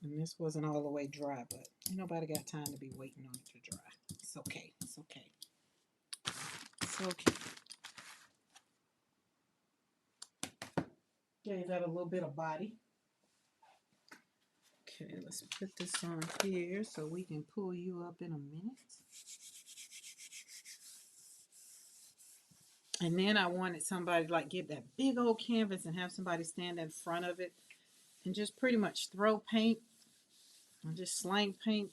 And this wasn't all the way dry, but ain't nobody got time to be waiting on it to dry. It's okay. It's okay. It's okay. Gave that a little bit of body. Okay, let's put this on here so we can pull you up in a minute. And then I wanted somebody to like get that big old canvas and have somebody stand in front of it and just pretty much throw paint and just slang paint.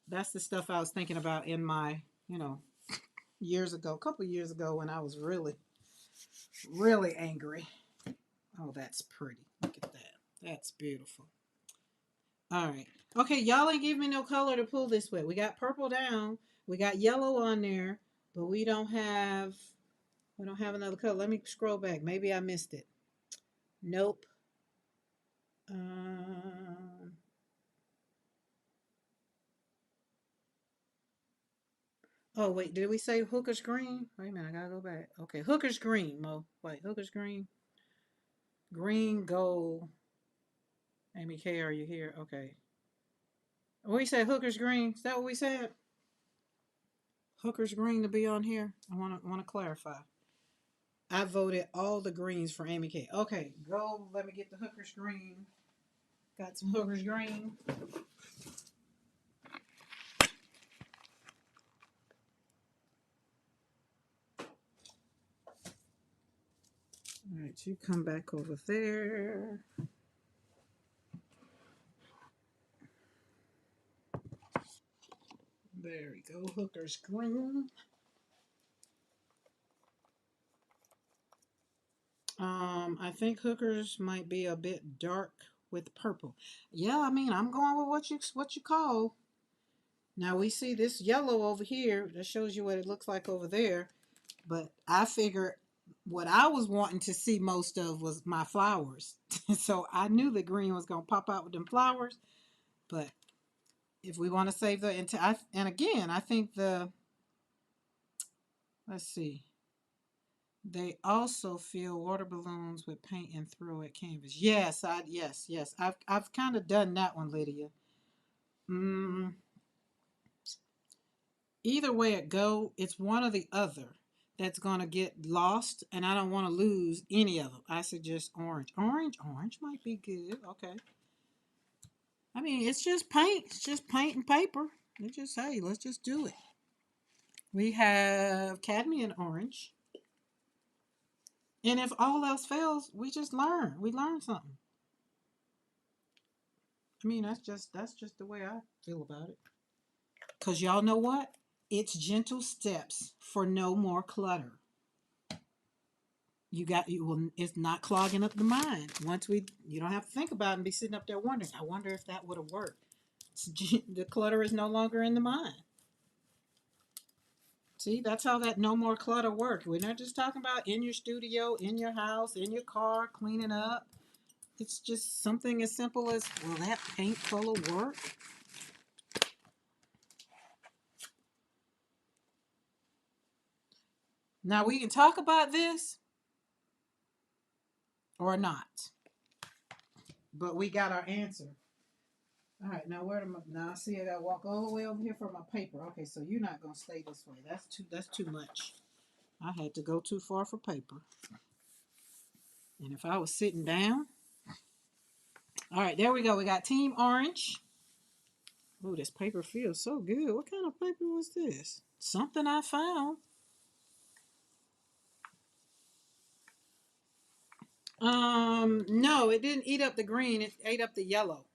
That's the stuff I was thinking about in my, years ago, a couple of years ago when I was really, really angry. Oh, that's pretty. Look at that. That's beautiful. All right. Okay, y'all ain't give me no color to pull this with. We got purple down. We got yellow on there, but we don't have another color. Let me scroll back. Maybe I missed it. Nope. Oh, wait, did we say Hooker's Green? Wait a minute, I gotta go back. Okay, Hooker's Green, Mo. Wait, Hooker's Green. Green, gold. Amy K, are you here? Okay. We said Hooker's Green. Is that what we said? Hooker's Green to be on here? I wanna clarify. I voted all the greens for Amy K. Okay, go. Let me get the Hooker's Green. Got some Hooker's Green. All right, you come back over there. There we go, Hooker's Green. I think Hooker's might be a bit dark with purple. Yeah, I mean, I'm going with what you call. Now we see this yellow over here. That shows you what it looks like over there. But I figure what I was wanting to see most of was my flowers. So I knew the green was going to pop out with them flowers. But if we want to save the, and again, I think let's see. They also fill water balloons with paint and throw at canvas. Yes, yes. I've kind of done that one, Lydia. Mm, Either way it go, it's one or the other that's gonna get lost, and I don't want to lose any of them. I suggest orange. Orange might be good. Okay. I mean, it's just paint. It's just paint and paper. Let's just do it. We have cadmium orange. And if all else fails, we just learn. We learn something. I mean, that's just the way I feel about it. Cause y'all know what? It's gentle steps for no more clutter. It's not clogging up the mind. You don't have to think about it and be sitting up there wondering. I wonder if that would have worked. The clutter is no longer in the mind. See, that's how that no more clutter works. We're not just talking about in your studio, in your house, in your car, cleaning up. It's just something as simple as, will that paint color work? Now we can talk about this or not, but we got our answer. All right, now now I see I gotta walk all the way over here for my paper. Okay, so you're not gonna stay this way. That's too much. I had to go too far for paper. And if I was sitting down, all right, there we go. We got Team Orange. Oh, this paper feels so good. What kind of paper was this? Something I found. No, it didn't eat up the green. It ate up the yellow.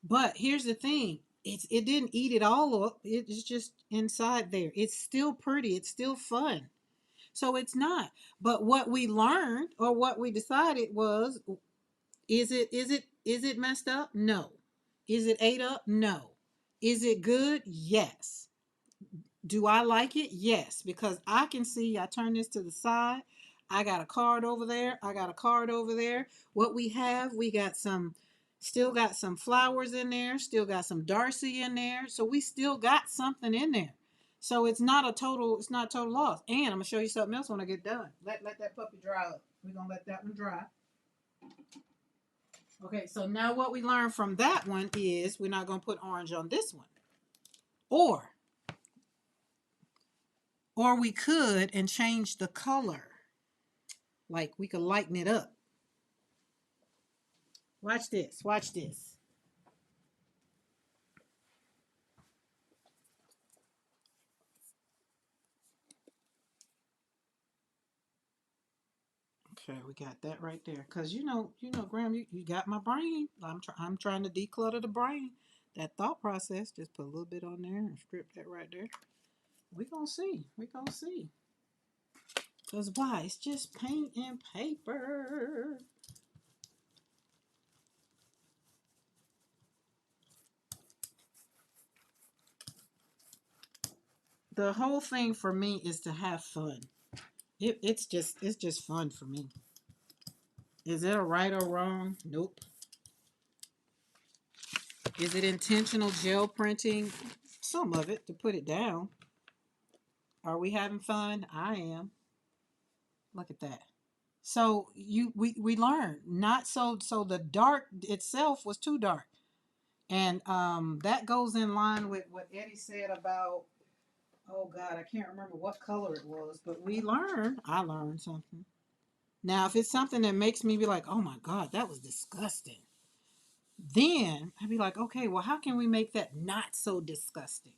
But here's the thing. It didn't eat it all up. It's just inside there. It's still pretty. It's still fun. So it's not. But what we learned or what we decided was, is it messed up? No. Is it ate up? No. Is it good? Yes. Do I like it? Yes, because I can see, I turn this to the side. I got a card over there. I got a card over there. What we got still got some flowers in there, still got some Darcy in there. So we still got something in there. So it's not total loss. And I'm gonna show you something else when I get done. Let that puppy dry up. We're gonna let that one dry. Okay, so now what we learned from that one is we're not going to put orange on this one. Or we could and change the color. Like we could lighten it up. Watch this. Watch this. Okay, we got that right there. Cause Graham, you got my brain. I'm trying to declutter the brain. That thought process. Just put a little bit on there and strip that right there. We gonna see. We gonna see. Cause why? It's just paint and paper. The whole thing for me is to have fun. It's just fun for me. Is it a right or wrong? Nope. Is it intentional gel printing? Some of it to put it down. Are we having fun? I am. Look at that. So we learned not so the dark itself was too dark, and that goes in line with what Eddie said about, oh God, I can't remember what color it was, but I learned something. Now if it's something that makes me be like, oh my God, that was disgusting, then I'd be like, okay, well how can we make that not so disgusting?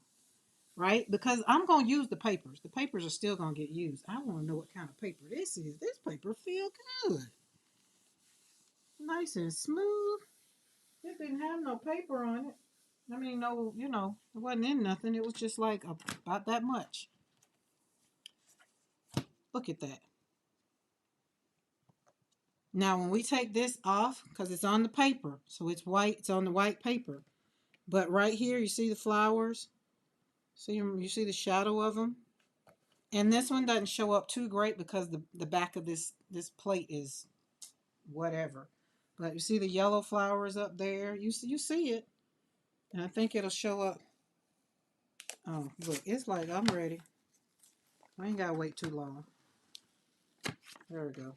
Right? Because I'm going to use the papers. The papers are still going to get used. I want to know what kind of paper this is. This paper feel good. Nice and smooth. It didn't have no paper on it. I mean, no, it wasn't in nothing. It was just like about that much. Look at that. Now, when we take this off, because it's on the paper, so it's white, it's on the white paper. But right here, you see the flowers? See them? You see the shadow of them? And this one doesn't show up too great because the back of this plate is whatever. But you see the yellow flowers up there? You see it. And I think it'll show up. Oh, look, it's like I'm ready. I ain't gotta wait too long. There we go.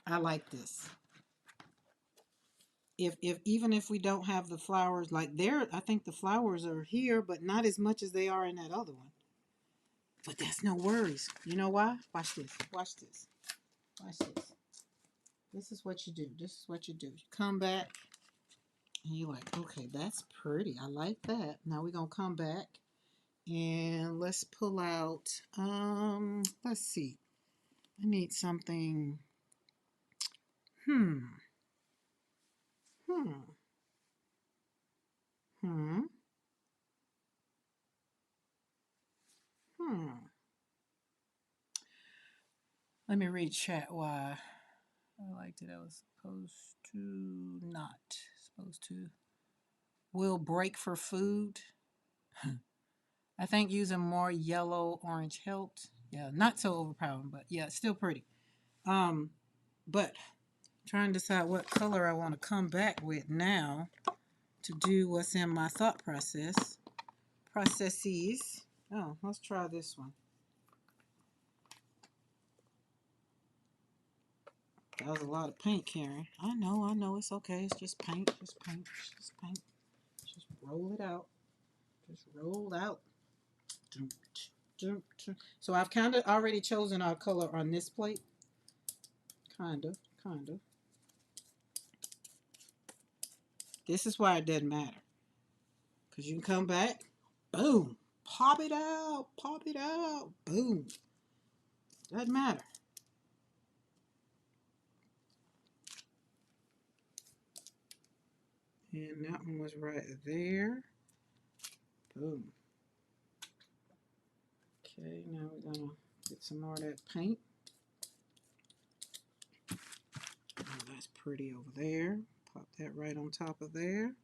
I like this. If even if we don't have the flowers like there, I think the flowers are here, but not as much as they are in that other one. But that's no worries. You know why? Watch this. Watch this. Watch this. This is what you do. This is what you do. You come back and you're like, okay, that's pretty. I like that. Now we're gonna come back and let's pull out. Let's see. I need something. Hmm. Hmm. Hmm. Hmm. Let me read chat why I liked it. I was supposed to not. Supposed to. Will break for food. I think using more yellow orange helped. Yeah, not so overpowering, but yeah, still pretty. Um, but trying to decide what color I want to come back with now to do what's in my thought processes. Oh, let's try this one. That was a lot of paint, Karen. I know, it's okay. It's just paint, just paint, just paint. Just roll it out. Just roll out. So I've kind of already chosen our color on this plate. Kind of, kind of. This is why it doesn't matter. Because you can come back, boom, pop it out, boom. Doesn't matter. And that one was right there. Boom. Okay, now we're gonna get some more of that paint. Oh, that's pretty over there. Pop that right on top of there.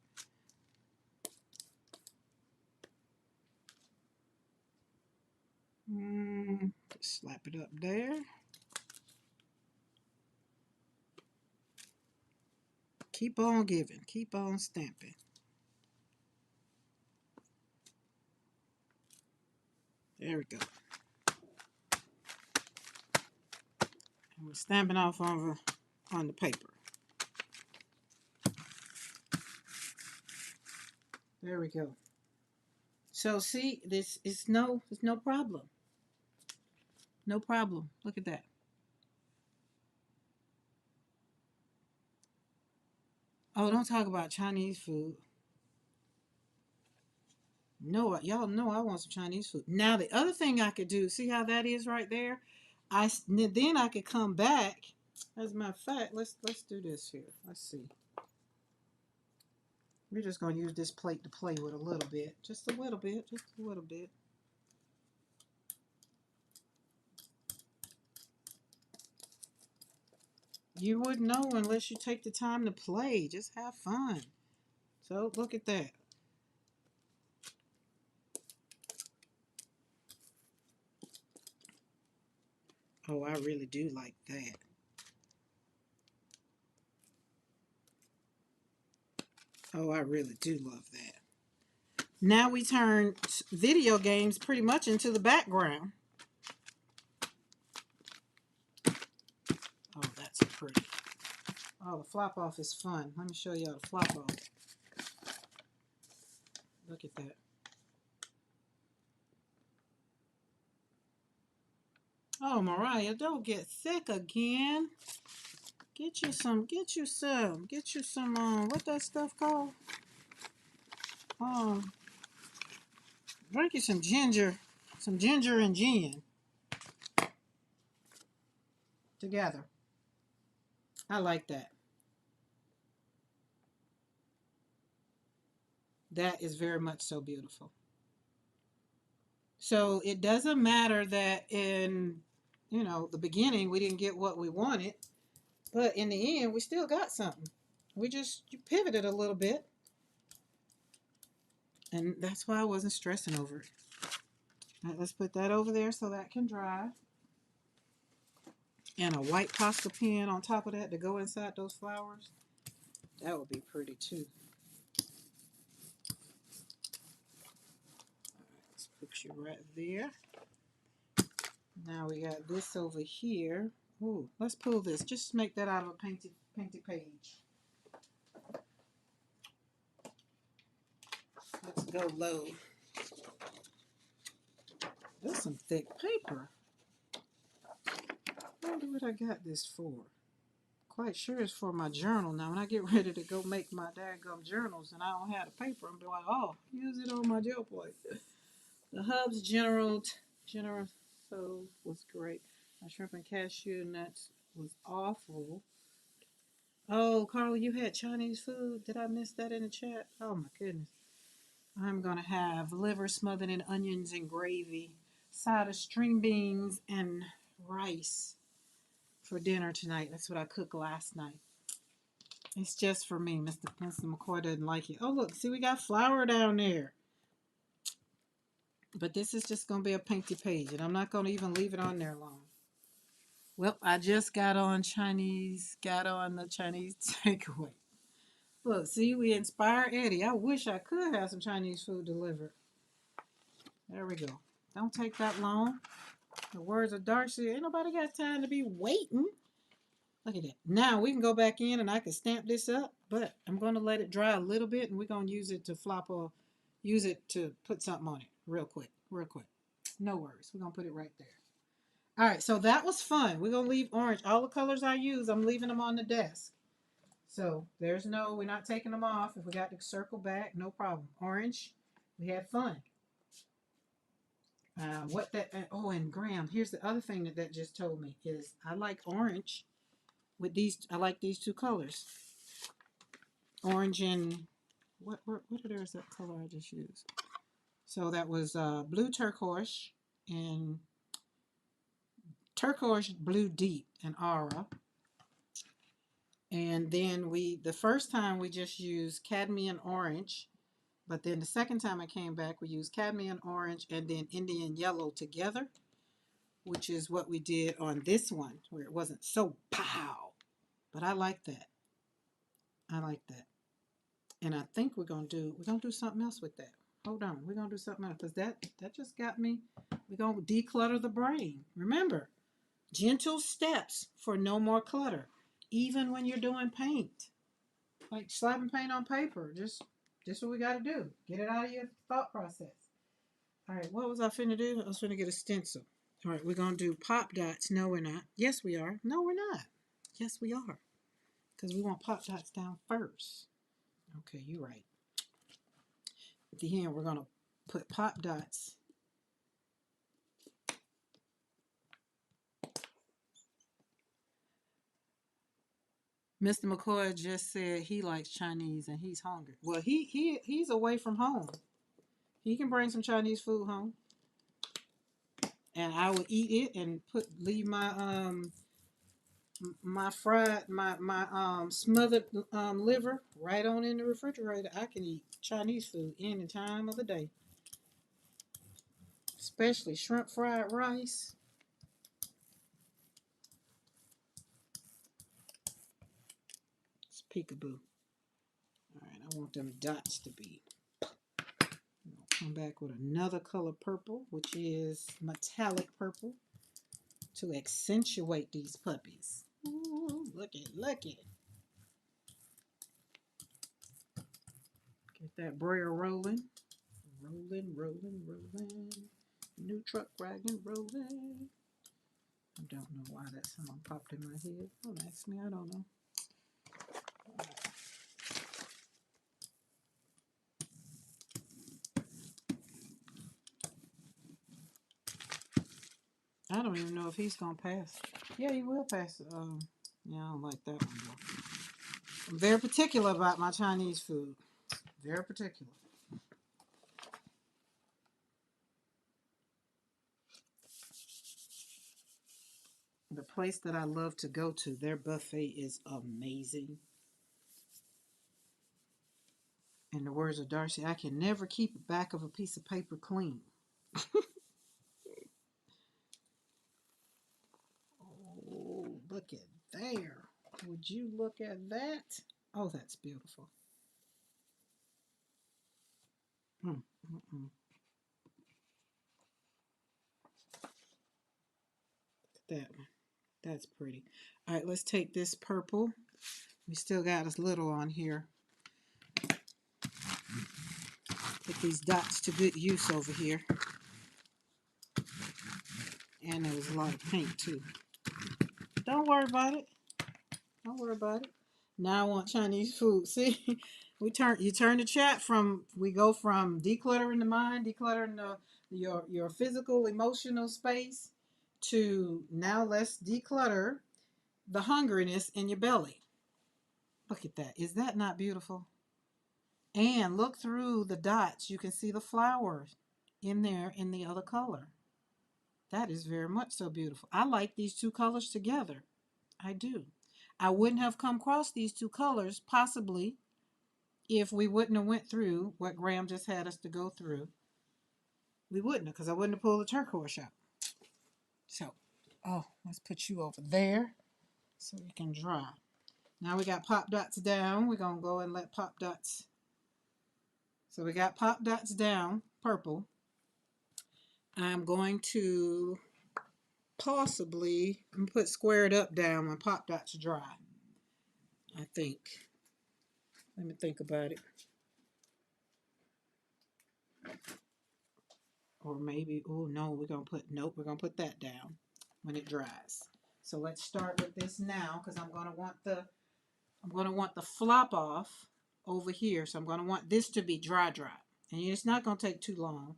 Just slap it up there. Keep on giving. Keep on stamping. There we go. We're stamping off on the paper. There we go. So see, this is it's no problem. No problem. Look at that. Oh, don't talk about Chinese food. No, y'all know I want some Chinese food. Now the other thing I could do, see how that is right there? Then I could come back. As a matter of fact, let's do this here. Let's see. We're just gonna use this plate to play with a little bit, just a little bit, just a little bit. You wouldn't know unless you take the time to play. Just have fun. So look at that. Oh, I really do like that. Oh, I really do love that. Now we turn video games pretty much into the background. Oh, that's pretty. Oh, the flop off is fun. Let me show y'all the flop off. Look at that. Oh, Mariah, don't get sick again. Get you some, what that stuff called? Um, Drink you some ginger and gin together. I like that. That is very much so beautiful. So it doesn't matter that in, the beginning we didn't get what we wanted, but in the end we still got something. We just pivoted a little bit, and that's why I wasn't stressing over it. All right, let's put that over there so that can dry. And a white Posca pen on top of that to go inside those flowers. That would be pretty too. Let's put you right there. Now we got this over here. Ooh, let's pull this. Just make that out of a painted page. Let's go low. This is some thick paper. I wonder what I got this for. Quite sure it's for my journal. Now, when I get ready to go make my daggum journals and I don't have the paper, I'm be like, oh, use it on my gel plate. The Hubs General so was great. My shrimp and cashew nuts was awful. Oh, Carla, you had Chinese food? Did I miss that in the chat? Oh my goodness. I'm gonna have liver smothered in onions and gravy, side of string beans and rice for dinner tonight. That's what I cooked last night. It's just for me. Mr. McCoy doesn't like it. Oh look, see we got flour down there. But this is just gonna be a painted page, and I'm not gonna even leave it on there long. Well, I just got on the Chinese takeaway. Look, see, we inspire Eddie. I wish I could have some Chinese food delivered. There we go. Don't take that long. The words of Darcy, ain't nobody got time to be waiting. Look at that. Now we can go back in and I can stamp this up, but I'm going to let it dry a little bit and we're going to use it to use it to put something on it real quick. No worries. We're going to put it right there. All right, so that was fun. We're going to leave orange. All the colors I use, I'm leaving them on the desk. So we're not taking them off. If we got to circle back, no problem. Orange, we had fun. And Graham, here's the other thing that just told me is I like orange with these. I like these two colors, orange and what is that color I just used? So that was blue turquoise and turquoise blue deep and aura. And then the first time we just used cadmium orange, but then the second time I came back we used cadmium orange and then Indian yellow together, which is what we did on this one, where it wasn't so pow. But I like that. And I think we're gonna do something else with that. Hold on, we're gonna do something else because that just got me. We're gonna declutter the brain. Remember, Gentle steps for no more clutter, even when you're doing paint, like slapping paint on paper. Just what we got to do. Get it out of your thought process. All right, what was I finna do? I was finna get a stencil. All right, we're gonna do pop dots. No, we're not. Yes, we are. No, we're not. Yes, we are. Because we want pop dots down first. Okay, you're right. At the end, we're gonna put pop dots. Mr. McCoy just said he likes Chinese and he's hungry. Well, he's away from home. He can bring some Chinese food home, and I will eat it and leave my fried my smothered liver right on in the refrigerator. I can eat Chinese food any time of the day, especially shrimp fried rice. It's peekaboo. All right, I want them dots to be. I'll come back with another color purple, which is metallic purple, to accentuate these puppies. Ooh, look at it. Get that brayer rolling. Rolling. New truck wagon rolling. I don't know why that song popped in my head. Don't ask me, I don't know. I don't even know if he's gonna pass. Yeah, he will pass. Yeah, I don't like that one though. I'm very particular about my Chinese food. Very particular. The place that I love to go to, their buffet is amazing. In the words of Darcy, I can never keep the back of a piece of paper clean. Oh, look at there. Would you look at that? Oh, that's beautiful. Mm, mm, mm. That one. That's pretty. All right, let's take this purple. We still got a little on here. Put these dots to good use over here. And there was a lot of paint too. Don't worry about it. Don't worry about it. Now I want Chinese food. See, you turn the chat from, we go from decluttering the mind, decluttering your physical, emotional space, to now let's declutter the hungriness in your belly. Look at that. Is that not beautiful? And look through the dots. You can see the flowers in there in the other color. That is very much so beautiful. I like these two colors together. I do. I wouldn't have come across these two colors possibly if we wouldn't have went through what Graham just had us to go through. We wouldn't have, because I wouldn't have pulled the turquoise out. So, oh, let's put you over there so you can dry. Now we got pop dots down. We're going to go and let pop dots. So we got pop dots down, purple. I'm going to possibly put squared up down when pop dots dry. I think. Let me think about it. Or maybe, oh no, we're going to put that down when it dries. So let's start with this now, because I'm going to want the flop off over here. So I'm going to want this to be dry. And it's not going to take too long,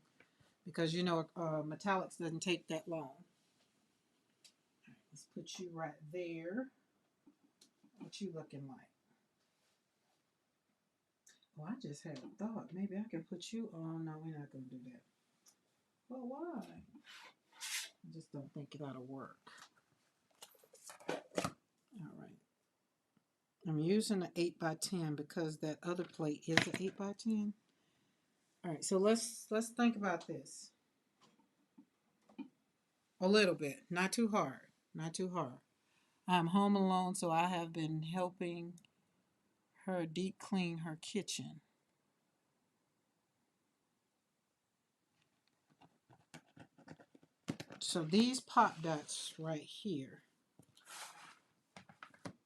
because you know metallics doesn't take that long. All right, let's put you right there. What you looking like? Oh, I just had a thought. Maybe I can put you on. No, we're not going to do that. Well, why? I just don't think that'll work. All right. I'm using an 8x10 because that other plate is an 8x10. All right, so let's think about this a little bit. Not too hard. Not too hard. I'm home alone, so I have been helping her deep clean her kitchen. So these pop dots right here,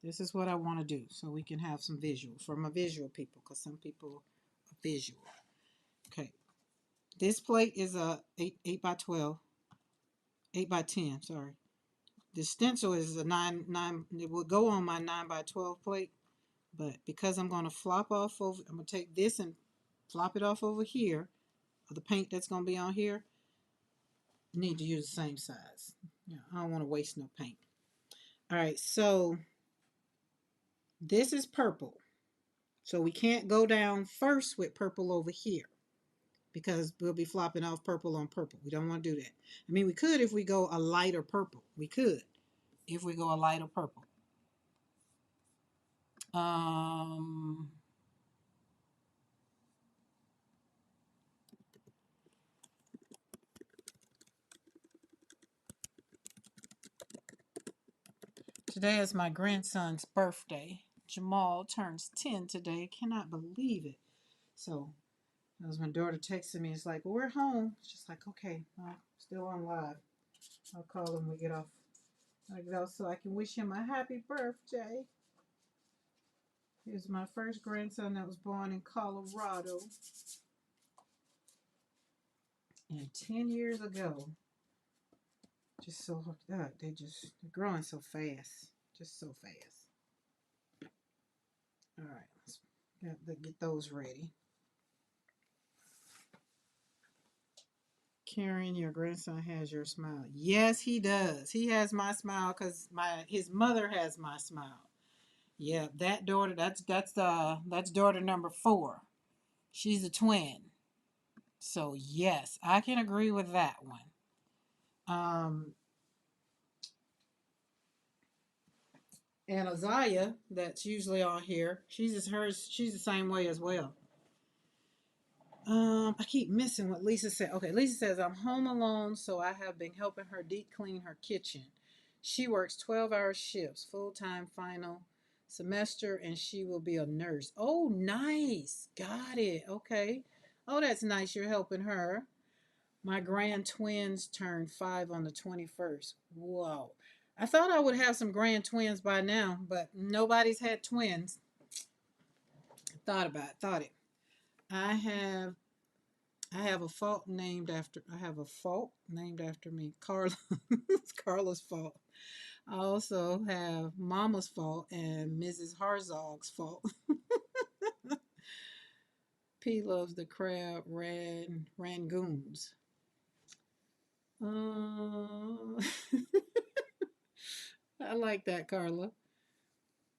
this is what I want to do so we can have some visual for my visual people, because some people are visual. Okay, this plate is a 8 by 12, 8 by 10, sorry. The stencil is a 9, it will go on my 9 by 12 plate, but because I'm going to flop off over, I'm going to take this and flop it off over here, or the paint that's going to be on here, I need to use the same size. Yeah, I don't want to waste no paint. All right, so this is purple. So we can't go down first with purple over here, because we'll be flopping off purple on purple. We don't want to do that. I mean, we could if we go a lighter purple. We could if we go a lighter purple. Today is my grandson's birthday. Jamal turns 10 today. Cannot believe it. So, as my daughter texted me, it's like, well, we're home. It's just like, okay, still on live. I'll call him when we get off. I get off so I can wish him a happy birthday. He was my first grandson that was born in Colorado. And 10 years ago, just so hooked up. They're growing so fast. Just so fast. All right, let's get those ready. Karen, your grandson has your smile. Yes, he does. He has my smile because his mother has my smile. Yeah, that daughter, that's daughter number 4. She's a twin. So yes, I can agree with that one. And Azaya, that's usually on here, she's the same way as well. I keep missing what Lisa said. Okay, Lisa says, I'm home alone, so I have been helping her deep clean her kitchen. She works 12-hour shifts, full-time final semester, and she will be a nurse. Oh, nice. Got it. Okay. Oh, that's nice. You're helping her. My grand twins turned 5 on the 21st. Whoa. I thought I would have some grand twins by now, but nobody's had twins. Thought it. I have a fault named after me. Carla. It's Carla's fault. I also have Mama's fault and Mrs. Harzog's fault. P loves the crab rangoons. I like that, Carla.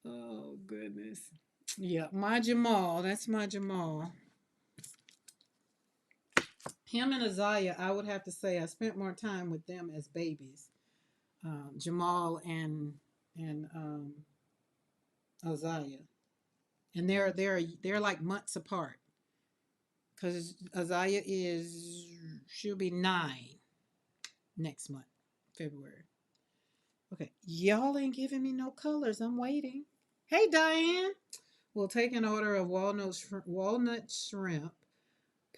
Oh, goodness. Yeah, my Jamal. That's my Jamal. Him and Azaya, I would have to say I spent more time with them as babies. Jamal and Azaya, and they're like months apart. Because Azaya she'll be 9 next month, February. Okay, y'all ain't giving me no colors. I'm waiting. Hey, Diane. We'll take an order of walnut shrimp,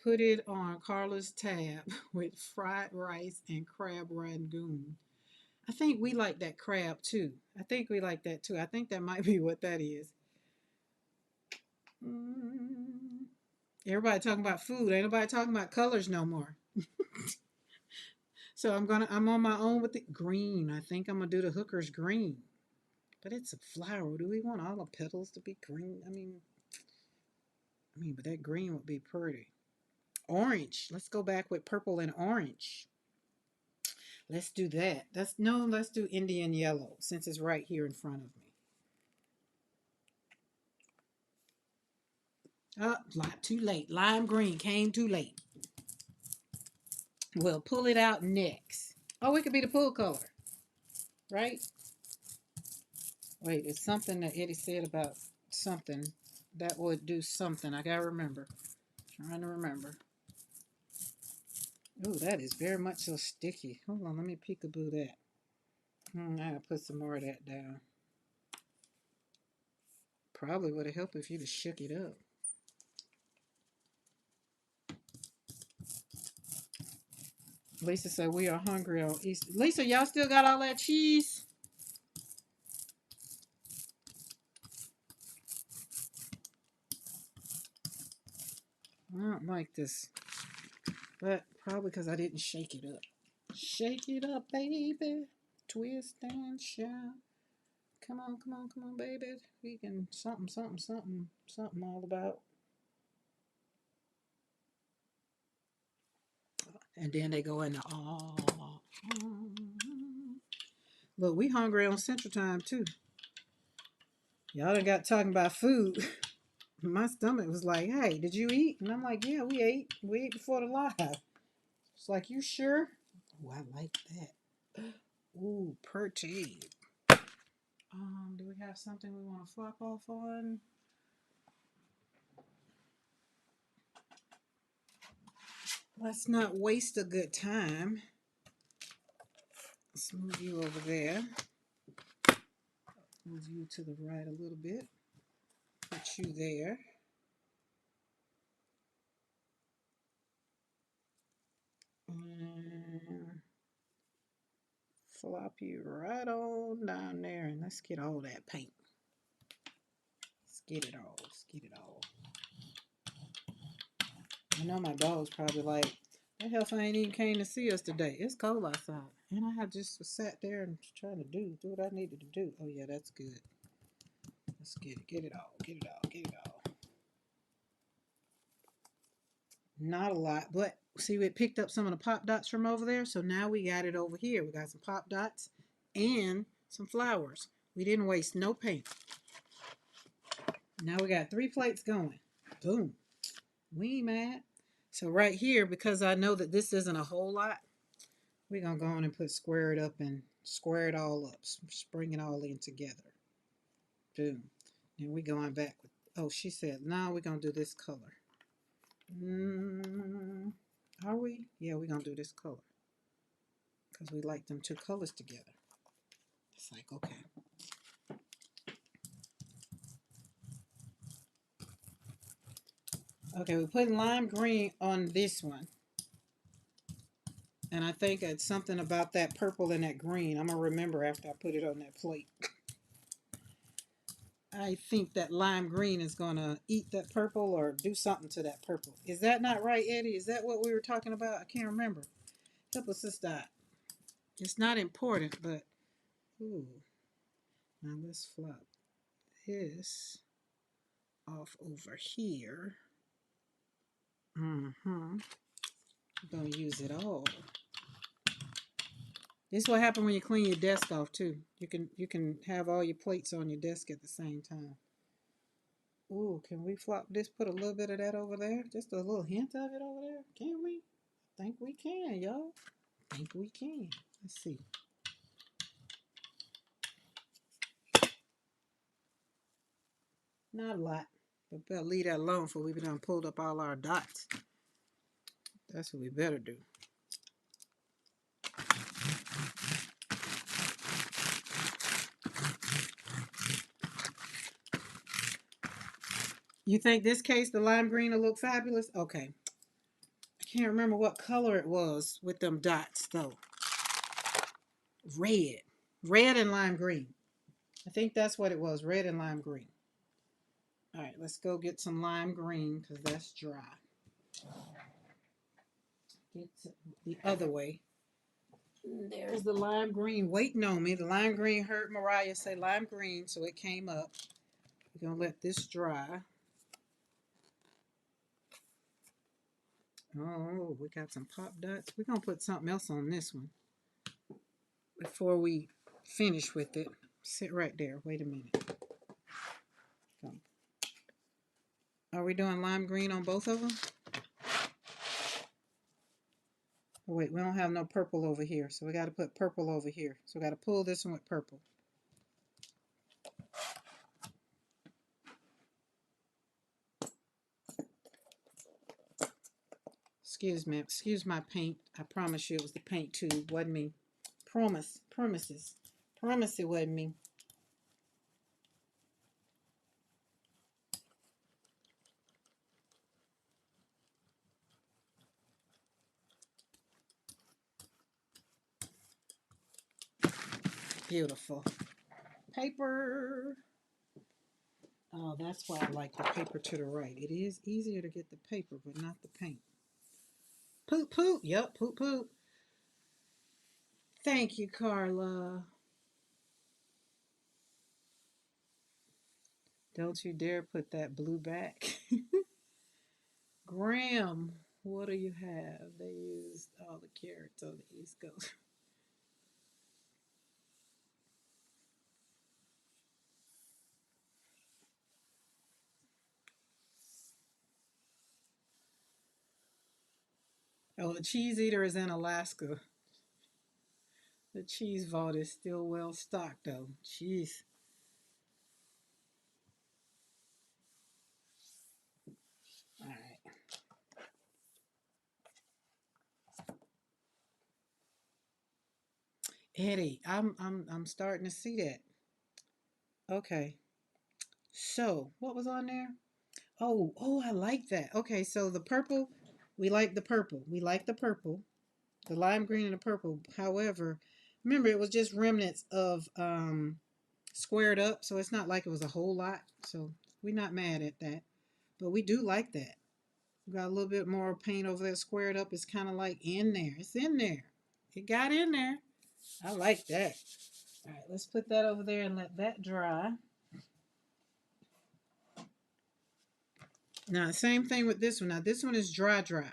put it on Carla's tab with fried rice and crab rangoon. I think we like that crab too. I think that might be what that is. Everybody talking about food. Ain't nobody talking about colors no more. So I'm on my own with the green. I think I'm gonna do the hooker's green. But it's a flower. Do we want all the petals to be green? I mean, but that green would be pretty. Orange. Let's go back with purple and orange. Let's do that. Let's do Indian yellow since it's right here in front of me. Oh, too late. Lime green came too late. We'll pull it out next. Oh, it could be the pull color, right? Wait, it's something that Eddie said about something that would do something. I gotta remember. Trying to remember. Oh, that is very much so sticky. Hold on, let me peekaboo that. I gotta put some more of that down. Probably would have helped if you'd have shook it up. Lisa said we are hungry on Easter. Lisa, y'all still got all that cheese? I don't like this, but probably because I didn't shake it up. Shake it up, baby. Twist and shout. Come on, come on, come on, baby. We can something, something, something, something all about. And then they go into all. Look, we hungry on Central Time too. Y'all done got talking about food. My stomach was like, hey, did you eat? And I'm like, yeah, we ate. We ate before the live. It's like, you sure? Oh, I like that. Ooh, pretty. Do we have something we want to flop off on? Let's not waste a good time. Let's move you over there. Move you to the right a little bit. Put you there. And flop you right on down there. And let's get all that paint. Let's get it all. Let's get it all. I know my dog's probably like, the hell if I ain't even came to see us today. It's cold outside. And I had just sat there and trying to do what I needed to do. Oh yeah, that's good. Let's get it. Get it all. Get it all. Get it all. Not a lot, but see, we picked up some of the pop dots from over there. So now we got it over here. We got some pop dots and some flowers. We didn't waste no paint. Now we got 3 plates going. Boom. We ain't mad. So right here, because I know that this isn't a whole lot, we're going to go on and put square it up and square it all up. Just bring it all in together. Boom. And we going back with, oh, she said, no, we're going to do this color. Are we? Yeah, we're going to do this color. Because we like them 2 colors together. It's like, okay. Okay, we're putting lime green on this one. And I think it's something about that purple and that green. I'm going to remember after I put it on that plate. I think that lime green is going to eat that purple or do something to that purple. Is that not right, Eddie? Is that what we were talking about? I can't remember. Help us this dot. It's not important, but ooh. Now let's flop this off over here. I'm going to use it all. This is what happens when you clean your desk off too. You can have all your plates on your desk at the same time. Ooh, can we flop this? Put a little bit of that over there? Just a little hint of it over there? Can we? I think we can, y'all. I think we can. Let's see. Not a lot. But better leave that alone for we've done pulled up all our dots. That's what we better do. You think this case, the lime green, will look fabulous? Okay. I can't remember what color it was with them dots, though. Red. Red and lime green. I think that's what it was, red and lime green. All right, let's go get some lime green because that's dry. Get the other way. There's the lime green waiting on me. The lime green heard Mariah say lime green, so it came up. We're going to let this dry. Oh, we got some pop dots. We're going to put something else on this one before we finish with it. Sit right there. Wait a minute. Come. Are we doing lime green on both of them? Oh, wait, we don't have no purple over here, so we got to put purple over here. So we got to pull this one with purple. Excuse me. Excuse my paint. I promise you it was the paint tube. Wasn't me. Promise. Promises. Promise it wasn't me. Beautiful. Paper. Oh, that's why I like the paper to the right. It is easier to get the paper, but not the paint. Poop, poop. Yep, poop, poop. Thank you, Carla. Don't you dare put that blue back. Graham, what do you have? They used all the carrots on the East Coast. Oh, the cheese eater is in Alaska. The cheese vault is still well stocked, though. Jeez. All right, Eddie, I'm starting to see that. Okay, so what was on there? Oh, I like that. Okay, so the purple, we like the purple. We like the purple, the lime green and the purple. However, remember it was just remnants of squared up, so it's not like it was a whole lot. So we're not mad at that, but we do like that. We got a little bit more paint over there squared up. It's kind of like in there. It's in there. It got in there. I like that. All right, let's put that over there and let that dry. Now, same thing with this one. Now, this one is dry, dry.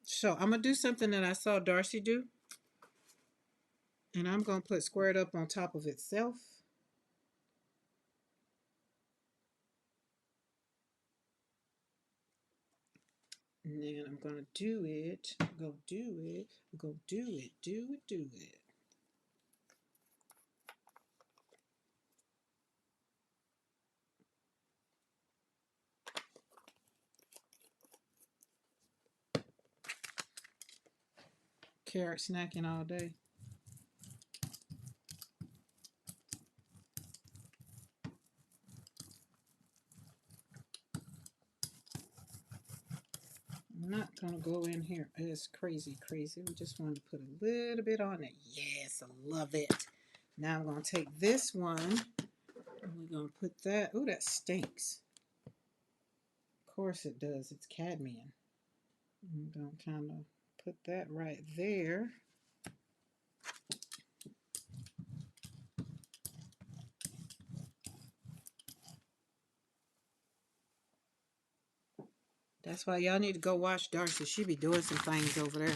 So I'm going to do something that I saw Darcy do. And I'm going to put squared up on top of itself. And then I'm going to do it. Go do it. Go do it. Do it. Do it. Carrot snacking all day. I'm not going to go in here. It's crazy, crazy. We just wanted to put a little bit on it. Yes, I love it. Now I'm going to take this one. And we're going to put that. Oh, that stinks. Of course it does. It's cadmium. I'm going to kind of put that right there. That's why y'all need to go watch Darcy. She be doing some things over there.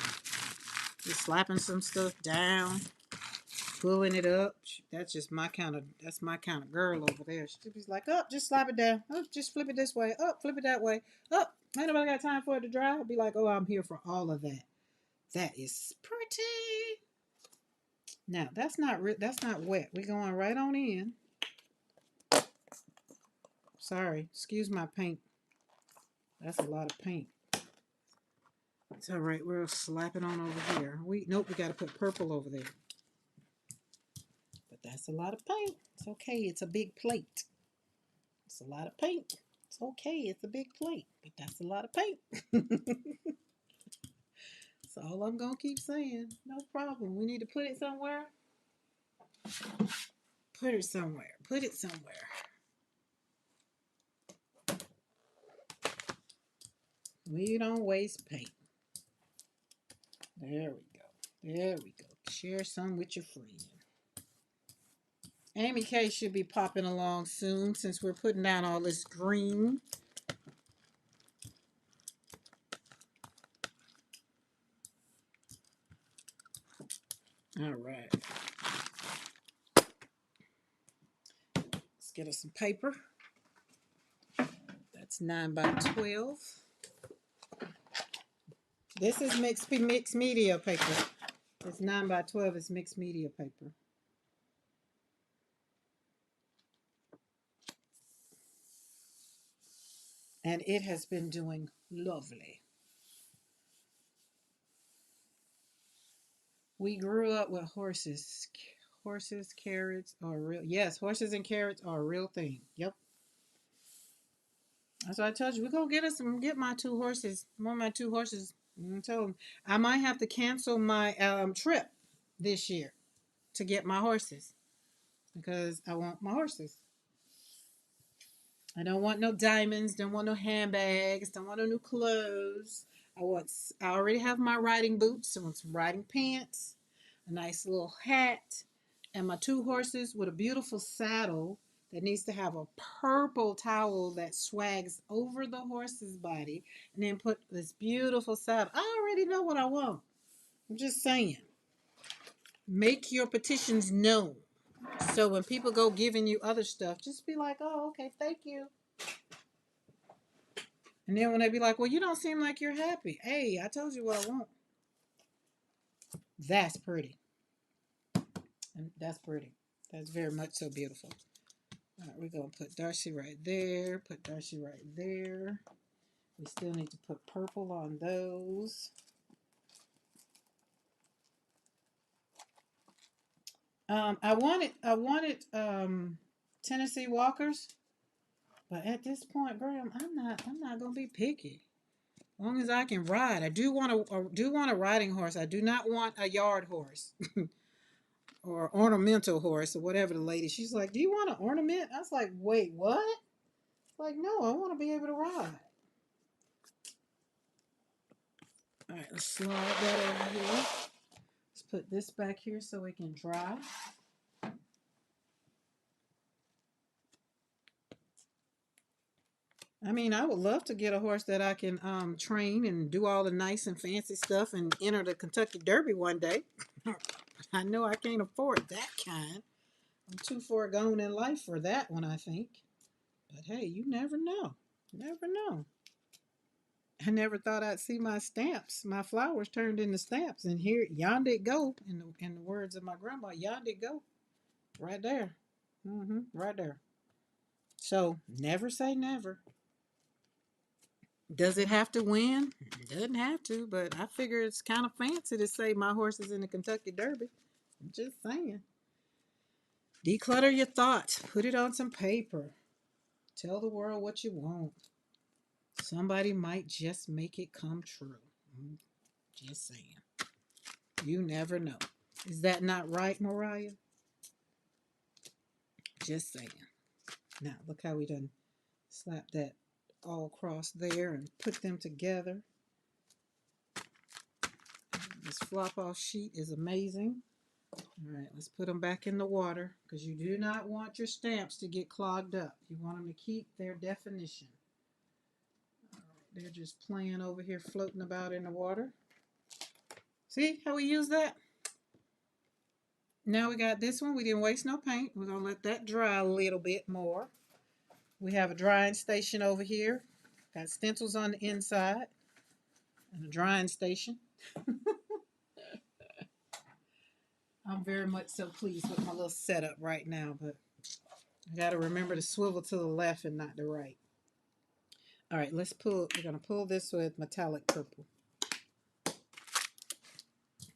Just slapping some stuff down, pulling it up. That's just my kind of, that's my kind of girl over there. She be like, oh, just slap it down. Oh, just flip it this way. Oh, flip it that way. Oh, ain't nobody got time for it to dry. I'll be like, oh, I'm here for all of that. That is pretty. Now, that's not wet. We're going right on in. Sorry, excuse my paint. That's a lot of paint. It's all right. We'll slap it on over here. Nope, we got to put purple over there. But that's a lot of paint. It's okay. It's a big plate. It's a lot of paint. It's okay. It's a big plate. But that's a lot of paint. That's all I'm going to keep saying. No problem. We need to put it somewhere. Put it somewhere. Put it somewhere. We don't waste paint. There we go. There we go. Share some with your friend. Amy K should be popping along soon since we're putting down all this green. All right. Let's get us some paper. That's 9 by 12. This is mixed media paper. It's 9 by 12. It's mixed media paper. And it has been doing lovely. We grew up with horses. Horses, carrots are real. Yes, horses and carrots are a real thing. Yep. That's what I told you. We're going to get my two horses. One of my two horses. I told them I might have to cancel my trip this year to get my horses. because I want my horses. I don't want no diamonds, don't want no handbags, don't want no new clothes. I already have my riding boots, I want some riding pants, a nice little hat, and my two horses with a beautiful saddle that needs to have a purple towel that swags over the horse's body, and then put this beautiful saddle. I already know what I want. I'm just saying. Make your petitions known. So when people go giving you other stuff, just be like, oh, okay, thank you. And then when they be like, well, you don't seem like you're happy. Hey, I told you what I want. That's pretty. And that's pretty. That's very much so beautiful. All right, we're going to put Darcy right there. Put Darcy right there. We still need to put purple on those. I wanted Tennessee Walkers, but at this point, Graham, I'm not gonna be picky. As long as I can ride, I do want a riding horse. I do not want a yard horse or ornamental horse or whatever the lady. She's like, "Do you want an ornament?" I was like, "Wait, what?" Like, no, I want to be able to ride. All right, let's slide that over here. Let's put this back here so it can dry. I mean, I would love to get a horse that I can train and do all the nice and fancy stuff and enter the Kentucky Derby one day. I know I can't afford that kind. I'm too far gone in life for that one, I think. But hey, you never know. Never know. I never thought I'd see my stamps, my flowers turned into stamps, and here, yonder it go. In the words of my grandma, yonder it go, right there, right there. So never say never. Does it have to win? It doesn't have to, but I figure it's kind of fancy to say my horse is in the Kentucky Derby. I'm just saying. Declutter your thoughts. Put it on some paper. Tell the world what you want. Somebody might just make it come true. Just saying. You never know. Is that not right, Mariah? Just saying. Now, look how we done slap that all across there and put them together. This flop off sheet is amazing. All right, let's put them back in the water because you do not want your stamps to get clogged up. You want them to keep their definition. All right, they're just playing over here, floating about in the water. See how we use that? Now we got this one. We didn't waste no paint. We're going to let that dry a little bit more. We have a drying station over here. Got stencils on the inside and a drying station. I'm very much so pleased with my little setup right now, but I got to remember to swivel to the left and not the right. All right, let's pull. We're going to pull this with metallic purple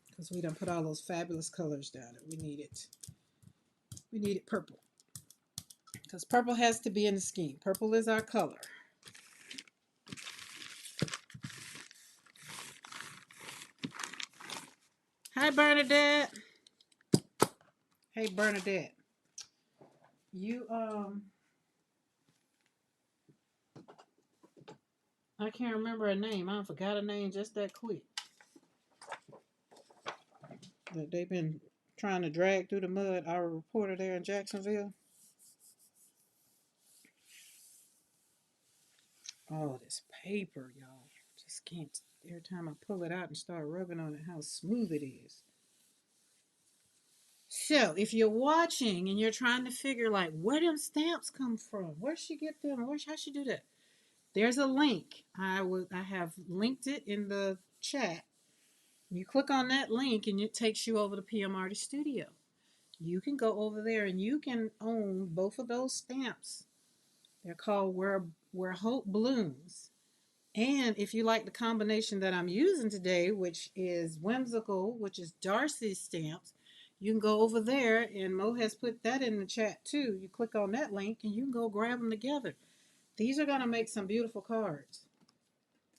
because we done put all those fabulous colors down. We need it. We need it purple because purple has to be in the scheme. Purple is our color. Hi, Bernadette. Hey, Bernadette. You, I can't remember her name. I forgot her name just that quick. That they've been trying to drag through the mud. Our reporter there in Jacksonville. Oh, this paper, y'all. Just can't. Every time I pull it out and start rubbing on it, how smooth it is. So, if you're watching and you're trying to figure like where them stamps come from, where she get them, how she do that? There's a link. I have linked it in the chat. You click on that link and it takes you over to PM Artist Studio. You can go over there and you can own both of those stamps. They're called Where Hope Blooms. And if you like the combination that I'm using today, which is Whimsical, which is Darcy's stamps, you can go over there, and Mo has put that in the chat too. You click on that link and you can go grab them together. These are going to make some beautiful cards.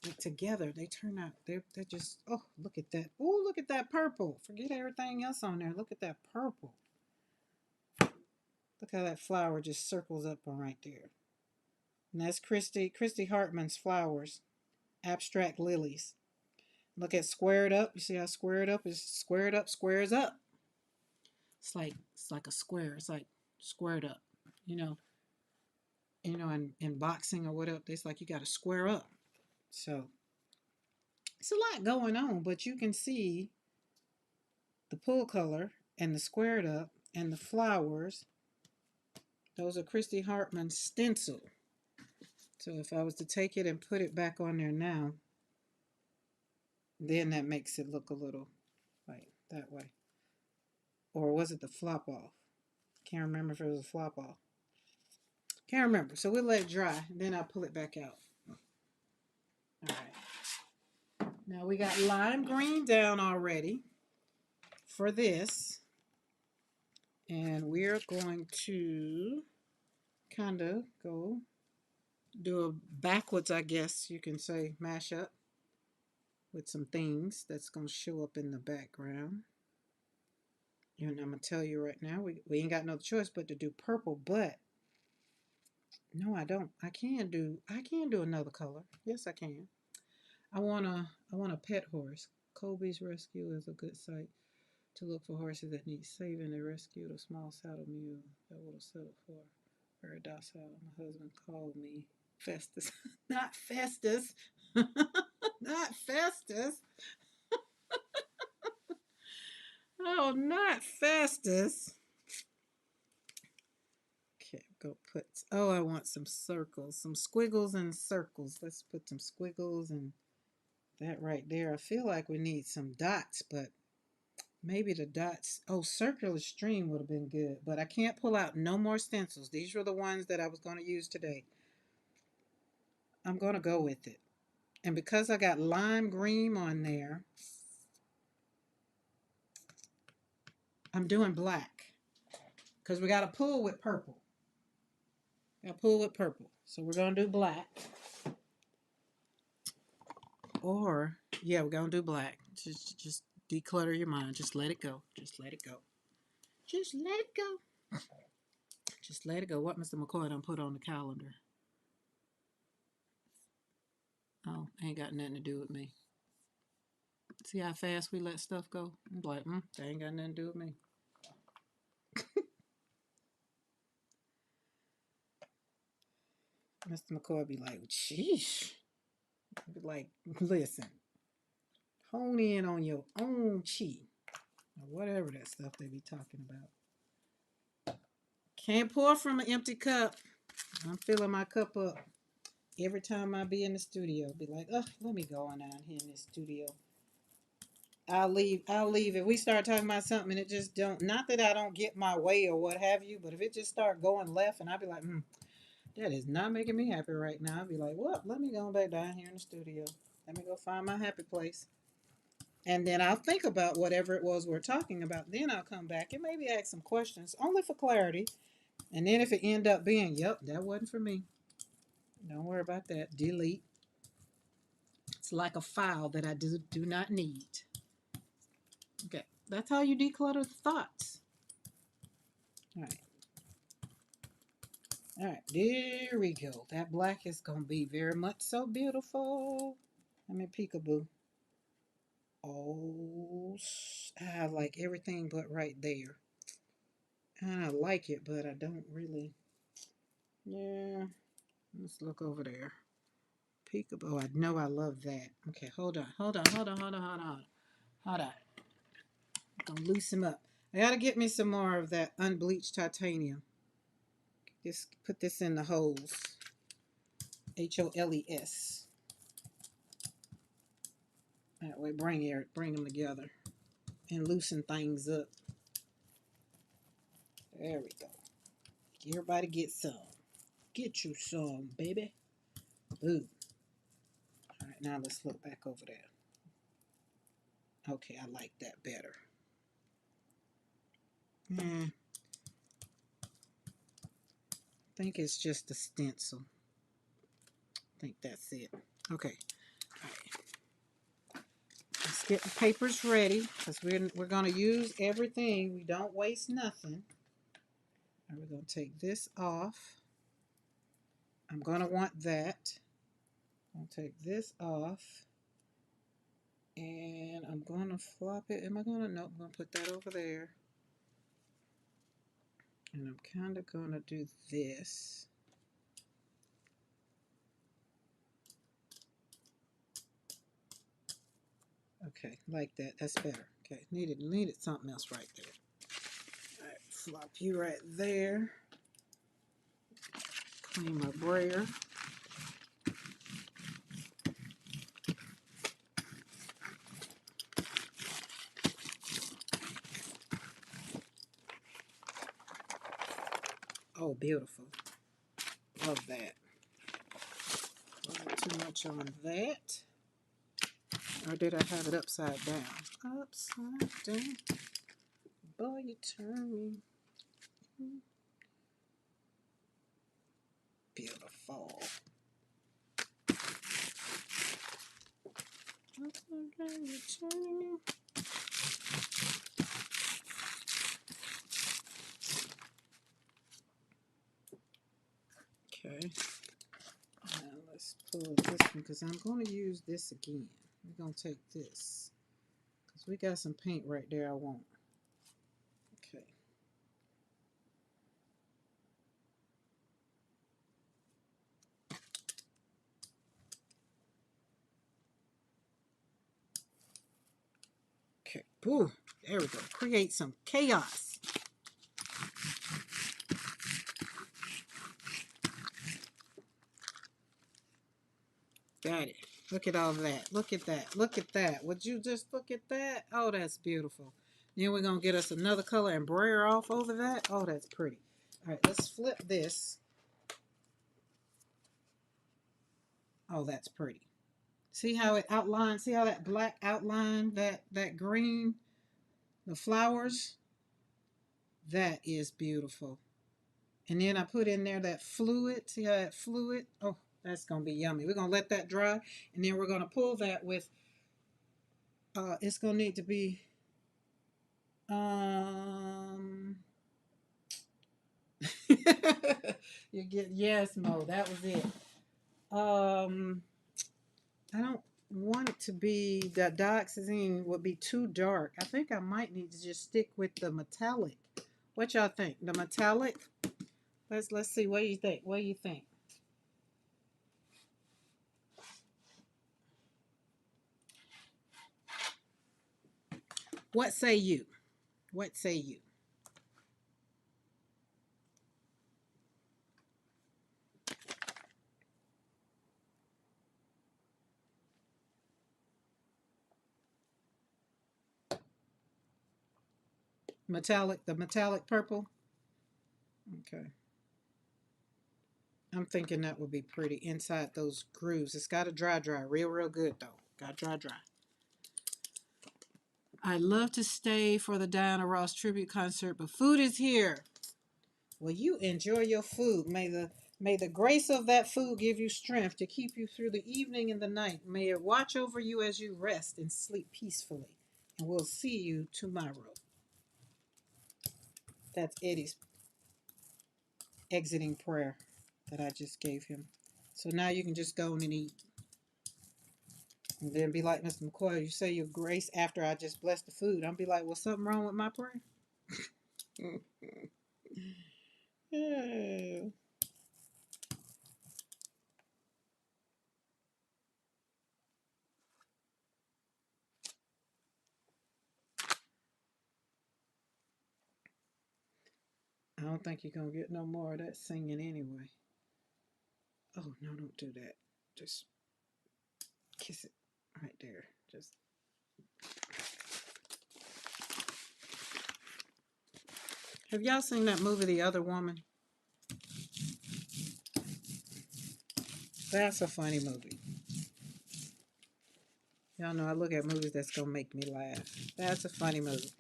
Like together, they turn out, they're just, oh, look at that. Oh, look at that purple. Forget everything else on there. Look at that purple. Look how that flower just circles up on right there. And that's Christy Hartman's flowers, abstract lilies. Look at squared up. You see how squared up is squared up, squares up. It's like a square. It's like squared up. You know, in boxing or whatever, it's like you got to square up. So it's a lot going on, but you can see the pull color and the squared up and the flowers. Those are Christy Hartman's stencil. So if I was to take it and put it back on there now, then that makes it look a little like that way. Or was it the flop off? Can't remember if it was a flop off. Can't remember. So we'll let it dry, and then I'll pull it back out. All right. Now we got lime green down already for this. And we're going to kind of go do a backwards, I guess you can say, mash up with some things that's going to show up in the background. And I'm going to tell you right now, we ain't got no choice but to do purple, but no, I don't. I can do another color. Yes, I can. I want a pet horse. Kobe's Rescue is a good site to look for horses that need saving. They rescued a small saddle mule that would have settled for very docile. My husband called me Festus. Not Festus. Not Festus. Oh, not Festus. Okay, go put, oh, I want some circles, some squiggles and circles. Let's put some squiggles and that right there. I feel like we need some dots, but maybe the dots, oh, circular stream would have been good, but I can't pull out no more stencils. These were the ones that I was going to use today. I'm going to go with it. And because I got lime green on there, I'm doing black because we got to pull with purple. Got to pull with purple. So we're going to do black. Or, yeah, we're going to do black. Just declutter your mind. Just let it go. Just let it go. Just let it go. Just let it go. What Mr. McCoy done put on the calendar? Oh, ain't got nothing to do with me. See how fast we let stuff go? I'm like, that ain't got nothing to do with me. Mr. McCoy be like, sheesh. I'd be like, listen, hone in on your own chi. Or whatever that stuff they be talking about. Can't pour from an empty cup. I'm filling my cup up. Every time I be in the studio, be like, let me go on down here in this studio. I'll leave. If we start talking about something and it just don't, not that I don't get my way or what have you, but if it just start going left and I'll be like, that is not making me happy right now. I'll be like, well, let me go back down here in the studio. Let me go find my happy place. And then I'll think about whatever it was we're talking about. Then I'll come back and maybe ask some questions, only for clarity. And then if it end up being, yep, that wasn't for me. Don't worry about that. Delete. It's like a file that I do not need. Okay, that's how you declutter thoughts. All right. All right, there we go. That black is going to be very much so beautiful. Let me peekaboo. Oh, I like everything but right there. And I like it, but I don't really. Yeah, let's look over there. Peekaboo. I know I love that. Okay, hold on. Hold on. I'm going to loosen up. I got to get me some more of that unbleached titanium. Just put this in the holes. HOLES. That way, bring them together and loosen things up. There we go. Everybody get some. Get you some, baby. Ooh. All right, now let's look back over there. Okay, I like that better. I think it's just a stencil. I think that's it. Okay. All right. Let's get the papers ready because we're going to use everything. We don't waste nothing. And we're going to take this off. I'm going to want that. I'll take this off. And I'm going to flop it. Am I going to? No, I'm going to put that over there. And I'm kind of going to do this. Okay, like that. That's better. Okay, needed something else right there. All right, flop you right there. Clean my brayer. Oh, beautiful. Love that. Wasn't too much on that. Or did I have it upside down? Upside down. Boy, you turn me. Beautiful. Upside down, you turn me. Okay. Now let's pull this one because I'm going to use this again. We're going to take this because we got some paint right there I want. Okay. Okay. Ooh, there we go. Create some chaos. Got it. Look at all that. Look at that. Look at that. Would you just look at that? Oh, that's beautiful. Then we're going to get us another color and brayer off over that. Oh, that's pretty. All right, let's flip this. Oh, that's pretty. See how it outlines? See how that black outline, that green, the flowers? That is beautiful. And then I put in there that fluid. See how that fluid? Oh, that's going to be yummy. We're going to let that dry. And then we're going to pull that with, it's going to need to be, you get, yes, Mo, that was it. I don't want it to be, the dioxazine would be too dark. I think I might need to just stick with the metallic. What y'all think? The metallic? Let's see. What do you think? What do you think? What say you? What say you? Metallic, the metallic purple? Okay. I'm thinking that would be pretty inside those grooves. It's got to dry real good though. Got to dry. I'd love to stay for the Diana Ross tribute concert, but food is here. Well, you enjoy your food. May the grace of that food give you strength to keep you through the evening and the night. May it watch over you as you rest and sleep peacefully. And we'll see you tomorrow. That's Eddie's exiting prayer that I just gave him. So now you can just go and eat. And then be like, Mr. McCoy, you say your grace after I just bless the food. I'll be like, well, something wrong with my prayer? Yeah. I don't think you're going to get no more of that singing anyway. Oh, no, don't do that. Just kiss it right there. Just. Have y'all seen that movie, The Other Woman? That's a funny movie. Y'all know I look at movies that's going to make me laugh. That's a funny movie.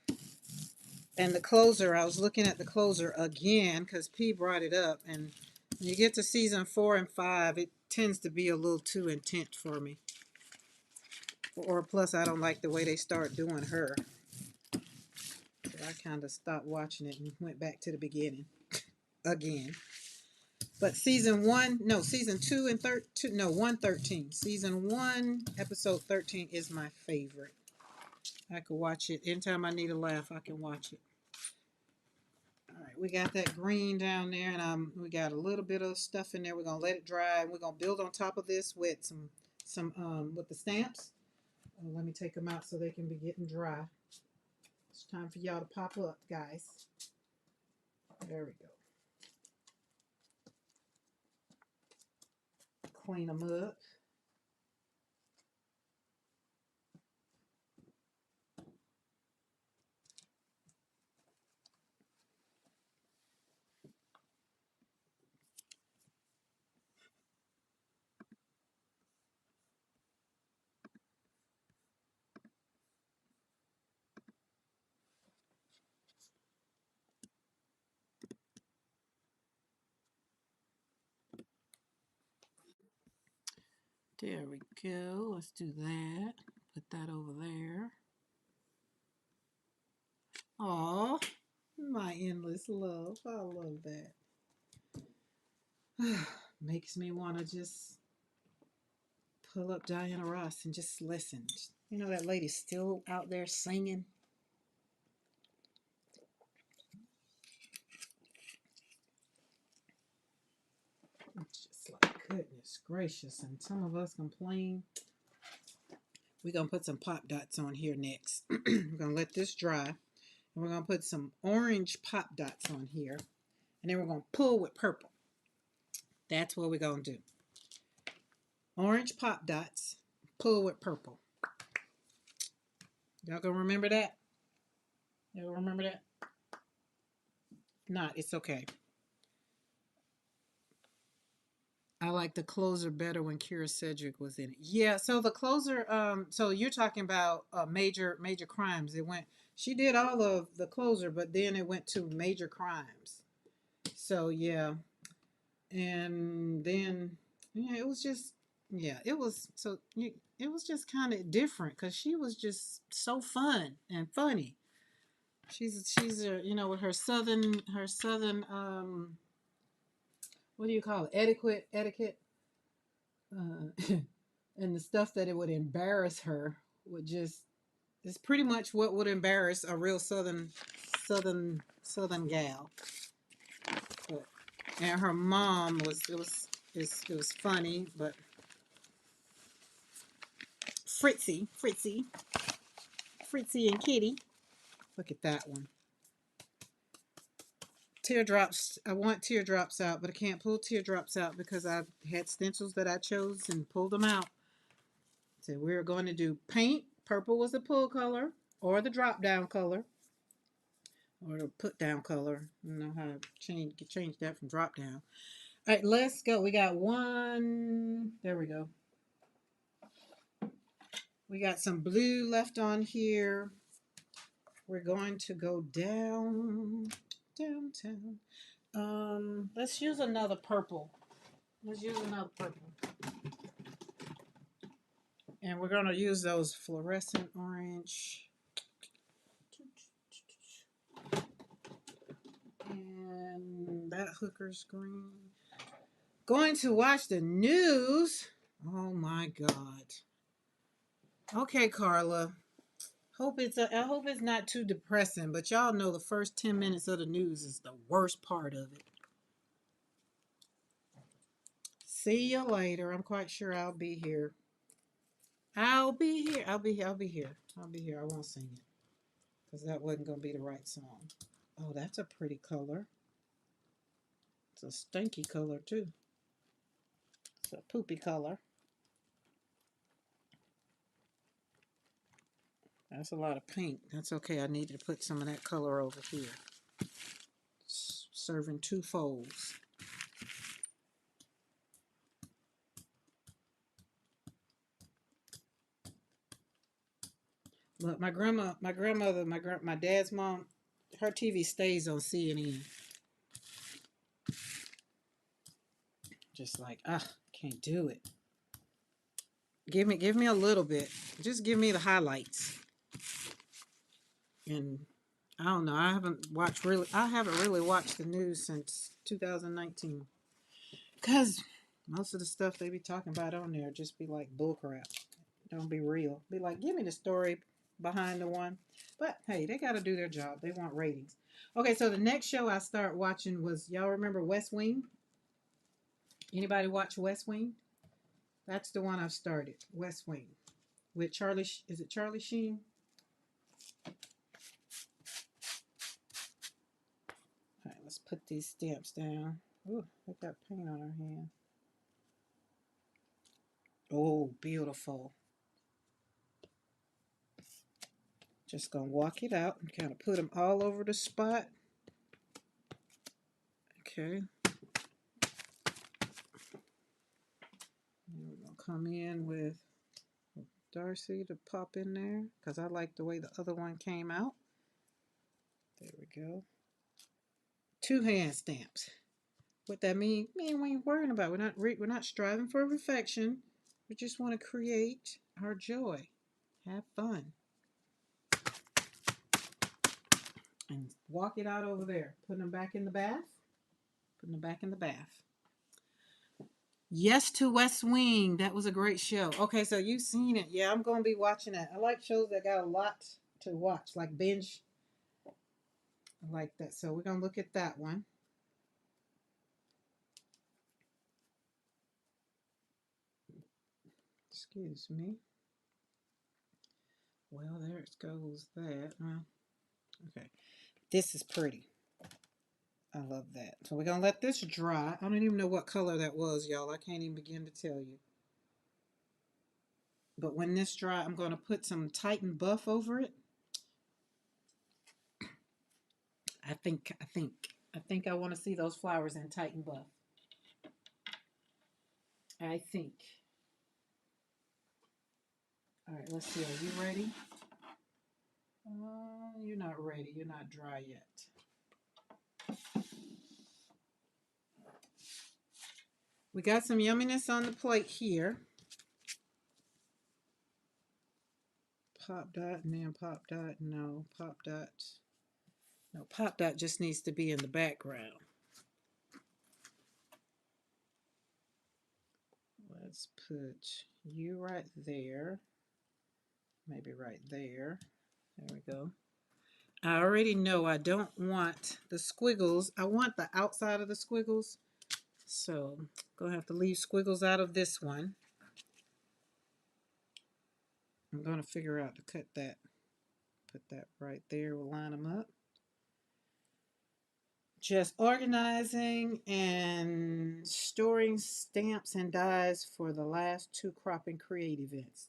And the closer, I was looking at the closer again because P brought it up. And when you get to season 4 and 5, it tends to be a little too intense for me. Or plus, I don't like the way they start doing her. So I kind of stopped watching it and went back to the beginning. again. But season one, no, season two and 13, no, 113. Season one, episode 13 is my favorite. I could watch it anytime I need a laugh. I can watch it. All right, we got that green down there, and we got a little bit of stuff in there. We're gonna let it dry, and we're gonna build on top of this with some with the stamps. Let me take them out so they can be getting dry. It's time for y'all to pop up, guys. There we go. Clean them up. There we go. Let's do that. Put that over there. Aw, my endless love. I love that. Makes me want to just pull up Diana Ross and just listen. You know that lady's still out there singing. It's just like, goodness gracious. And some of us complain. We're going to put some pop dots on here next. We're going to let this dry. And we're going to put some orange pop dots on here. And then we're going to pull with purple. That's what we're going to do. Orange pop dots, pull with purple. Y'all gonna remember that? Y'all remember that? If not, it's okay. I like the closer better when Kira Cedric was in it. Yeah, so the closer, so you're talking about major crimes. It went, she did all of the closer, but then it went to major crimes. So yeah, and then yeah, it was just yeah, it was so it was just kind of different because she was just so fun and funny. She's you know, with her southern what do you call it, etiquette and the stuff that it would embarrass her would just, it's pretty much what would embarrass a real southern gal. But, and her mom was, it was funny, but Fritzy and Kitty. Look at that one. Teardrops. I want teardrops out, but I can't pull teardrops out because I had stencils that I chose and pulled them out. So we're going to do paint. Purple was the pull color or the drop down color or the put down color. I don't know how to change that from drop down. All right, let's go. We got one. There we go. We got some blue left on here. We're going to go downtown. Let's use another purple. Let's use another purple. And we're going to use those fluorescent orange. And that hooker's green. Going to watch the news. Oh my God. Okay, Carla. I hope it's not too depressing, but y'all know the first 10 minutes of the news is the worst part of it. See you later. I'm quite sure I'll be here. I'll be here. I won't sing it because that wasn't going to be the right song. Oh, that's a pretty color. It's a stinky color too. It's a poopy color. That's a lot of paint. That's okay. I needed to put some of that color over here. Serving two folds. Look, my dad's mom, her TV stays on CNN. Just like, can't do it. Give me a little bit. Just give me the highlights. And I don't know. I haven't really watched the news since 2019. Cause most of the stuff they be talking about on there just be like bullcrap. Don't be real. Be like, give me the story behind the one. But hey, they got to do their job. They want ratings. Okay, so the next show I start watching was, y'all remember West Wing? Anybody watch West Wing? That's the one I've started. West Wing with Charlie. Is it Charlie Sheen? All right, let's put these stamps down. Ooh, I got paint on her hand. Oh, beautiful. Just gonna walk it out and kind of put them all over the spot. Okay. And we're gonna come in with Darcy to pop in there because I like the way the other one came out. There we go. 2-hand stamps. What that mean? Man, we ain't worrying about. We're not striving for perfection. We just want to create our joy, have fun, and walk it out over there. Putting them back in the bath. Putting them back in the bath. Yes to West Wing. That was a great show. Okay, so you've seen it. Yeah, I'm gonna be watching that. I like shows that got a lot to watch, like binge. I like that. So we're gonna look at that one. Excuse me. Well, there it goes. That. Okay. This is pretty. I love that. So we're gonna let this dry. I don't even know what color that was, y'all. I can't even begin to tell you. But when this dry, I'm gonna put some Titan Buff over it. I think I want to see those flowers in Titan Buff. I think. All right, let's see. Are you ready? You're not ready. You're not dry yet. We got some yumminess on the plate here. Pop dot and then pop dot. No, pop dot. No, pop dot just needs to be in the background. Let's put you right there. Maybe right there. There we go. I already know I don't want the squiggles. I want the outside of the squiggles. So I'm going to have to leave squiggles out of this one. I'm going to figure out to cut that. Put that right there. We'll line them up. Just organizing and storing stamps and dies for the last 2 Crop and Create events.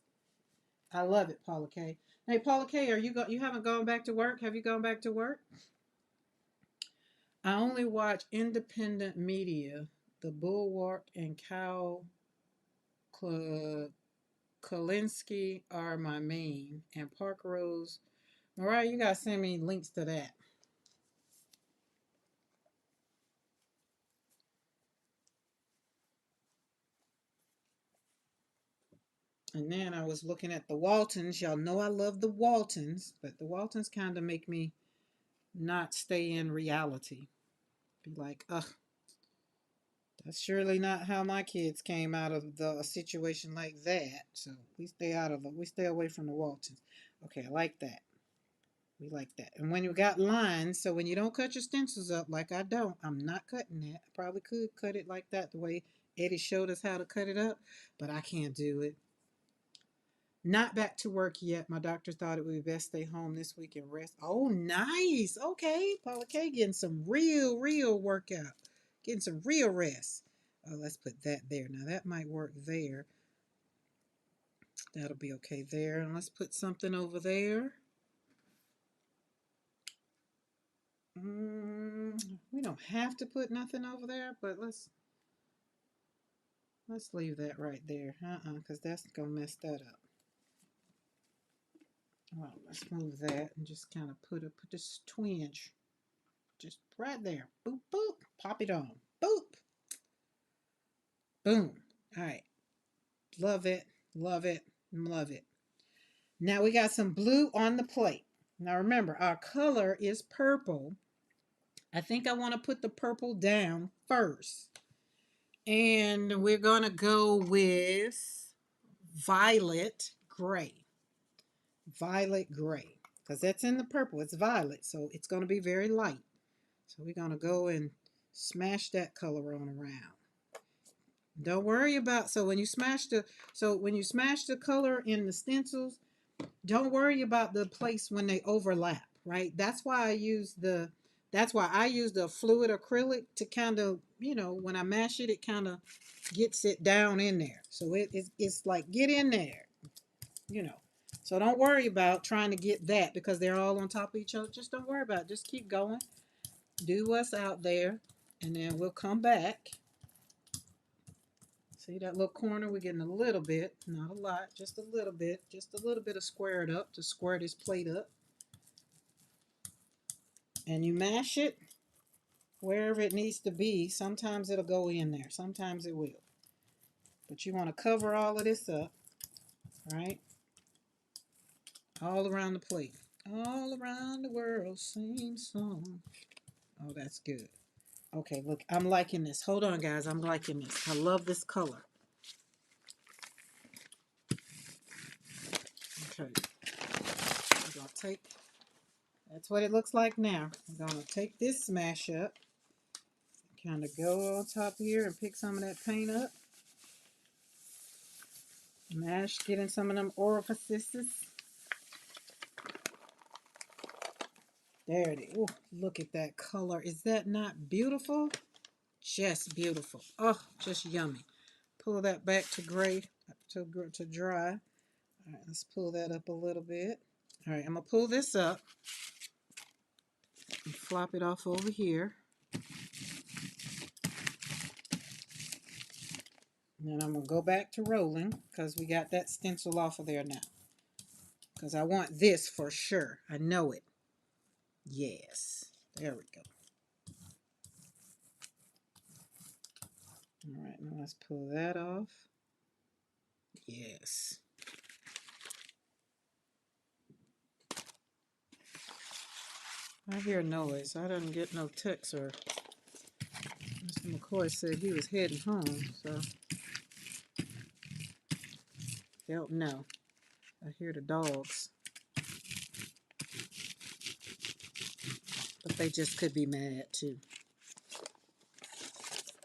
I love it, Paula K. Hey, Paula K, you haven't gone back to work? Have you gone back to work? I only watch independent media. The Bulwark and Cal Kalinske are my main, and Park Rose. Mariah, you gotta send me links to that. And then I was looking at the Waltons. Y'all know I love the Waltons, but the Waltons kind of make me not stay in reality. Be like, ugh, that's surely not how my kids came out of a situation like that. So we stay out of it. We stay away from the Waltons. Okay, I like that. We like that. And when you got lines, so when you don't cut your stencils up like I don't, I'm not cutting that. I probably could cut it like that the way Eddie showed us how to cut it up, but I can't do it. Not back to work yet. My doctor thought it would be best stay home this week and rest. Oh, nice. Okay. Paula K getting some real workout. Getting some real rest. Oh, let's put that there. Now that might work there. That'll be okay there. And let's put something over there. We don't have to put nothing over there, but let's leave that right there. Because that's gonna mess that up. Well, let's move that and just kind of put this twinge just right there. Boop, boop. Pop it on. Boop. Boom. All right. Love it. Love it. Love it. Now we got some blue on the plate. Now remember, our color is purple. I think I want to put the purple down first. And we're going to go with violet gray. Violet gray. Because that's in the purple. It's violet. So it's going to be very light. So we're going to go and smash that color on around. Don't worry about, so when you smash the color in the stencils, don't worry about the place when they overlap, right? That's why I use the fluid acrylic to kind of, when I mash it, it kind of gets it down in there. So it's like, get in there, you know. So don't worry about trying to get that because they're all on top of each other. Just don't worry about it. Just keep going. Do what's out there, and then we'll come back. See that little corner? We're getting a little bit, not a lot, just a little bit of squared up to square this plate up. And you mash it wherever it needs to be. Sometimes it'll go in there, sometimes it will. But you want to cover all of this up, right? All around the plate. All around the world, same song. Oh, that's good. Okay, look, I'm liking this. Hold on, guys, I'm liking this. I love this color. Okay, I'm going to take, that's what it looks like now. I'm going to take this smash up, kind of go on top here and pick some of that paint up. Mash, get in some of them orifices. There it is. Ooh, look at that color. Is that not beautiful? Just beautiful. Oh, just yummy. Pull that back to gray, to dry. All right, let's pull that up a little bit. All right, I'm going to pull this up and flop it off over here. And then I'm going to go back to rolling because we got that stencil off of there now. Because I want this for sure. I know it. Yes. There we go. All right, now let's pull that off. Yes. I hear noise. I didn't get no text or Mr. McCoy said he was heading home, so don't know. I hear the dogs. But they just could be mad too.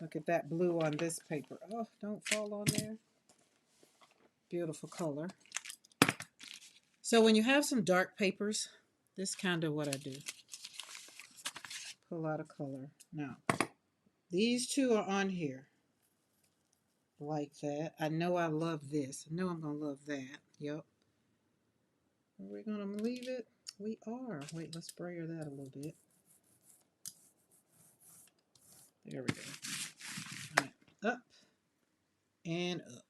Look at that blue on this paper. Oh, don't fall on there. Beautiful color. So when you have some dark papers, this is kind of what I do. Pull out a color. Now, these two are on here. Like that. I know I love this. I know I'm going to love that. Yep. Are we going to leave it? We are. Wait, let's spray that a little bit. There we go. All right. Up and up.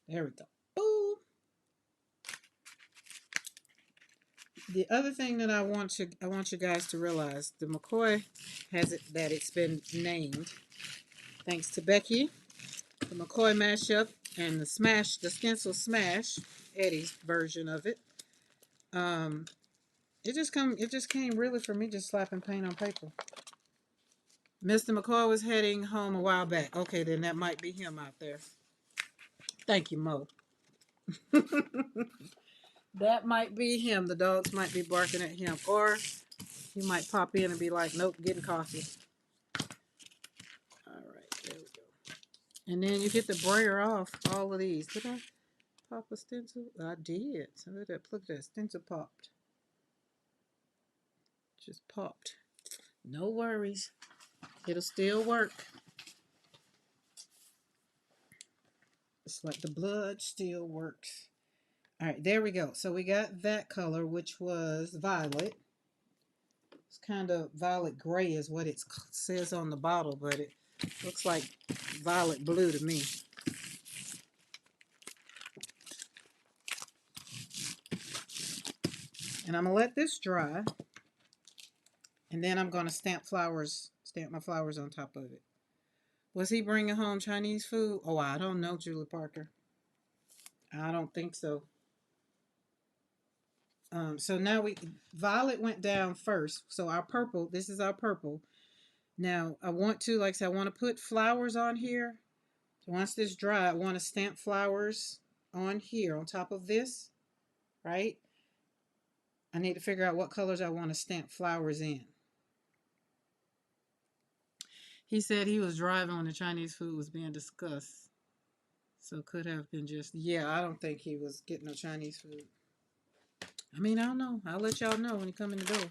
There we go. Boom. The other thing that I want you guys to realize, the McCoy has it that it's been named thanks to Becky, the McCoy mashup and the stencil smash, Eddie's version of it. It just came really for me just slapping paint on paper. Mr. McCoy was heading home a while back. Okay, then that might be him out there. Thank you, Mo. That might be him. The dogs might be barking at him. Or he might pop in and be like, nope, getting coffee. All right, there we go. And then you hit the brayer off all of these. Did I pop a stencil? I did. So look at that stencil popped. Just popped. No worries. It'll still work. It's like the blood still works. All right, there we go. So we got that color, which was violet. It's kind of violet gray is what it says on the bottle, but it looks like violet blue to me. And I'm going to let this dry. And then I'm going to stamp my flowers on top of it. Was he bringing home Chinese food? Oh, I don't know, Julie Parker. I don't think so. So now violet went down first. So our purple, this is our purple. Now I want to, like I said, I want to put flowers on here. So once this dry, I want to stamp flowers on here on top of this, right? I need to figure out what colors I want to stamp flowers in. He said he was driving when the Chinese food was being discussed. So it could have been just, yeah, I don't think he was getting no Chinese food. I mean, I don't know. I'll let y'all know when you come in the door.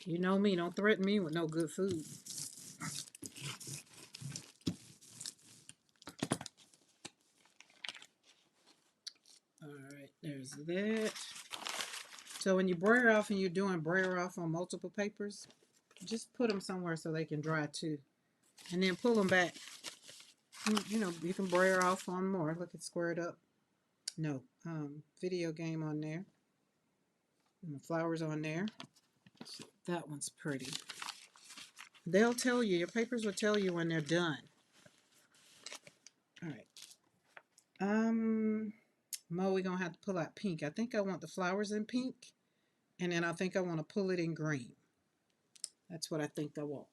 You know me, don't threaten me with no good food. All right, there's that. So when you brayer off and you're doing brayer off on multiple papers, just put them somewhere so they can dry too. And then pull them back. You know, you can brayer off on more. Look, it's squared up. No, video game on there. And the flowers on there. That one's pretty. They'll tell you, your papers will tell you when they're done. All right. Mo, we're gonna have to pull out pink. I think I want the flowers in pink. And then I think I want to pull it in green. That's what I think I want.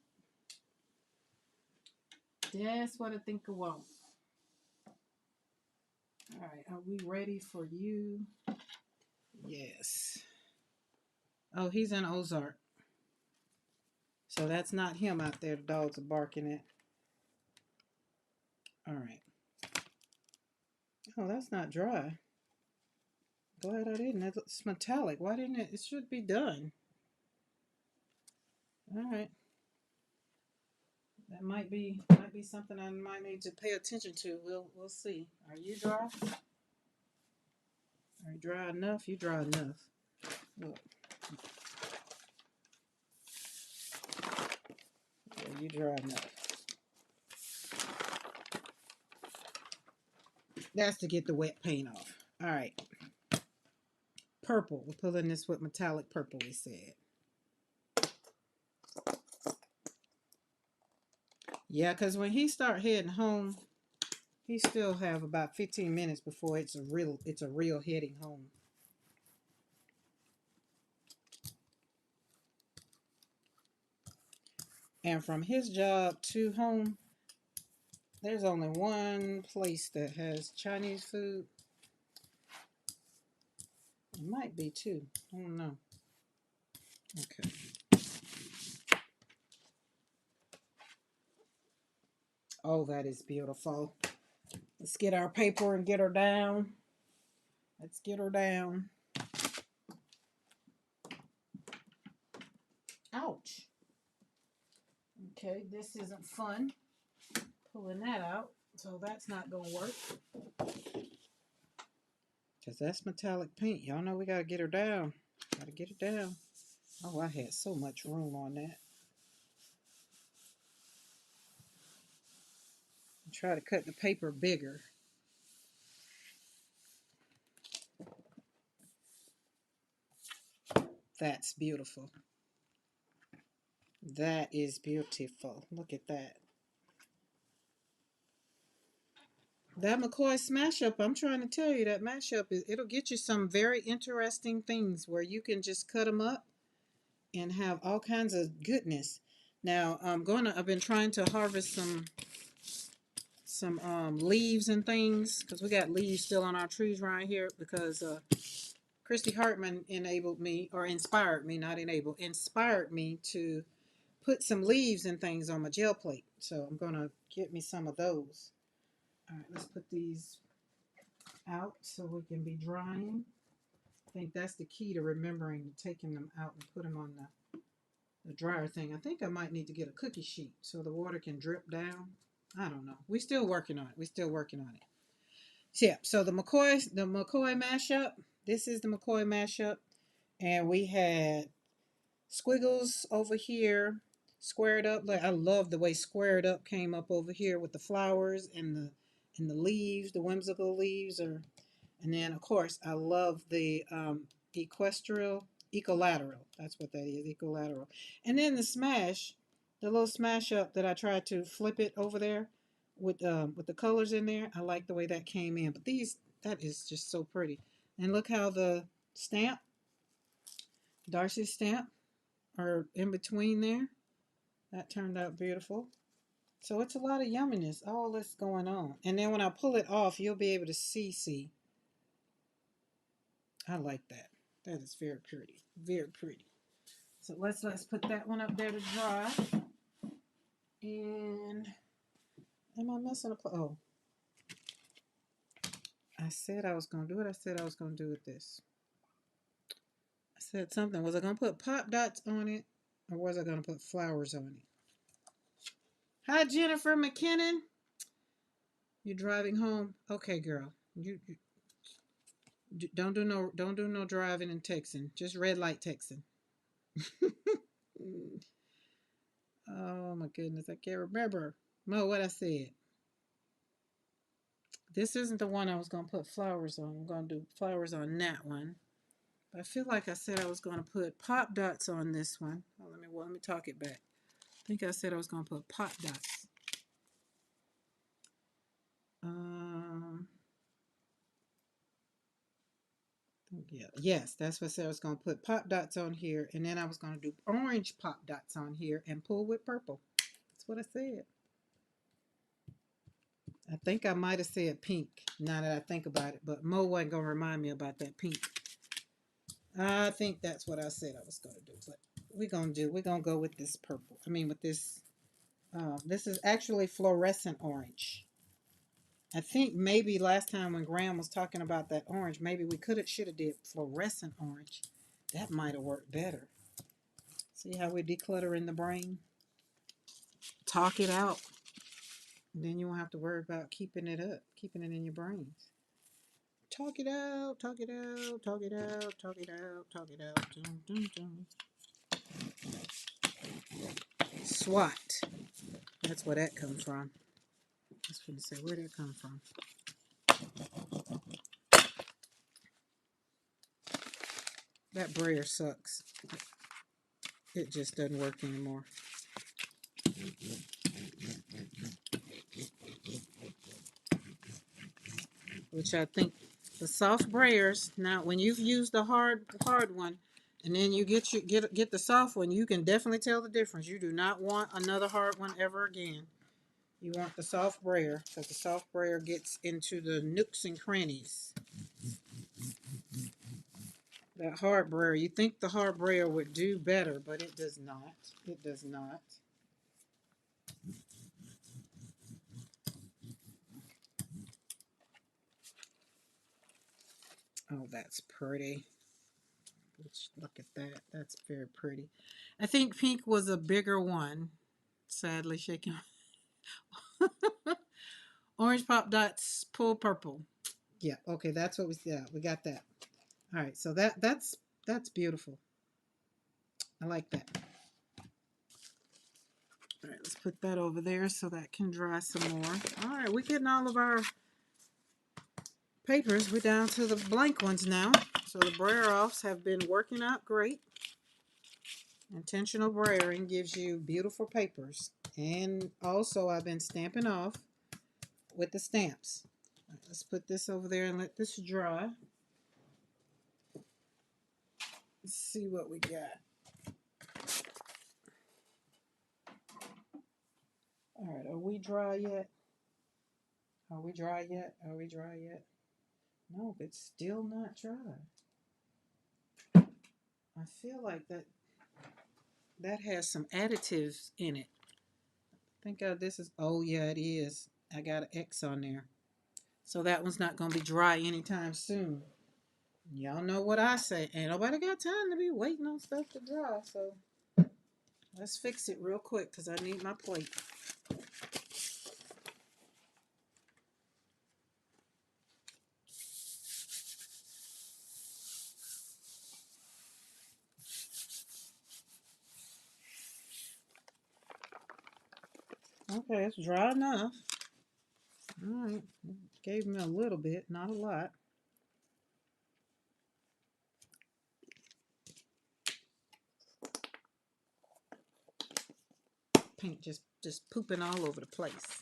That's what I think I want. All right, are we ready for you? Yes. Oh, he's in Ozark. So that's not him out there the dogs are barking at. All right. Oh, that's not dry. Glad I didn't. It's metallic. Why didn't it? It should be done. All right. That might be something I might need to pay attention to. We'll see. Are you dry? Are you dry enough? You dry enough. Look. Yeah, you dry enough. That's to get the wet paint off. All right. Purple. We're pulling this with metallic purple, we said. Yeah, because when he start heading home, he still have about 15 minutes before it's a real heading home. And from his job to home, there's only one place that has Chinese food. It might be two. I don't know. Okay. Oh, that is beautiful. Let's get our paper and get her down. Let's get her down. Ouch. Okay, this isn't fun. Pulling that out. So that's not going to work. Because that's metallic paint. Y'all know we got to get her down. Got to get her down. Oh, I had so much room on that. Try to cut the paper bigger. That's beautiful. That is beautiful. Look at that. That McCoy smash up, I'm trying to tell you, that mashup it'll get you some very interesting things where you can just cut them up and have all kinds of goodness. Now I've been trying to harvest some leaves and things because we got leaves still on our trees right here because Christy Hartman inspired me to put some leaves and things on my gel plate. So I'm gonna get me some of those. All right, let's put these out so we can be drying. I think that's the key to remembering taking them out and put them on the dryer thing. I think I might need to get a cookie sheet so the water can drip down. I don't know. We're still working on it. So, yeah, so the McCoy mashup. This is the McCoy mashup. And we had squiggles over here, squared up. Like I love the way squared up came up over here with the flowers and the leaves, the whimsical leaves. And then of course I love the equilateral. That's what that is, equilateral. And then the little smash up that I tried to flip it over there with the colors in there. I like the way that came in. But these That is just so pretty. And look how the stamp, Darcy's stamp, are in between there. That turned out beautiful. So it's a lot of yumminess, all this going on. And then when I pull it off, you'll be able to see. I like that. That is very pretty. Very pretty. So let's put that one up there to dry. And am I messing up? Oh, I said I was going to do it. I said I was going to do it this. I said something. Was I going to put pop dots on it? Or was I going to put flowers on it? Hi, Jennifer McKinnon. You driving home? Okay, girl. You don't do no driving and texting. Just red light texting. Oh my goodness, I can't remember. Mo, what I said. This isn't the one I was gonna put flowers on. I'm gonna do flowers on that one. But I feel like I said I was gonna put pop dots on this one. Oh, let me talk it back. I think I said I was gonna put pop dots. Yeah, yes, that's what I said. I was gonna put pop dots on here, and then I was gonna do orange pop dots on here and pull with purple. That's what I said. I think I might have said pink now that I think about it, but Mo wasn't going to remind me about that pink. I think that's what I said I was going to do, but we're going to go with this purple. I mean, with this, this is actually fluorescent orange. I think maybe last time when Graham was talking about that orange, maybe we should have did fluorescent orange. That might have worked better. See how we're decluttering the brain? Talk it out. Then you won't have to worry about keeping it up, keeping it in your brains. Talk it out, talk it out, talk it out, talk it out, talk it out. Dun, dun, dun. SWAT. That's where that comes from. I was going to say, where did it come from? That brayer sucks. It just doesn't work anymore. Which I think the soft brayers, now when you've used the hard one, and then you get the soft one, you can definitely tell the difference. You do not want another hard one ever again. You want the soft brayer, because the soft brayer gets into the nooks and crannies. That hard brayer, you think the hard brayer would do better, but it does not. It does not. Oh, that's pretty. Let's look at that. That's very pretty. I think pink was a bigger one. Sadly shaking. Orange pop dots, pull purple. Yeah, okay, that's what we got that. All right, so that's beautiful. I like that. All right, let's put that over there so that can dry some more. All right, we're getting all of our papers. We're down to the blank ones now. So the brayer offs have been working out great. Intentional brayering gives you beautiful papers. And also I've been stamping off with the stamps. Right, let's put this over there and let this dry. Let's see what we got. All right, are we dry yet? Are we dry yet? Are we dry yet? No, it's still not dry. I feel like that has some additives in it. I think this is, oh yeah, it is. I got an X on there. So that one's not going to be dry anytime soon. Y'all know what I say. Ain't nobody got time to be waiting on stuff to dry. So let's fix it real quick because I need my plate. Okay, it's dry enough. All right, gave me a little bit, not a lot. Paint just pooping all over the place.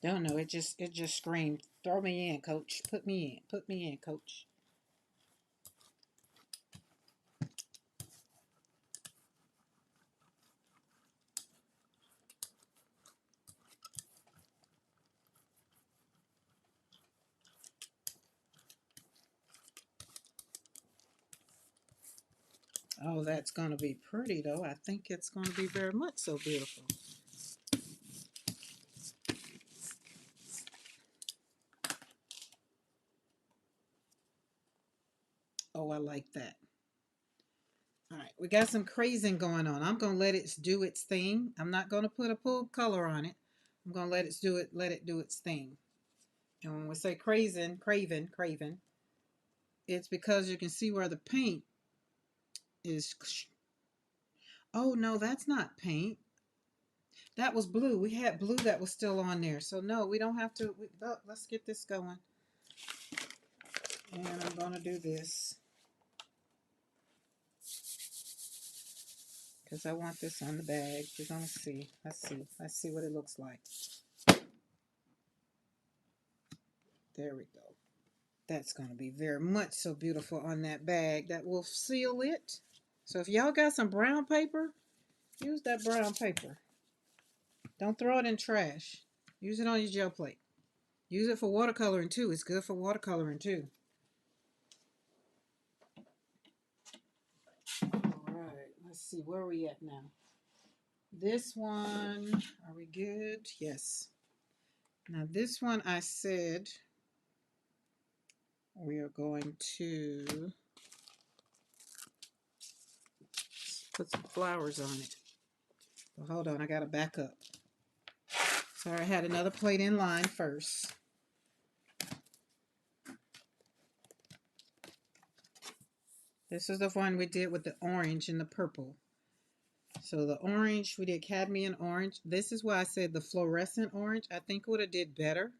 Don't know. It just screamed, "Throw me in, coach. Put me in. Put me in, coach." Oh, that's going to be pretty, though. I think it's going to be very much so beautiful. Oh, I like that. All right, we got some crazing going on. I'm going to let it do its thing. I'm not going to put a full color on it. I'm going to let it do its thing. And when we say crazing, craven, it's because you can see where the paint is. Oh, no, that's not paint. That was blue. We had blue that was still on there. So no, we don't have to. Let's get this going. And I'm going to do this because I want this on the bag. We're going to see. Let's see what it looks like. There we go. That's going to be very much so beautiful on that bag. That will seal it. So if y'all got some brown paper, use that brown paper. Don't throw it in trash. Use it on your gel plate. Use it for watercoloring too. It's good for watercoloring too. All right, let's see where are we at now. This one, are we good? Yes. Now this one I said we are going to put some flowers on it. But hold on, I gotta back up. Sorry, I had another plate in line first. This is the one we did with the orange and the purple. So the orange, we did cadmium orange. This is why I said the fluorescent orange. I think would have did better.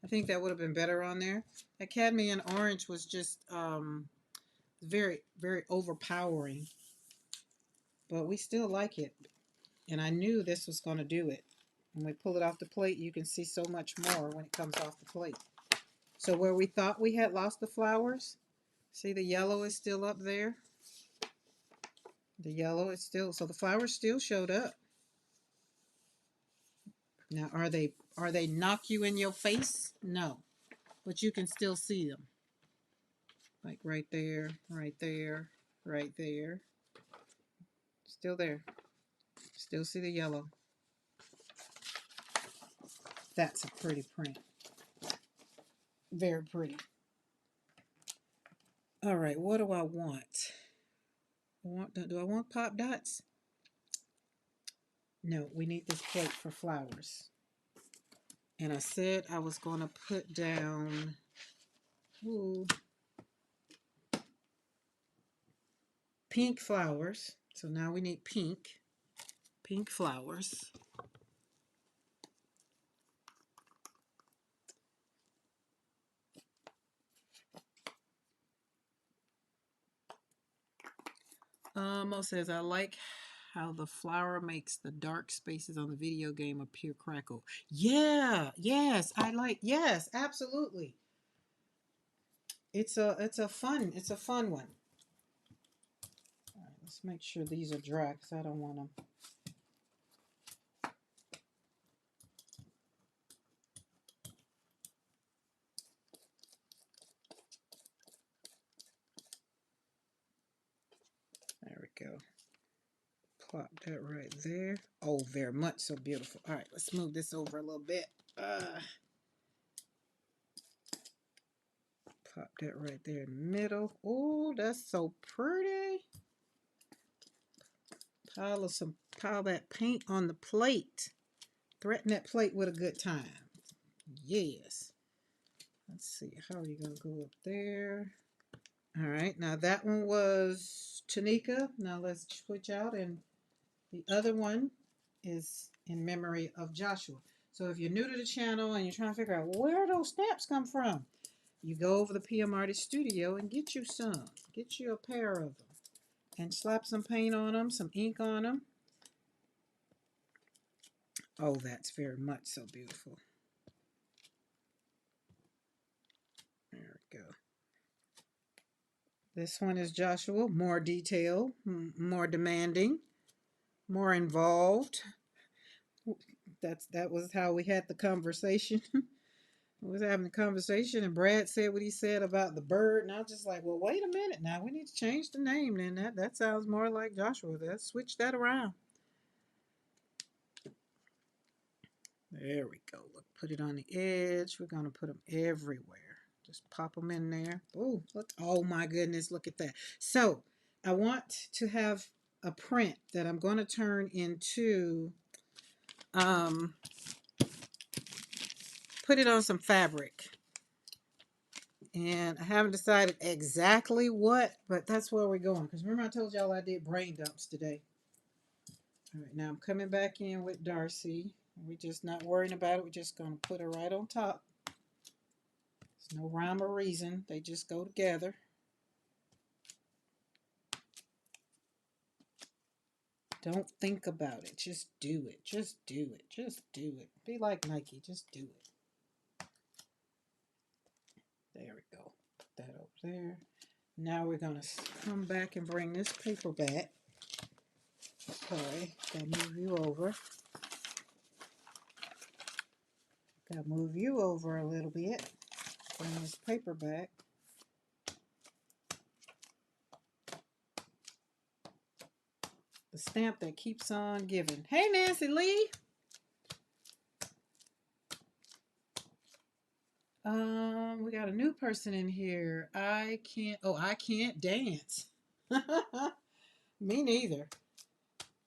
I think that would have been better on there. That cadmium orange was just very, very overpowering. But we still like it. And I knew this was going to do it. When we pull it off the plate, you can see so much more when it comes off the plate. So where we thought we had lost the flowers, see the yellow is still up there. The yellow is still, so the flowers still showed up. Now, are they knock you in your face? No, but you can still see them. Like right there, right there, right there. Still there. Still see the yellow. That's a pretty print. Very pretty. All right, what do I want? Do I want pop dots? No, we need this plate for flowers. And I said I was going to put down pink flowers. So now we need pink flowers. Mo says, I like how the flower makes the dark spaces on the video game appear crackle. Yeah, yes, yes, absolutely. It's a fun one. All right, let's make sure these are dry because I don't want them. There we go. Plop that right there. Oh, very much so beautiful. All right, let's move this over a little bit. Pop that right there in the middle. Oh, that's so pretty. Pile that paint on the plate. Threaten that plate with a good time. Yes. Let's see. How are you going to go up there? All right. Now that one was Tanika. Now let's switch out. And the other one is in memory of Joshua. So if you're new to the channel and you're trying to figure out where those stamps come from, you go over to PM Artist Studio and get you some. Get you a pair of them. And slap some paint on them, some ink on them. Oh, that's very much so beautiful. This one is Joshua, more detailed, more demanding, more involved. That was how we had the conversation. We was having a conversation, and Brad said what he said about the bird, and I was just like, well, wait a minute now. We need to change the name. Then that sounds more like Joshua. Let's switch that around. There we go. Look, put it on the edge. We're gonna put them everywhere. Just pop them in there. Oh, look! Oh my goodness! Look at that. So I want to have a print that I'm going to turn into. Um, put it on some fabric. And I haven't decided exactly what, but that's where we're going. Because remember I told y'all I did brain dumps today. All right, now I'm coming back in with Darcy. We're just not worrying about it. We're just going to put her right on top. There's no rhyme or reason. They just go together. Don't think about it. Just do it. Just do it. Just do it. Be like Nike. Just do it. There we go. Put that over there. Now we're going to come back and bring this paper back. Okay, gotta move you over. Gotta move you over a little bit. Bring this paper back. The stamp that keeps on giving. Hey, Nancy Lee. We got a new person in here. I can't dance. Me neither.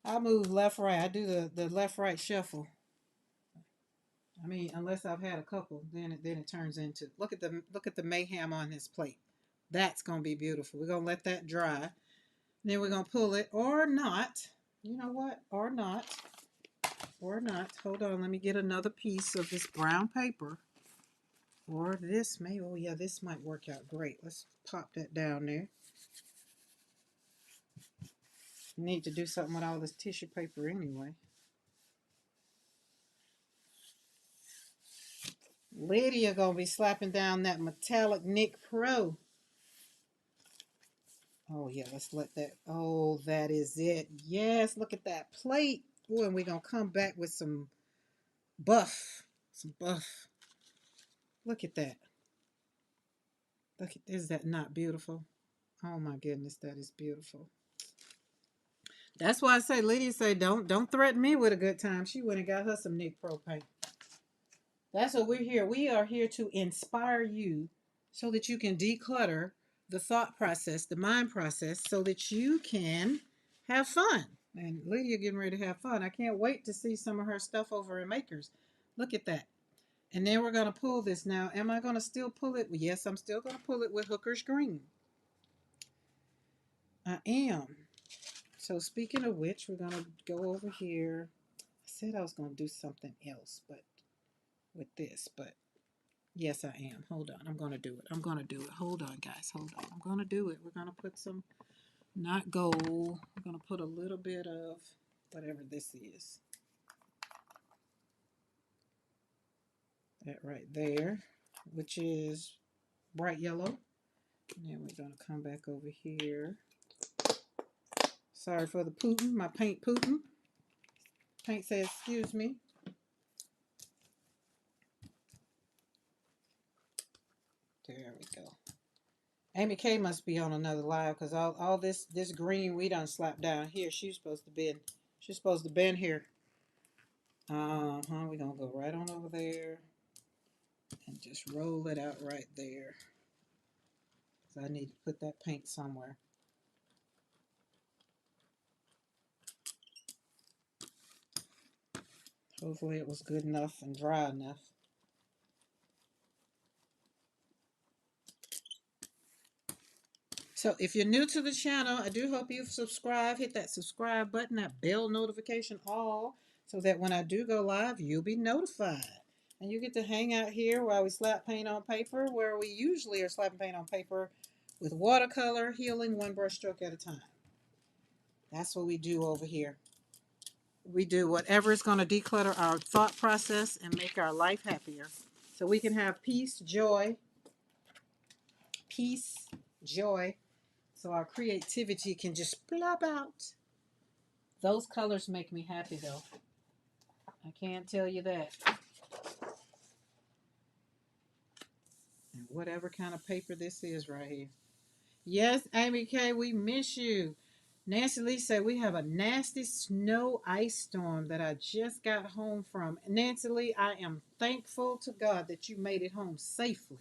I move left, right. I do the left, right shuffle. I mean, unless I've had a couple, then it turns into look at the mayhem on this plate. That's gonna be beautiful. We're gonna let that dry. Then we're gonna pull it or not. You know what? Or not. Or not. Hold on, let me get another piece of this brown paper. Or this may, oh yeah, this might work out great. Let's pop that down there. Need to do something with all this tissue paper anyway. Lydia gonna be slapping down that metallic Nick Pro. Oh yeah, let's let that, oh, that is it. Yes, look at that plate. Boy, and we're gonna come back with some buff. Some buff. Look at that. Look at, is that not beautiful? Oh my goodness, that is beautiful. That's why I say, Lydia say, don't threaten me with a good time. She went and got her some Nick Pro paint. That's what we're here. We are here to inspire you so that you can declutter the thought process, the mind process, so that you can have fun. And Lydia getting ready to have fun. I can't wait to see some of her stuff over in Makers. Look at that. And then we're going to pull this now. Am I going to still pull it? Yes, I'm still going to pull it with Hooker's Green. I am. So speaking of which, we're going to go over here. I said I was going to do something else, but with this, but yes, I am. Hold on. I'm going to do it. I'm going to do it. Hold on, guys. Hold on. I'm going to do it. We're going to put some, not gold. We're going to put a little bit of whatever this is. That right there, which is bright yellow. And then we're going to come back over here. Sorry for the Putin, my paint Putin. Paint says, excuse me. There we go. Amy K must be on another live because all this green we done slapped down here. She's supposed to been here. We're gonna go right on over there and just roll it out right there. So I need to put that paint somewhere. Hopefully it was good enough and dry enough. So if you're new to the channel, I do hope you subscribe. Hit that subscribe button, that bell notification all, so that when I do go live, you'll be notified. And you get to hang out here while we slap paint on paper, where we usually are slapping paint on paper with watercolor, healing one brush stroke at a time. That's what we do over here. We do whatever is going to declutter our thought process and make our life happier. So we can have peace, joy, so our creativity can just plop out. Those colors make me happy though. I can't tell you that. And whatever kind of paper this is right here. Yes, Amy K, we miss you. Nancy Lee said we have a nasty snow ice storm that I just got home from. Nancy Lee, I am thankful to God that you made it home safely.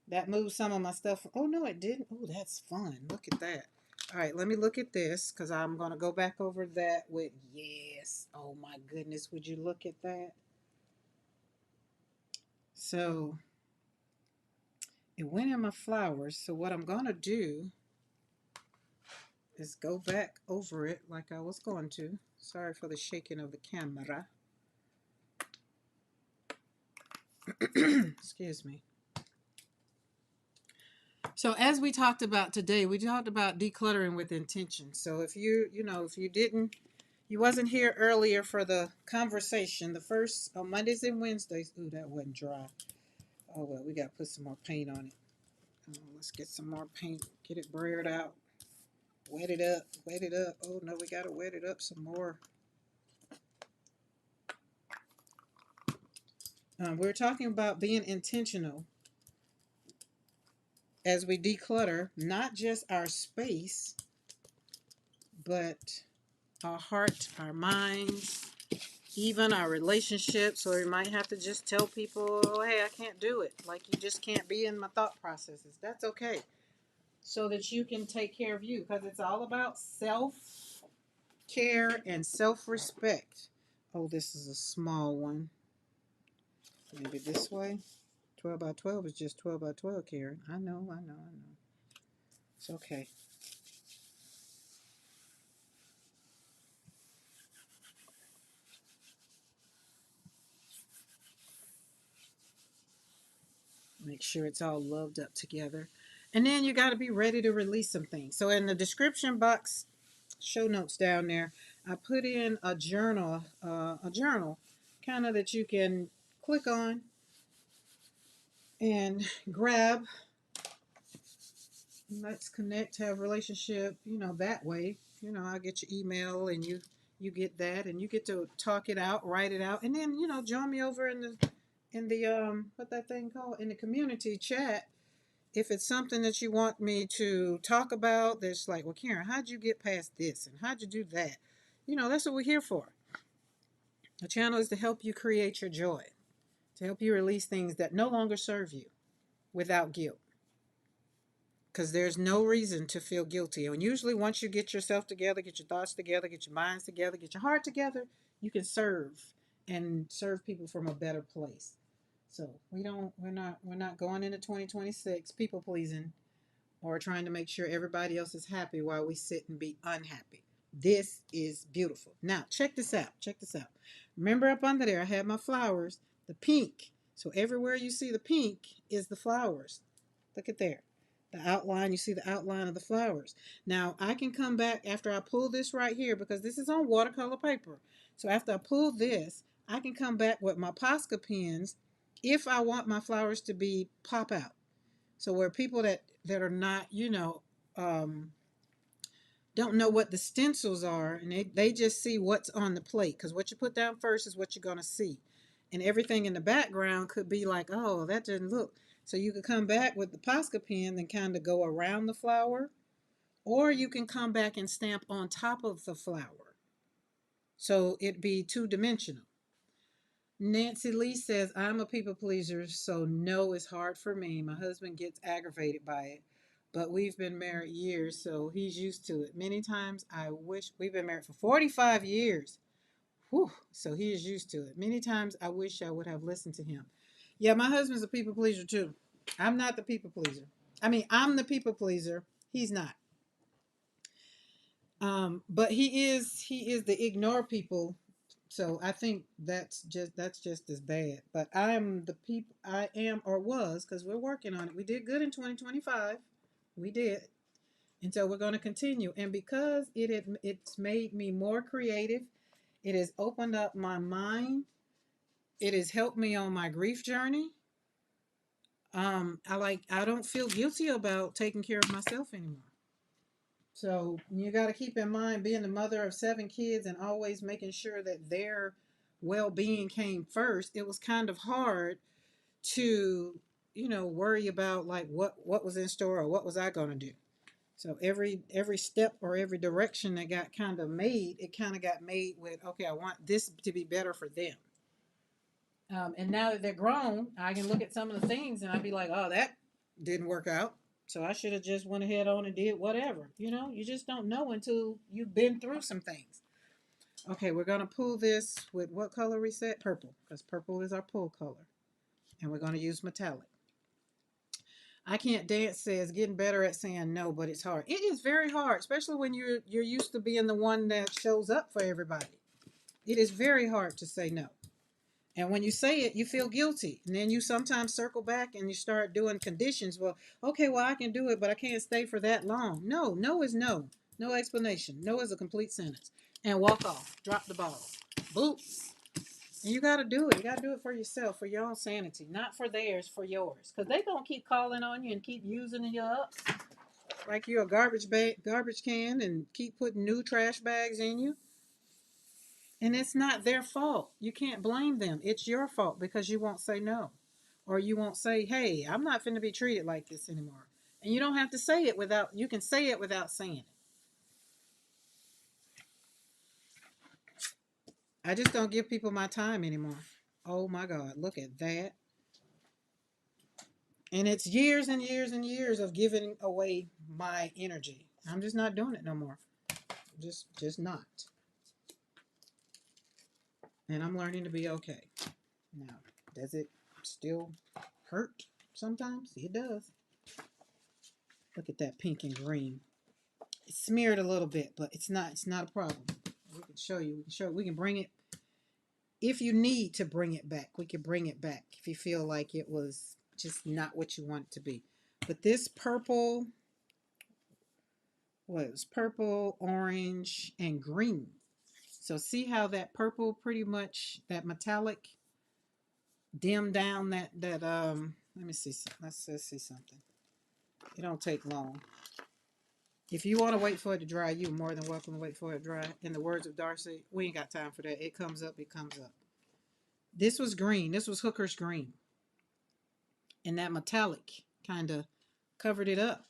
That moved some of my stuff. Oh, no, it didn't. Oh, that's fun. Look at that. All right, let me look at this because I'm going to go back over that with, yes. Oh, my goodness. Would you look at that? So it went in my flowers. So what I'm going to do is go back over it like I was going to. Sorry for the shaking of the camera. Excuse me. So as we talked about today, we talked about decluttering with intention. So if you wasn't here earlier for the conversation, the first on Mondays and Wednesdays. Ooh, that wasn't dry. Oh well, we got to put some more paint on it. Let's get some more paint. Get it braided out. Wet it up. Wet it up. Oh no, we got to wet it up some more. We're talking about being intentional as we declutter, not just our space, but our heart, our minds, even our relationships. Or we might have to just tell people, oh, hey, I can't do it. Like you just can't be in my thought processes. That's okay. So that you can take care of you. Because it's all about self-care and self-respect. Oh, this is a small one. Maybe this way. 12 by 12 is just 12 by 12, Karen. I know. It's okay. Make sure it's all loved up together. And then you got to be ready to release some things. So in the description box, show notes down there, I put in a journal kind of that you can click on and grab. Let's connect, have a relationship, that way. I get your email and you get that and you get to talk it out, write it out, and then, join me over in the what that thing called, in the community chat. If it's something that you want me to talk about, that's like, well, Karen, how'd you get past this and how'd you do that? That's what we're here for. The channel is to help you create your joy, to help you release things that no longer serve you without guilt. Because there's no reason to feel guilty. And usually once you get yourself together, get your thoughts together, get your minds together, get your heart together, you can serve and serve people from a better place. So we're not going into 2026 people pleasing or trying to make sure everybody else is happy while we sit and be unhappy. This is beautiful. Now, check this out. Check this out. Remember up under there, I have my flowers, the pink. So everywhere you see the pink is the flowers. Look at there. The outline, you see the outline of the flowers. Now, I can come back after I pull this right here because this is on watercolor paper. So after I pull this, I can come back with my Posca pens if I want my flowers to be pop out. So where people that are not, um, don't know what the stencils are, and they just see what's on the plate, because what you put down first is what you're going to see. And everything in the background could be like, oh, that doesn't look. So you could come back with the Posca pen and kind of go around the flower, or you can come back and stamp on top of the flower. So it'd be two-dimensional. Nancy Lee says, I'm a people pleaser, so no is hard for me. My husband gets aggravated by it, but we've been married years, so he's used to it. Many times I wish, we've been married for 45 years. Whew, so he is used to it. Many times I wish I would have listened to him. Yeah, my husband's a people pleaser too. I'm not the people pleaser. I mean, I'm the people pleaser. He's not. But he is the ignore people. So I think that's just as bad. But I am or was, because we're working on it. We did good in 2025. We did. And so we're going to continue. And because it's made me more creative, it has opened up my mind. It has helped me on my grief journey. I don't feel guilty about taking care of myself anymore. So you got to keep in mind, being the mother of 7 kids and always making sure that their well-being came first. It was kind of hard to, worry about like what was in store or what was I going to do. So every step or every direction that got kind of made, it kind of got made with, okay, I want this to be better for them. And now that they're grown, I can look at some of the things and I'd be like, oh, that didn't work out. So I should have just went ahead on and did whatever. You just don't know until you've been through some things. Okay, we're going to pull this with what color we said? Purple, because purple is our pull color. And we're going to use metallic. I Can't Dance says getting better at saying no, but it's hard. It is very hard, especially when you're used to being the one that shows up for everybody. It is very hard to say no. And when you say it, you feel guilty. And then you sometimes circle back and you start doing conditions. Well, okay, well, I can do it, but I can't stay for that long. No, no is no. No explanation. No is a complete sentence. And walk off. Drop the ball. Boop. And you got to do it. You got to do it for yourself, for your own sanity, not for theirs, for yours. Because they're going to keep calling on you and keep using you up like you're a garbage can and keep putting new trash bags in you. And it's not their fault. You can't blame them. It's your fault because you won't say no. Or you won't say, hey, I'm not finna be treated like this anymore. And you don't have to say it you can say it without saying it. I just don't give people my time anymore. Oh my God, look at that. And it's years and years and years of giving away my energy. I'm just not doing it no more. Just not. And I'm learning to be okay. Now, does it still hurt sometimes? It does. Look at that pink and green. It's smeared a little bit, but it's not a problem. We can show you. We can bring it. If you need to bring it back, we can bring it back if you feel like it was just not what you want it to be. But this purple was purple, orange, and green. So see how that purple pretty much, that metallic dimmed down that let me see. Let's see something. It don't take long. If you want to wait for it to dry, you're more than welcome to wait for it to dry. In the words of Darcy, we ain't got time for that. It comes up, it comes up. This was green. This was Hooker's green. And that metallic kind of covered it up,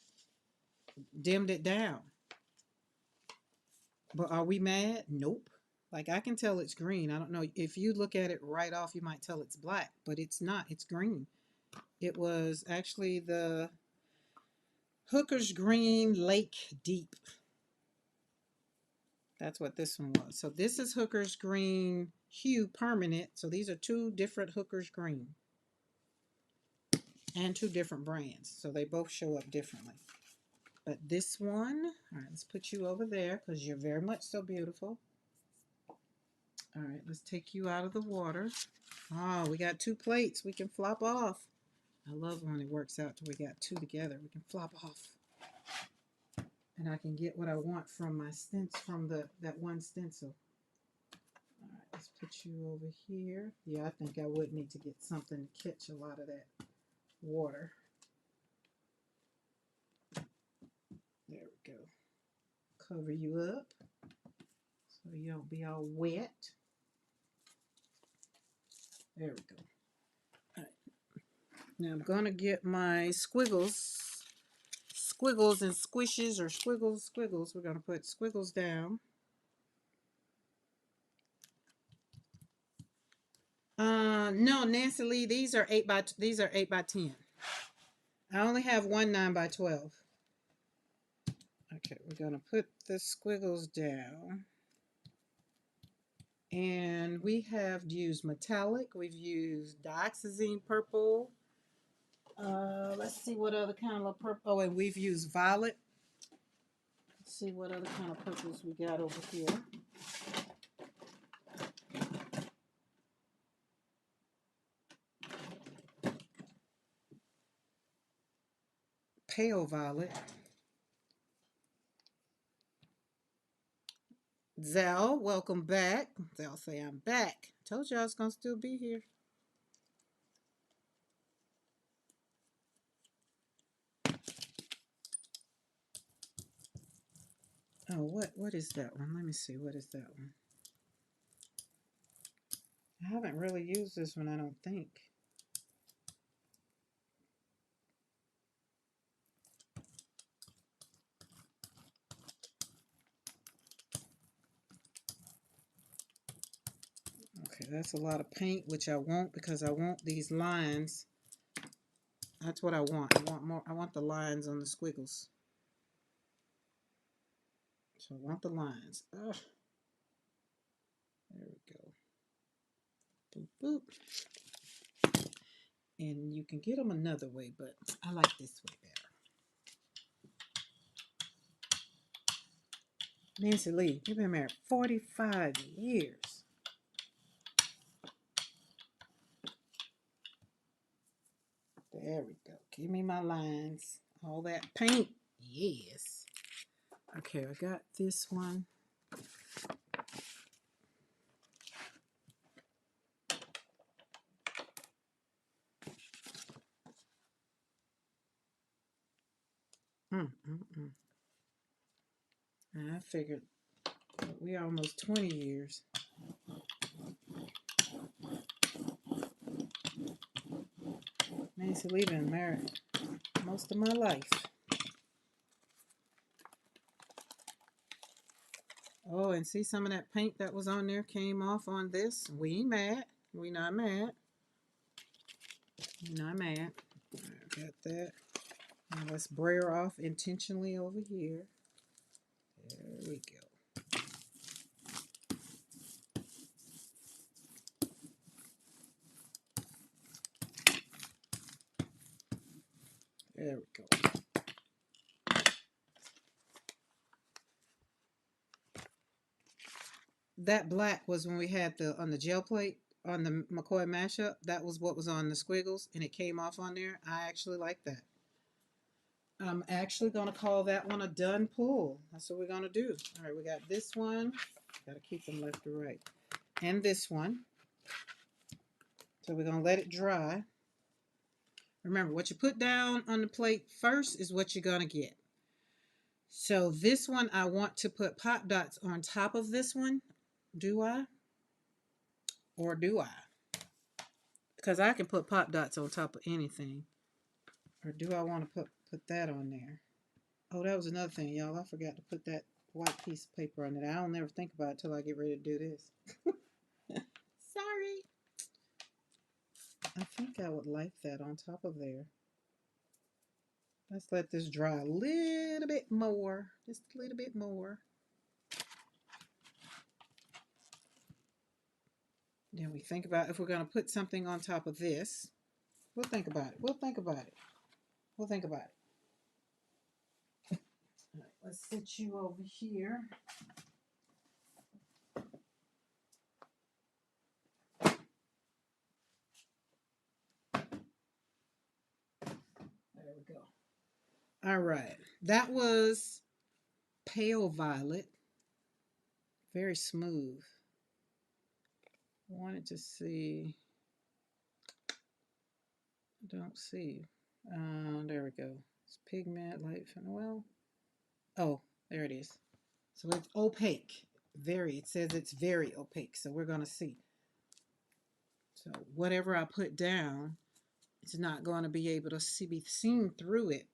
dimmed it down. But are we mad? Nope. Like I can tell it's green. I don't know. If you look at it right off, you might tell it's black, but it's not. It's green. It was actually the Hooker's Green Lake Deep. That's what this one was. So this is Hooker's Green Hue Permanent. So these are 2 different Hooker's Green and 2 different brands. So they both show up differently. But this one, all right, let's put you over there because you're very much so beautiful. All right, let's take you out of the water. Oh, we got 2 plates we can flop off. I love when it works out till we got 2 together. We can flop off. And I can get what I want from my stencil, from that one stencil. All right, let's put you over here. Yeah, I think I would need to get something to catch a lot of that water. There we go. Cover you up so you don't be all wet. There we go. All right. Now I'm going to get my squiggles and squishes, or squiggles. We're going to put squiggles down. No, Nancy Lee, these are 8 by 10. I only have one 9 by 12. Okay, we're going to put the squiggles down. And we have used metallic. We've used dioxazine purple. Let's see what other kind of purple. Oh, and we've used violet. Let's see what other kind of purples we got over here. Pale violet. Zell, welcome back. Zell say I'm back. Told you I was going to still be here. Oh, what is that one? Let me see. What is that one? I haven't really used this one, I don't think. Okay, that's a lot of paint, which I won't because I want these lines. That's what I want. I want more. I want the lines on the squiggles. So I want the lines. Ugh. There we go. Boop, boop. And you can get them another way, but I like this way better. Nancy Lee, you've been married 45 years. There we go. Give me my lines. All that paint. Yes. Okay, I got this one. And I figured we almost 20 years. Nancy Lee been married most of my life. Oh, and see some of that paint that was on there came off on this. We ain't mad. We not mad. We not mad. Right, got that. Now let's brayer off intentionally over here. There we go. There we go. That black was when we had the on the gel plate on the McCoy mashup. That was what was on the squiggles, and it came off on there. I actually like that. I'm actually going to call that one a done pull. That's what we're going to do. All right, we got this one. Got to keep them left to right. And this one. So we're going to let it dry. Remember, what you put down on the plate first is what you're going to get. So this one, I want to put pop dots on top of this one. Do I? Or do I? Because I can put pop dots on top of anything. Or do I want to put that on there? Oh, that was another thing, y'all. I forgot to put that white piece of paper on it. I don't never think about it till I get ready to do this. Sorry. I think I would like that on top of there. Let's let this dry a little bit more. Just a little bit more. Then we think about if we're going to put something on top of this. We'll think about it. We'll think about it. We'll think about it. All right, let's sit you over here. There we go. All right. That was pale violet. Very smooth. I wanted to see. I don't see. There we go. It's pigment, light, well. Oh, there it is. So it's opaque. Very. It says it's very opaque. So we're going to see. So whatever I put down, it's not going to be able to be seen through it.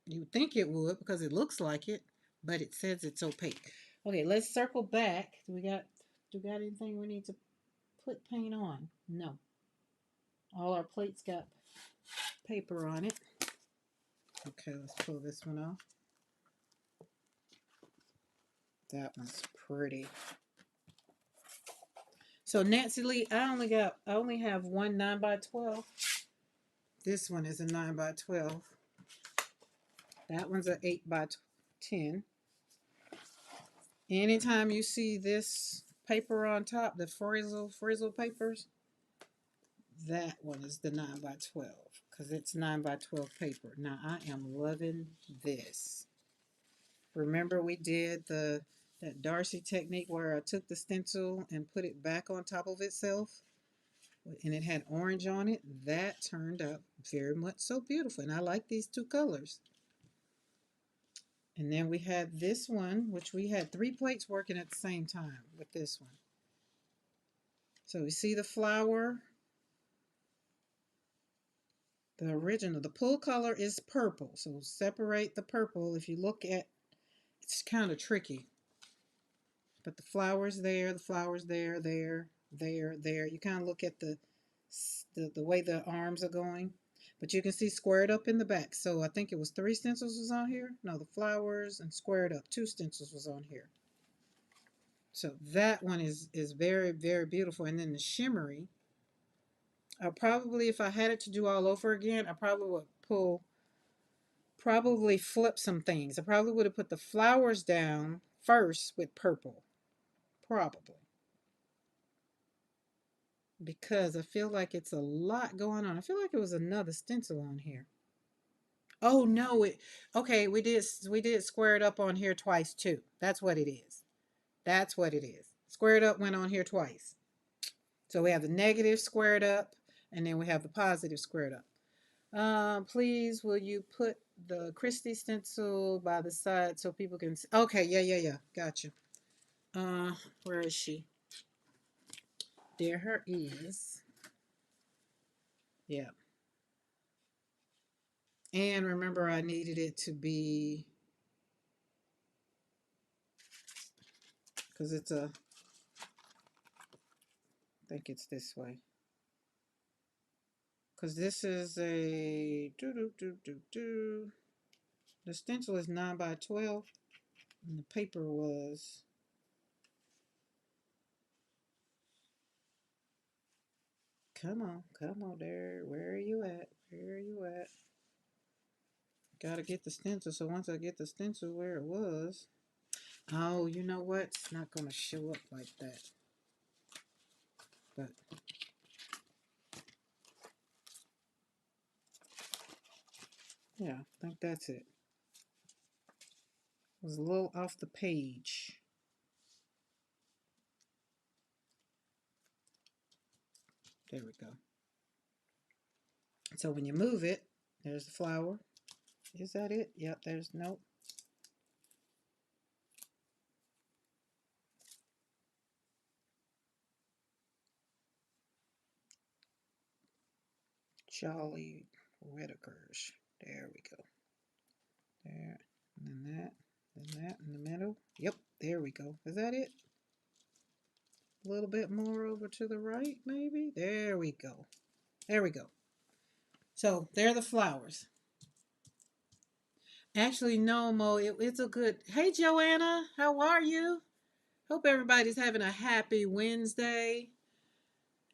You would think it would because it looks like it, but it says it's opaque. Okay, let's circle back. Do we got anything we need to put paint on? No. All our plates got paper on it. Okay, let's pull this one off. That one's pretty. So Nancy Lee, I only have one 9x12. This one is a 9x12. That one's an 8x10. Anytime you see this paper on top, the frizzle papers, that one is the 9x12 because it's 9x12 paper. Now I am loving this. Remember we did that Darcy technique where I took the stencil and put it back on top of itself and it had orange on it? That turned out very much so beautiful, and I like these two colors. And then we had this one, which we had 3 plates working at the same time with this one. So we see the flower, the original. The pull color is purple. So separate the purple. If you look at, it's kind of tricky. But the flowers there, the flowers there, there, there. You kind of look at the way the arms are going. But you can see squared up in the back. So I think it was 3 stencils was on here. No, the flowers and squared up. 2 stencils was on here. So that one is very, very beautiful. And then the shimmery. I probably, if I had it to do all over again, I probably would probably flip some things. I probably would have put the flowers down first with purple. Probably. Because I feel like it's a lot going on. I feel like it was another stencil on here. Oh no, okay, we did square it up on here twice too. That's what it is. That's what it is. Squared up went on here twice. So we have the negative squared up and then we have the positive squared up. Please will you put the Christie stencil by the side so people can see? Okay, yeah. Gotcha. Where is she? There her is. Yeah. And remember I needed it to be, because I think it's this way. Because this is a, the stencil is 9 by 12 and the paper was, come on there, where are you at, gotta get the stencil. So once I get the stencil where it was, oh, you know what, it's not gonna show up like that, but yeah, I think that's it. It was a little off the page. There we go. So when you move it, there's the flower. Is that it? Yep, there's, nope. Jolly Whitakers. There we go. There, and then that in the middle. Yep, there we go. Is that it? A little bit more over to the right, maybe? There we go. There we go. So, there are the flowers. Actually, no, Mo, it's a good... Hey, Joanna, how are you? Hope everybody's having a happy Wednesday.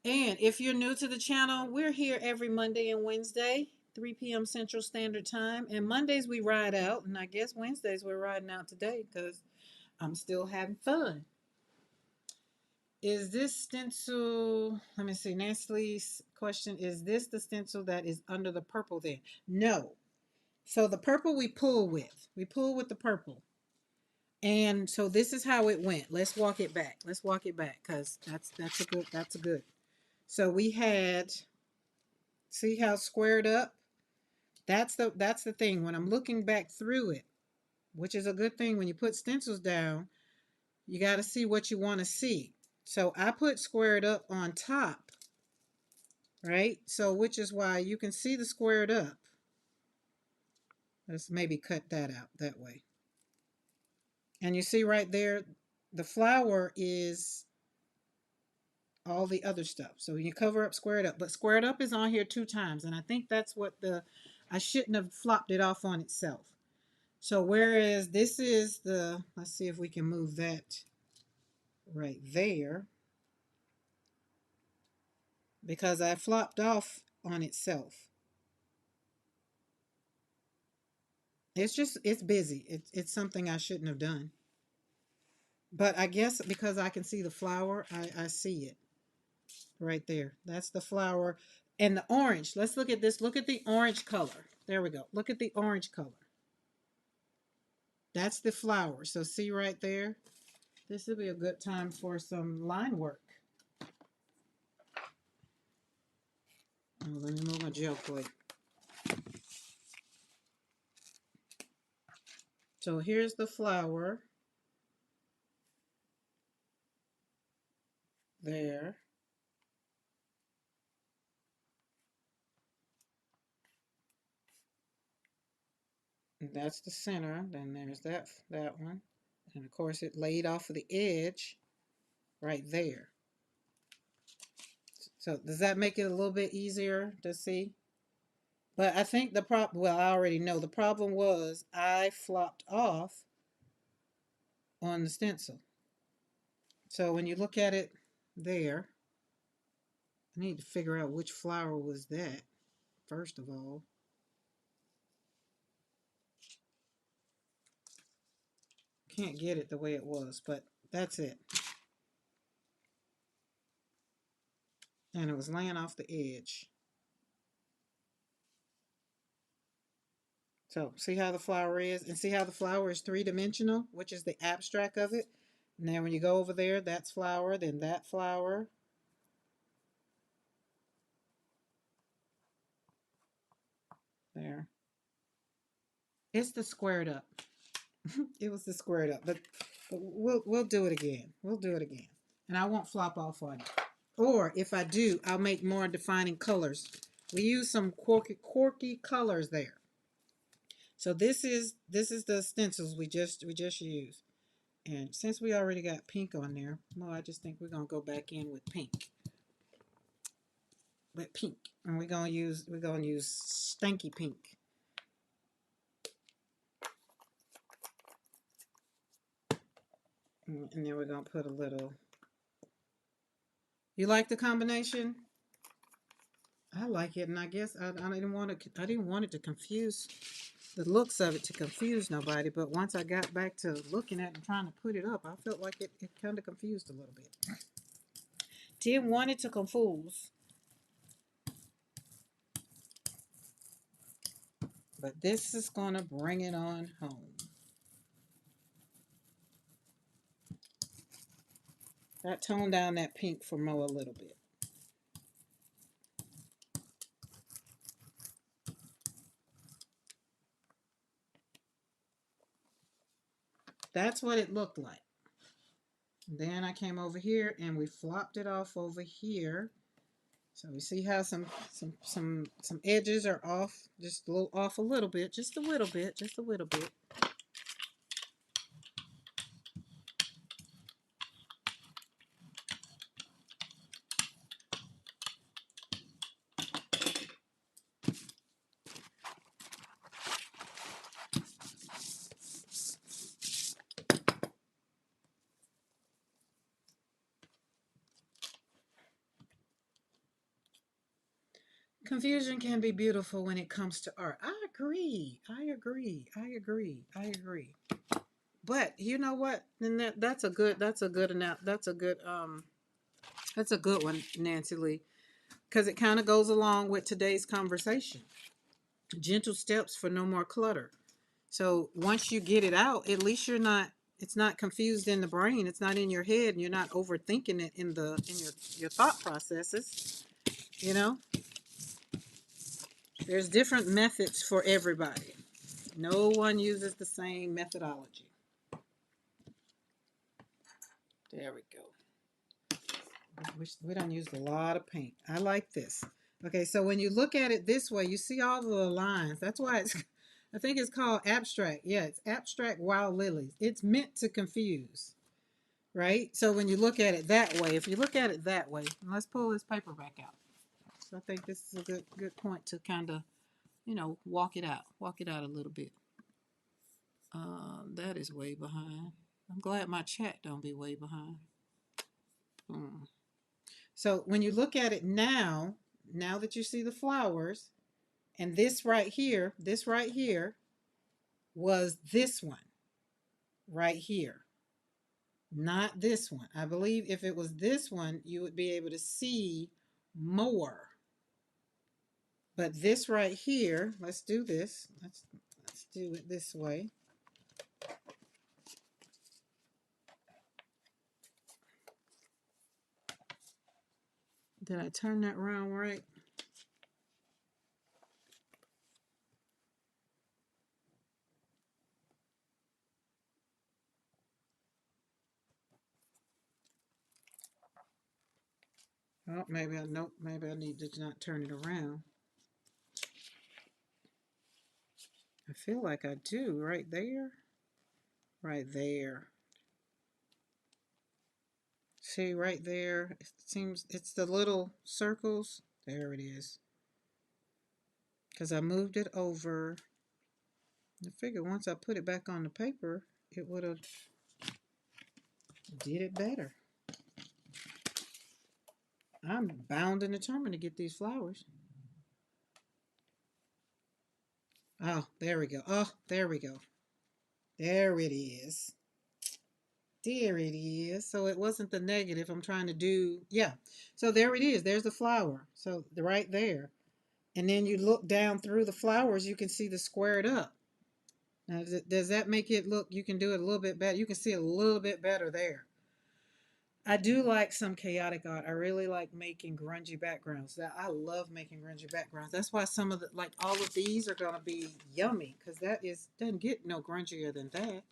And if you're new to the channel, we're here every Monday and Wednesday, 3 p.m. Central Standard Time. And Mondays we ride out, and I guess Wednesdays we're riding out today because I'm still having fun. Is this stencil, let me see, Nancy's question, is this the stencil that is under the purple there? No. So the purple we pull with. We pull with the purple. And so this is how it went. Let's walk it back. Let's walk it back because that's a good. So we had, see how squared up? That's the thing. When I'm looking back through it, which is a good thing when you put stencils down, you got to see what you want to see. So I put squared up on top, right? So which is why you can see the squared up. Let's maybe cut that out that way. And you see right there, the flower is all the other stuff. So you cover up squared up, but squared up is on here 2 times. And I think that's what I shouldn't have flopped it off on itself. So whereas this is the, let's see if we can move that right there, because I flopped off on itself. It's busy. It's something I shouldn't have done. But I guess because I can see the flower, I see it right there. That's the flower. And the orange, let's look at this. Look at the orange color. There we go. Look at the orange color. That's the flower. So see right there? This will be a good time for some line work. Oh, let me move my gel plate. So here's the flower there. And that's the center. Then there's that one. And of course it laid off of the edge right there. So does that make it a little bit easier to see? But I think the problem, well, I already know the problem was I flopped off on the stencil. So when you look at it there, I need to figure out which flower was that, first of all. Can't get it the way it was, but that's it. And it was laying off the edge. So see how the flower is, and see how the flower is three-dimensional, which is the abstract of it. Now when you go over there, that's flower, then that flower. There. It's the squared up. It was the squared up, but we'll do it again. We'll do it again. And I won't flop off on you. Or if I do, I'll make more defining colors. We use some quirky colors there. So this is the stencils we just used. And since we already got pink on there, well, I just think we're gonna go back in with pink. With pink. And we're gonna use stanky pink. And then we're gonna put a little. You like the combination? I like it, and I guess I didn't want it to confuse the looks of it to confuse nobody. But once I got back to looking at it and trying to put it up, I felt like it kind of confused a little bit. Didn't want it to confuse, but this is gonna bring it on home. That toned down that pink for Mo a little bit. That's what it looked like. Then I came over here and we flopped it off over here. So we see how some edges are off, just a little off a little bit, just a little bit, just a little bit. Confusion can be beautiful when it comes to art. I agree. I agree. I agree. I agree. But you know what? And that's a good one, Nancy Lee, because it kind of goes along with today's conversation. Gentle steps for no more clutter. So once you get it out, at least it's not confused in the brain. It's not in your head, and you're not overthinking it in your thought processes. You know, there's different methods for everybody. No one uses the same methodology. There we go. We don't use a lot of paint. I like this. Okay, so when you look at it this way, you see all the lines. That's why I think it's called abstract. Yeah, it's abstract wild lilies. It's meant to confuse, right? So when you look at it that way, if you look at it that way, let's pull this paper back out. So I think this is a good point to kind of, walk it out a little bit. That is way behind. I'm glad my chat don't be way behind. So when you look at it now that you see the flowers, and this right here was this one right here, not this one. I believe if it was this one, you would be able to see more. But this right here, let's do this. Let's do it this way. Did I turn that around right? Oh, nope, maybe I need to not turn it around. I feel like I do right there. Right there. See right there? It seems it's the little circles. There it is. Because I moved it over. I figured once I put it back on the paper, it would have did it better. I'm bound and determined to get these flowers. Oh, there we go. Oh, there we go. There it is. There it is. So it wasn't the negative I'm trying to do. Yeah. So there it is. There's the flower. So right there. And then you look down through the flowers, you can see the squared up. Now, does that make it look, you can do it a little bit better. You can see it a little bit better there. I do like some chaotic art. I really like making grungy backgrounds. I love making grungy backgrounds. That's why some of the, like all of these are going to be yummy because doesn't get no grungier than that,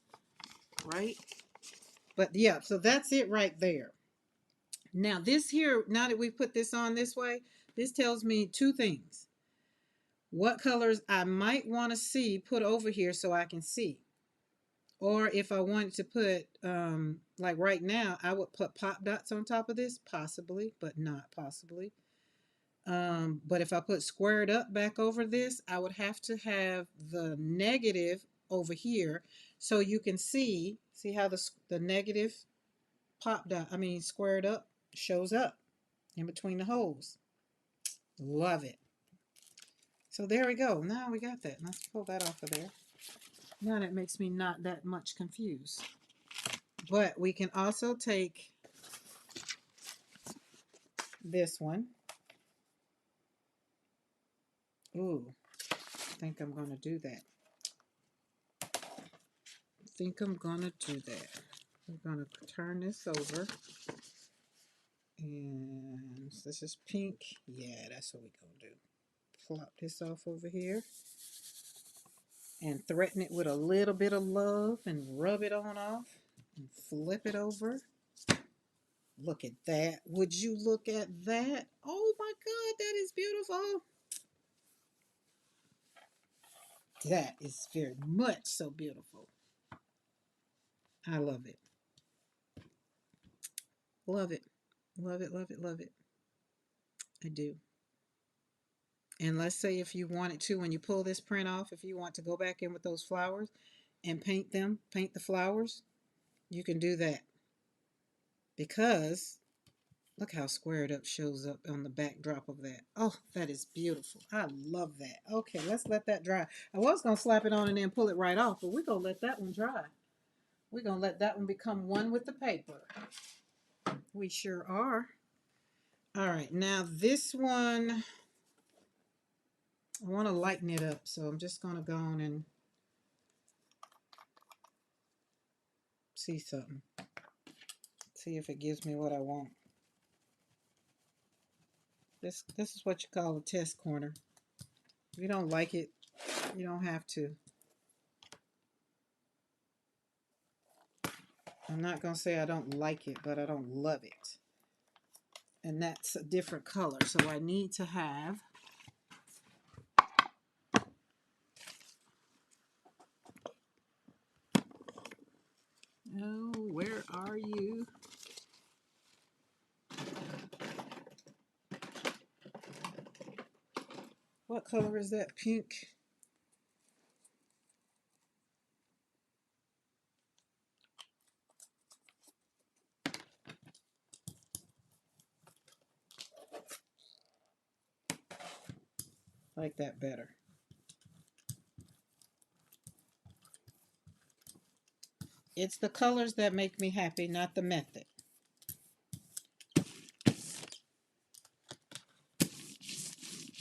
right? But yeah, so that's it right there. Now this here, now that we put this on this way, this tells me two things. What colors I might want to see put over here so I can see. Or if I wanted to put, like right now, I would put pop dots on top of this, possibly, but not possibly. But if I put squared up back over this, I would have to have the negative over here so you can see how the negative pop dot, I mean squared up, shows up in between the holes. Love it. So there we go. Now we got that. Let's pull that off of there. Now that makes me not that much confused. But we can also take this one. Ooh, I think I'm going to do that. We're going to turn this over. And this is pink. Yeah, that's what we're going to do. Plop this off over here. And threaten it with a little bit of love and rub it on off. And flip it over. Look at that. Would you look at that? Oh my God, that is beautiful. That is very much so beautiful. I love it. Love it. Love it, love it, love it. I do. And let's say if you wanted to, when you pull this print off, if you want to go back in with those flowers and paint the flowers, you can do that. Because look how squared up shows up on the backdrop of that. Oh, that is beautiful. I love that. Okay, let's let that dry. I was going to slap it on and then pull it right off, but we're going to let that one dry. We're going to let that one become one with the paper. We sure are. All right, now this one, I want to lighten it up, so I'm just going to go on and see something. See if it gives me what I want. This is what you call a test corner. If you don't like it, you don't have to. I'm not going to say I don't like it, but I don't love it. And that's a different color, so I need to have oh, where are you? What color is that? Pink. Like that better. It's the colors that make me happy, not the method.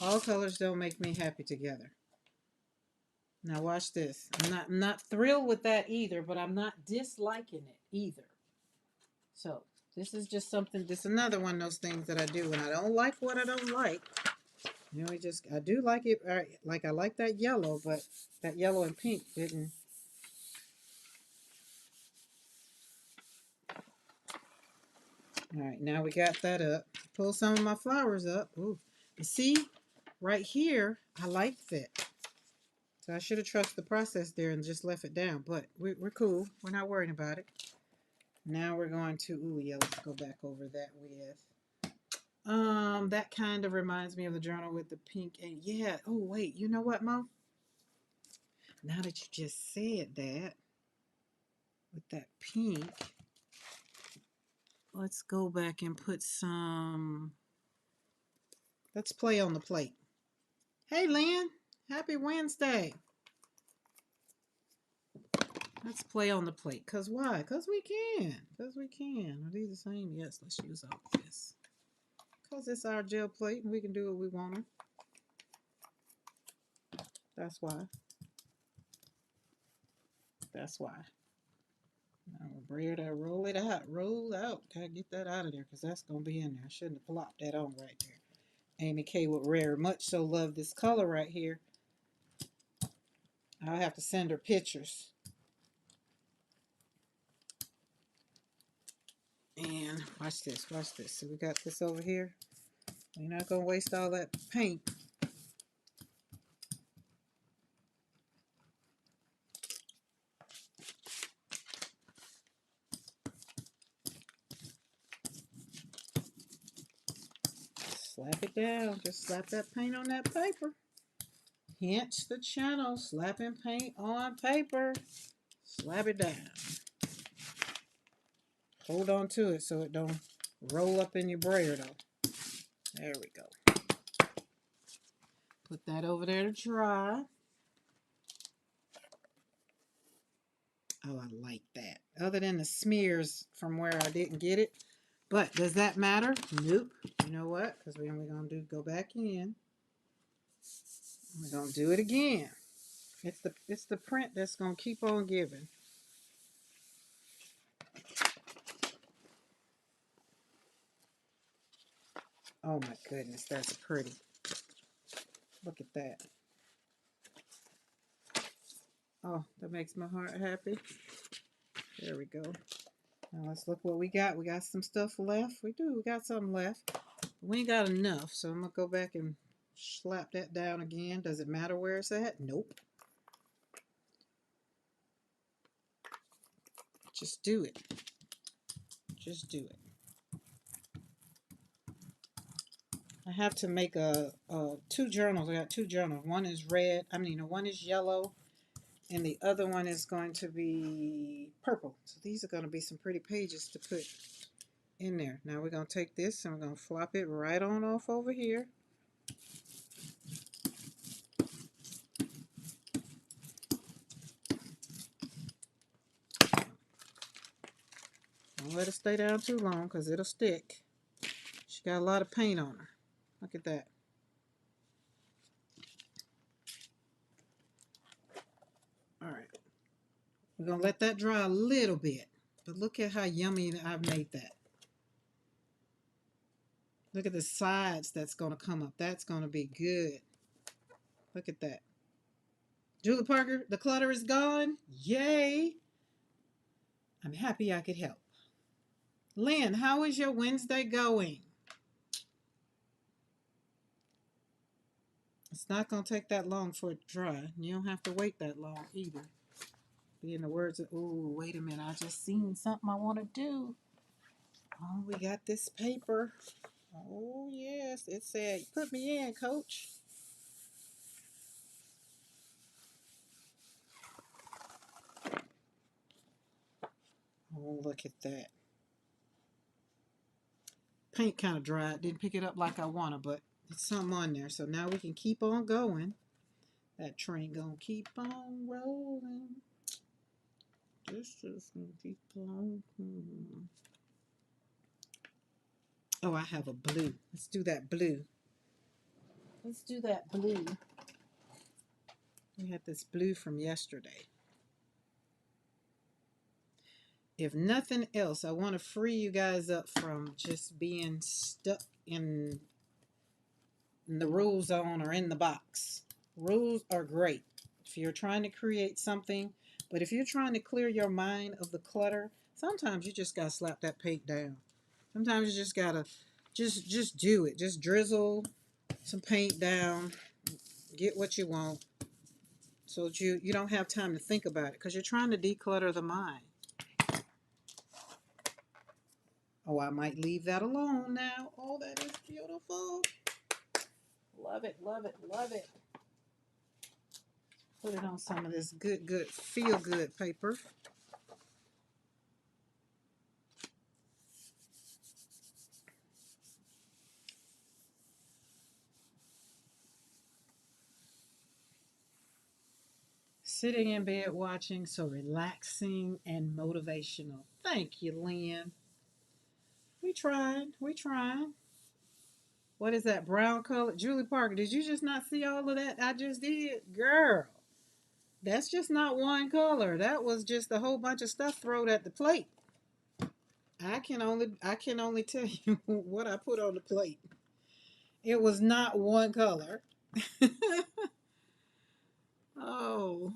All colors don't make me happy together. Now watch this. I'm not thrilled with that either, but I'm not disliking it either. So this is just something, this is another one of those things that I do when I don't like what I don't like. You know, I do like it, like I like that yellow, but that yellow and pink didn't. All right, now we got that up. Pull some of my flowers up. Ooh, you see, right here, I like that. So I should have trusted the process there and just left it down, but we're cool. We're not worrying about it. Now we're going to, ooh, yeah, let's go back over that with, that kind of reminds me of the journal with the pink, and yeah, oh, wait, you know what, Mo? Now that you just said that, with that pink, let's go back and put some, let's play on the plate. Hey, Lynn, happy Wednesday. Let's play on the plate. Because why? Because we can. Because we can. Are these the same? Yes, let's use all this. Because it's our gel plate and we can do what we want. That's why. That's why. Now we'll that, roll it out. Roll out. Gotta get that out of there because that's going to be in there. I shouldn't have plopped that on right there. Amy K would very much so love this color right here. I'll have to send her pictures. And watch this, watch this. So we got this over here. We're not going to waste all that paint. Slap it down. Just slap that paint on that paper. Hence the channel, slapping paint on paper. Slap it down. Hold on to it so it don't roll up in your brayer though. There we go. Put that over there to dry. Oh, I like that. Other than the smears from where I didn't get it. But does that matter? Nope. You know what? Because we're going to go back in. We're going to do it again. It's the print that's going to keep on giving. Oh my goodness, that's pretty. Look at that. Oh, that makes my heart happy. There we go. Now let's look what we got. We got some stuff left. We do. We got something left. We ain't got enough, so I'm going to go back and slap that down again. Does it matter where it's at? Nope. Just do it. Just do it. I have to make two journals. I got two journals. One is red. One is yellow, and the other one is going to be purple. So these are going to be some pretty pages to put in there. Now we're going to take this and we're going to flop it right on off over here. Don't let it stay down too long because it'll stick. She got a lot of paint on her. Look at that. All right. We're going to let that dry a little bit. But look at how yummy I've made that. Look at the sides that's going to come up. That's going to be good. Look at that. Julie Parker, the clutter is gone. Yay. I'm happy I could help. Lynn, how is your Wednesday going? It's not going to take that long for it to dry. You don't have to wait that long either. Be in the words of, oh, wait a minute. I just seen something I want to do. Oh, we got this paper. Oh, yes. It said, put me in, coach. Oh, look at that. Paint kind of dried. Didn't pick it up like I wanted, but it's something on there. So now we can keep on going. That train gonna keep on rolling. This is gonna keep on. Oh, I have a blue. Let's do that blue. Let's do that blue. We had this blue from yesterday. If nothing else, I want to free you guys up from just being stuck in the rule zone or in the box. Rules are great if you're trying to create something, but if you're trying to clear your mind of the clutter, sometimes you just got to slap that paint down. Sometimes you just gotta just do it. Just drizzle some paint down, get what you want, so that you don't have time to think about it because you're trying to declutter the mind. Oh, I might leave that alone now. Oh, that is beautiful. Love it, love it, love it. Put it on some of this good, feel good paper. Sitting in bed watching, so relaxing and motivational. Thank you, Lynn. We tried. We tried. What is that brown color? Julie Parker, did you just not see all of that I just did? Girl, that's just not one color. That was just a whole bunch of stuff thrown at the plate. I can only tell you what I put on the plate. It was not one color. Oh,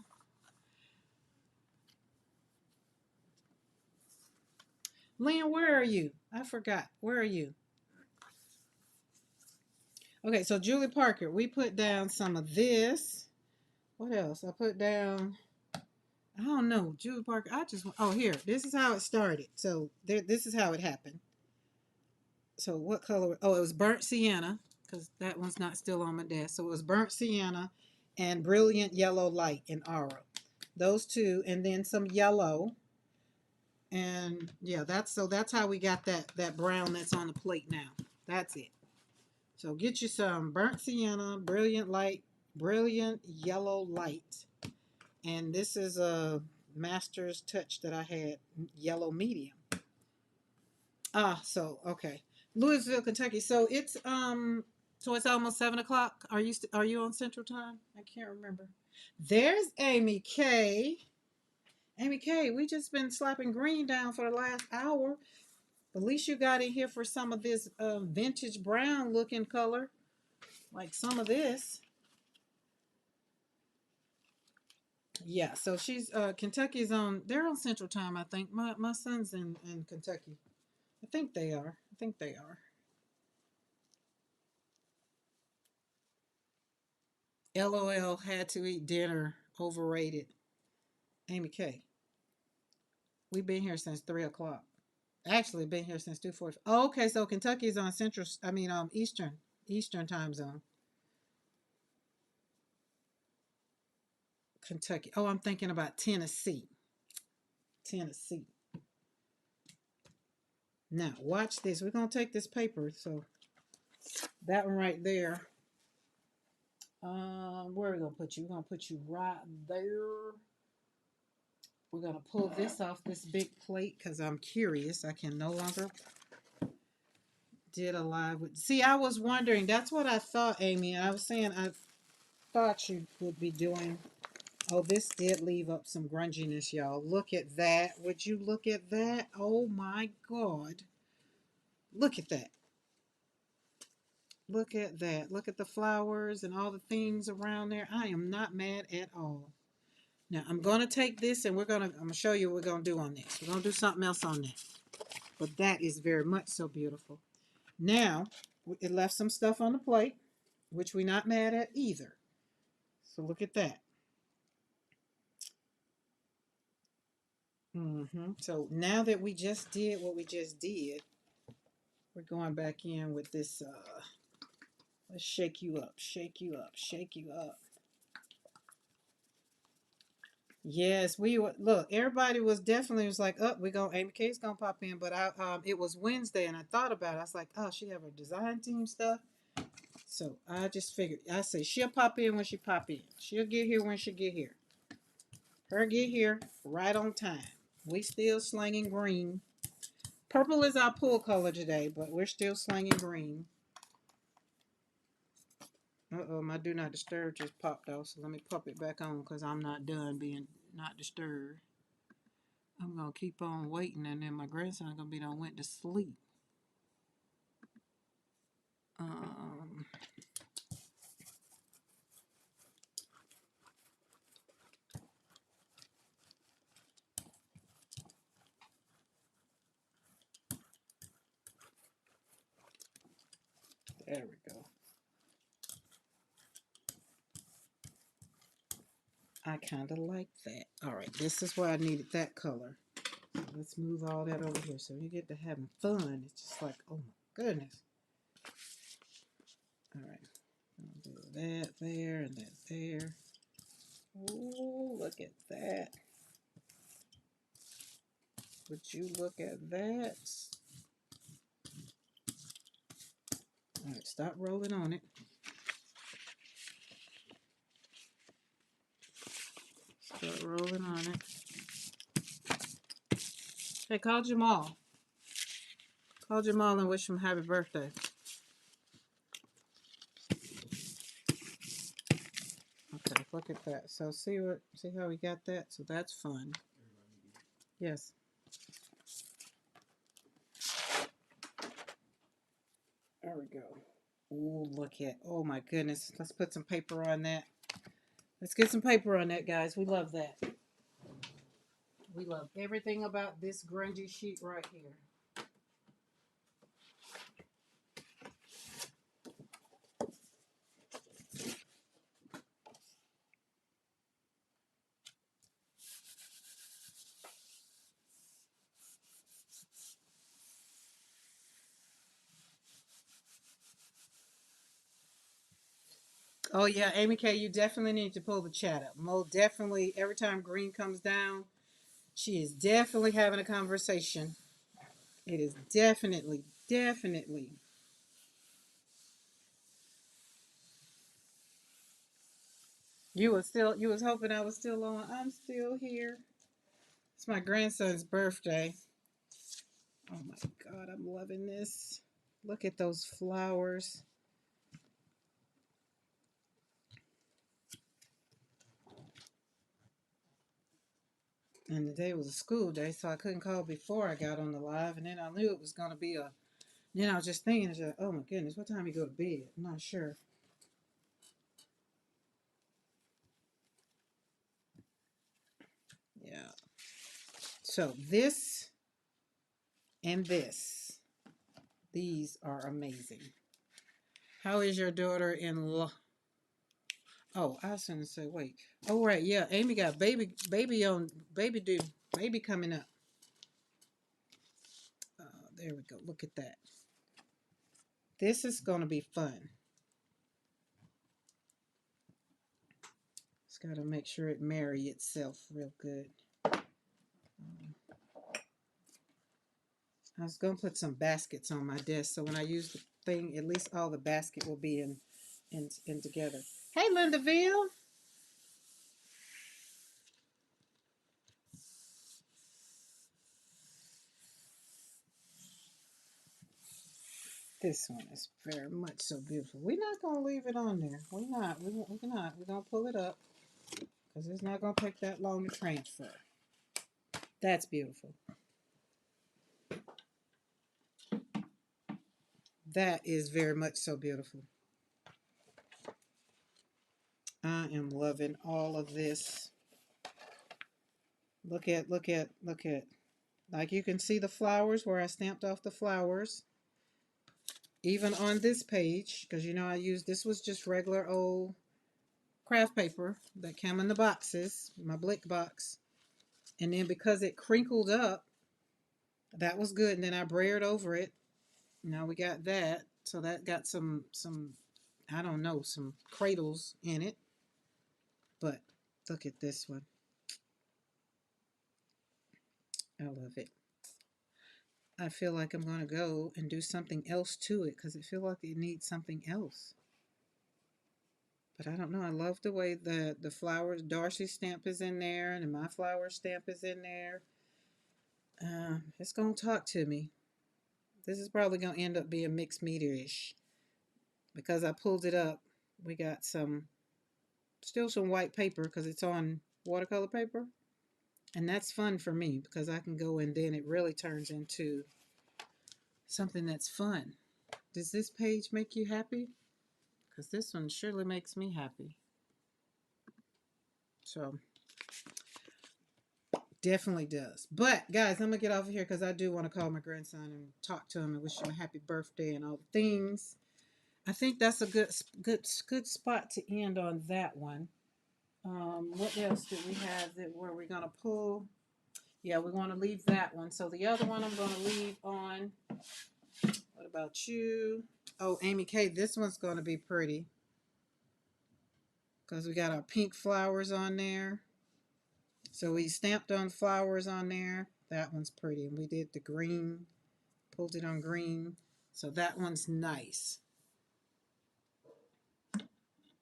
Lynn, where are you? I forgot. Where are you? Okay, so Julie Parker, we put down some of this. What else? I put down, I don't know, Julie Parker. Oh, here. This is how it started. So this is how it happened. So what color? Oh, it was burnt sienna because that one's not still on my desk. So it was burnt sienna and brilliant yellow light in aura. Those two, and then some yellow. And yeah, that's how we got that brown that's on the plate now. That's it. So get you some burnt sienna, brilliant yellow light. And this is a master's touch that I had, yellow medium. So okay. Louisville, Kentucky. So it's almost 7 o'clock. Are you on Central Time? I can't remember. There's Amy K. Amy K, we just been slapping green down for the last hour. At least you got in here for some of this vintage brown looking color. Like some of this. Yeah, so she's Kentucky's they're on Central Time, I think. My son's in Kentucky. I think they are. I think they are. LOL had to eat dinner. Overrated. Amy K. We've been here since 3 o'clock. Actually been here since 2:40. Oh, okay, so Kentucky's on Central Eastern time zone. Kentucky. Oh, I'm thinking about Tennessee. Tennessee. Now, watch this. We're going to take this paper. So, that one right there. Where are we going to put you? We're going to put you right there. We're going to pull this off this big plate because I'm curious. I can no longer did a live with. See, I was wondering. That's what I thought, Amy. And I was saying I thought you would be doing. Oh, this did leave up some grunginess, y'all. Look at that. Would you look at that? Oh my God. Look at that. Look at that. Look at the flowers and all the things around there. I am not mad at all. Now, I'm going to take this and I'm going to show you what we're going to do on this. We're going to do something else on this. But that is very much so beautiful. Now, it left some stuff on the plate, which we're not mad at either. So look at that. So now that we just did what we just did, we're going back in with this. Let's shake you up, shake you up, shake you up. Yes, we were. Look, everybody was like, "Oh, Amy K's gonna pop in," but it was Wednesday, and I thought about it. I was like, "Oh, she have her design team stuff," so I just figured. I say she'll pop in when she pop in. She'll get here when she get here. Her get here right on time. We still slinging green. Purple is our pool color today, but we're still slinging green. Uh-oh, my do not disturb just popped off, so let me pop it back on because I'm not done being not disturbed. I'm going to keep on waiting, and then my grandson going to be done went to sleep. Um, There we go. I kind of like that. All right, this is why I needed that color. So let's move all that over here. So you get to having fun. It's just like, oh my goodness. All right, I'll do that there and that there. Oh, look at that. Would you look at that? All right, stop rolling on it. Start rolling on it. Hey, call Jamal. Call Jamal and wish him happy birthday. Okay, look at that. So see how we got that? So that's fun. Yes. There we go. Oh, look at. Oh my goodness. Let's put some paper on that. Let's get some paper on that, guys. We love that. We love everything about this grungy sheet right here. Oh yeah, Amy K, you definitely need to pull the chat up. Mo definitely, every time Green comes down, she is definitely having a conversation. It is definitely, definitely. You was hoping I was still on. I'm still here. It's my grandson's birthday. Oh my God, I'm loving this. Look at those flowers. And today was a school day, so I couldn't call before I got on the live. And then I knew it was going to be a. Then I was just thinking, oh my goodness, what time you go to bed? I'm not sure. Yeah. So this and this, these are amazing. How is your daughter-in-law? Oh, I was gonna say, wait. Oh right, yeah. Amy got baby coming up. There we go. Look at that. This is gonna be fun. It's gotta make sure it marry itself real good. I was gonna put some baskets on my desk so when I use the thing, at least all the basket will be in together. Hey, Lindaville. This one is very much so beautiful. We're not gonna leave it on there. We're not. We're not. We're gonna pull it up because it's not gonna take that long to transfer. That's beautiful. That is very much so beautiful. I am loving all of this. Look at, look at, look at. Like you can see the flowers where I stamped off the flowers. Even on this page, because you know I used, this was just regular old craft paper that came in the boxes, my Blick box. And then because it crinkled up, that was good. And then I braided over it. Now we got that. So that got some I don't know, some cradles in it. But look at this one. I love it. I feel like I'm going to go and do something else to it because I feel like it needs something else. But I don't know. I love the way the flowers, Darcy stamp is in there and my flower stamp is in there. It's going to talk to me. This is probably going to end up being mixed meter-ish. Because I pulled it up, we got still some white paper because it's on watercolor paper. And that's fun for me because I can go and then it really turns into something that's fun. Does this page make you happy? Because this one surely makes me happy. So, definitely does. But, guys, I'm going to get off of here because I do want to call my grandson and talk to him and wish him a happy birthday and all the things. I think that's a good spot to end on that one. What else do we have that where we're gonna pull? Yeah, we want to leave that one. So the other one I'm gonna leave on. What about you? Oh, Amy K, this one's gonna be pretty because we got our pink flowers on there. So we stamped on flowers on there. That one's pretty, and we did the green, pulled it on green. So that one's nice.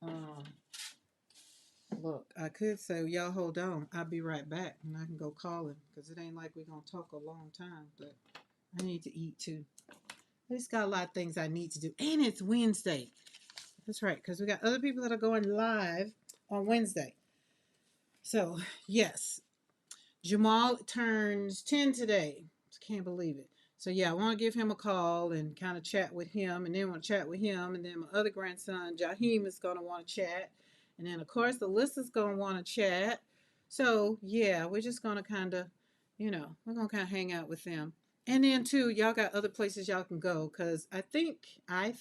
Um, Look, I could say, y'all hold on. I'll be right back and I can go call him because it ain't like we're going to talk a long time. But I need to eat too. I just got a lot of things I need to do. And it's Wednesday. That's right, because we got other people that are going live on Wednesday. So, yes, Jamal turns 10 today. Can't believe it. So, yeah, I want to give him a call and kind of chat with him. And then want to chat with him. And then my other grandson, Jaheim, is going to want to chat. And then, of course, Alyssa's going to want to chat. So, yeah, we're just going to kind of, we're going to kind of hang out with them. And then, too, y'all got other places y'all can go. Because I think, I'm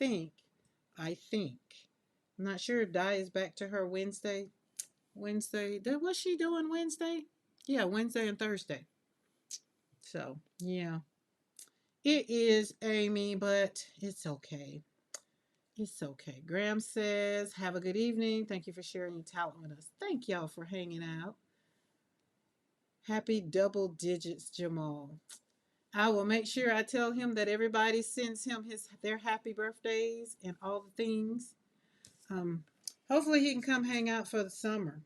not sure if Di is back to her Wednesday. What's she doing Wednesday? Yeah, Wednesday and Thursday. So, yeah. It is, Amy, but it's okay. It's okay. Graham says, have a good evening. Thank you for sharing your talent with us. Thank y'all for hanging out. Happy double digits, Jamal. I will make sure I tell him that everybody sends him their happy birthdays and all the things. Um, Hopefully he can come hang out for the summer.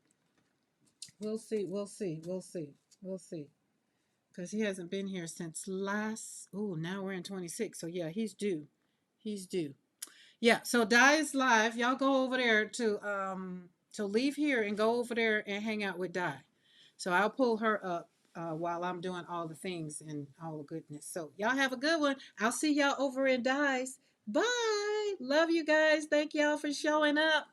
We'll see. We'll see. We'll see. We'll see. Because he hasn't been here since last. Oh, now we're in 26. So yeah, he's due. He's due. Yeah. So Di is live. Y'all go over there to leave here and go over there and hang out with Di. So I'll pull her up while I'm doing all the things and all the goodness. So y'all have a good one. I'll see y'all over in Di's. Bye. Love you guys. Thank y'all for showing up.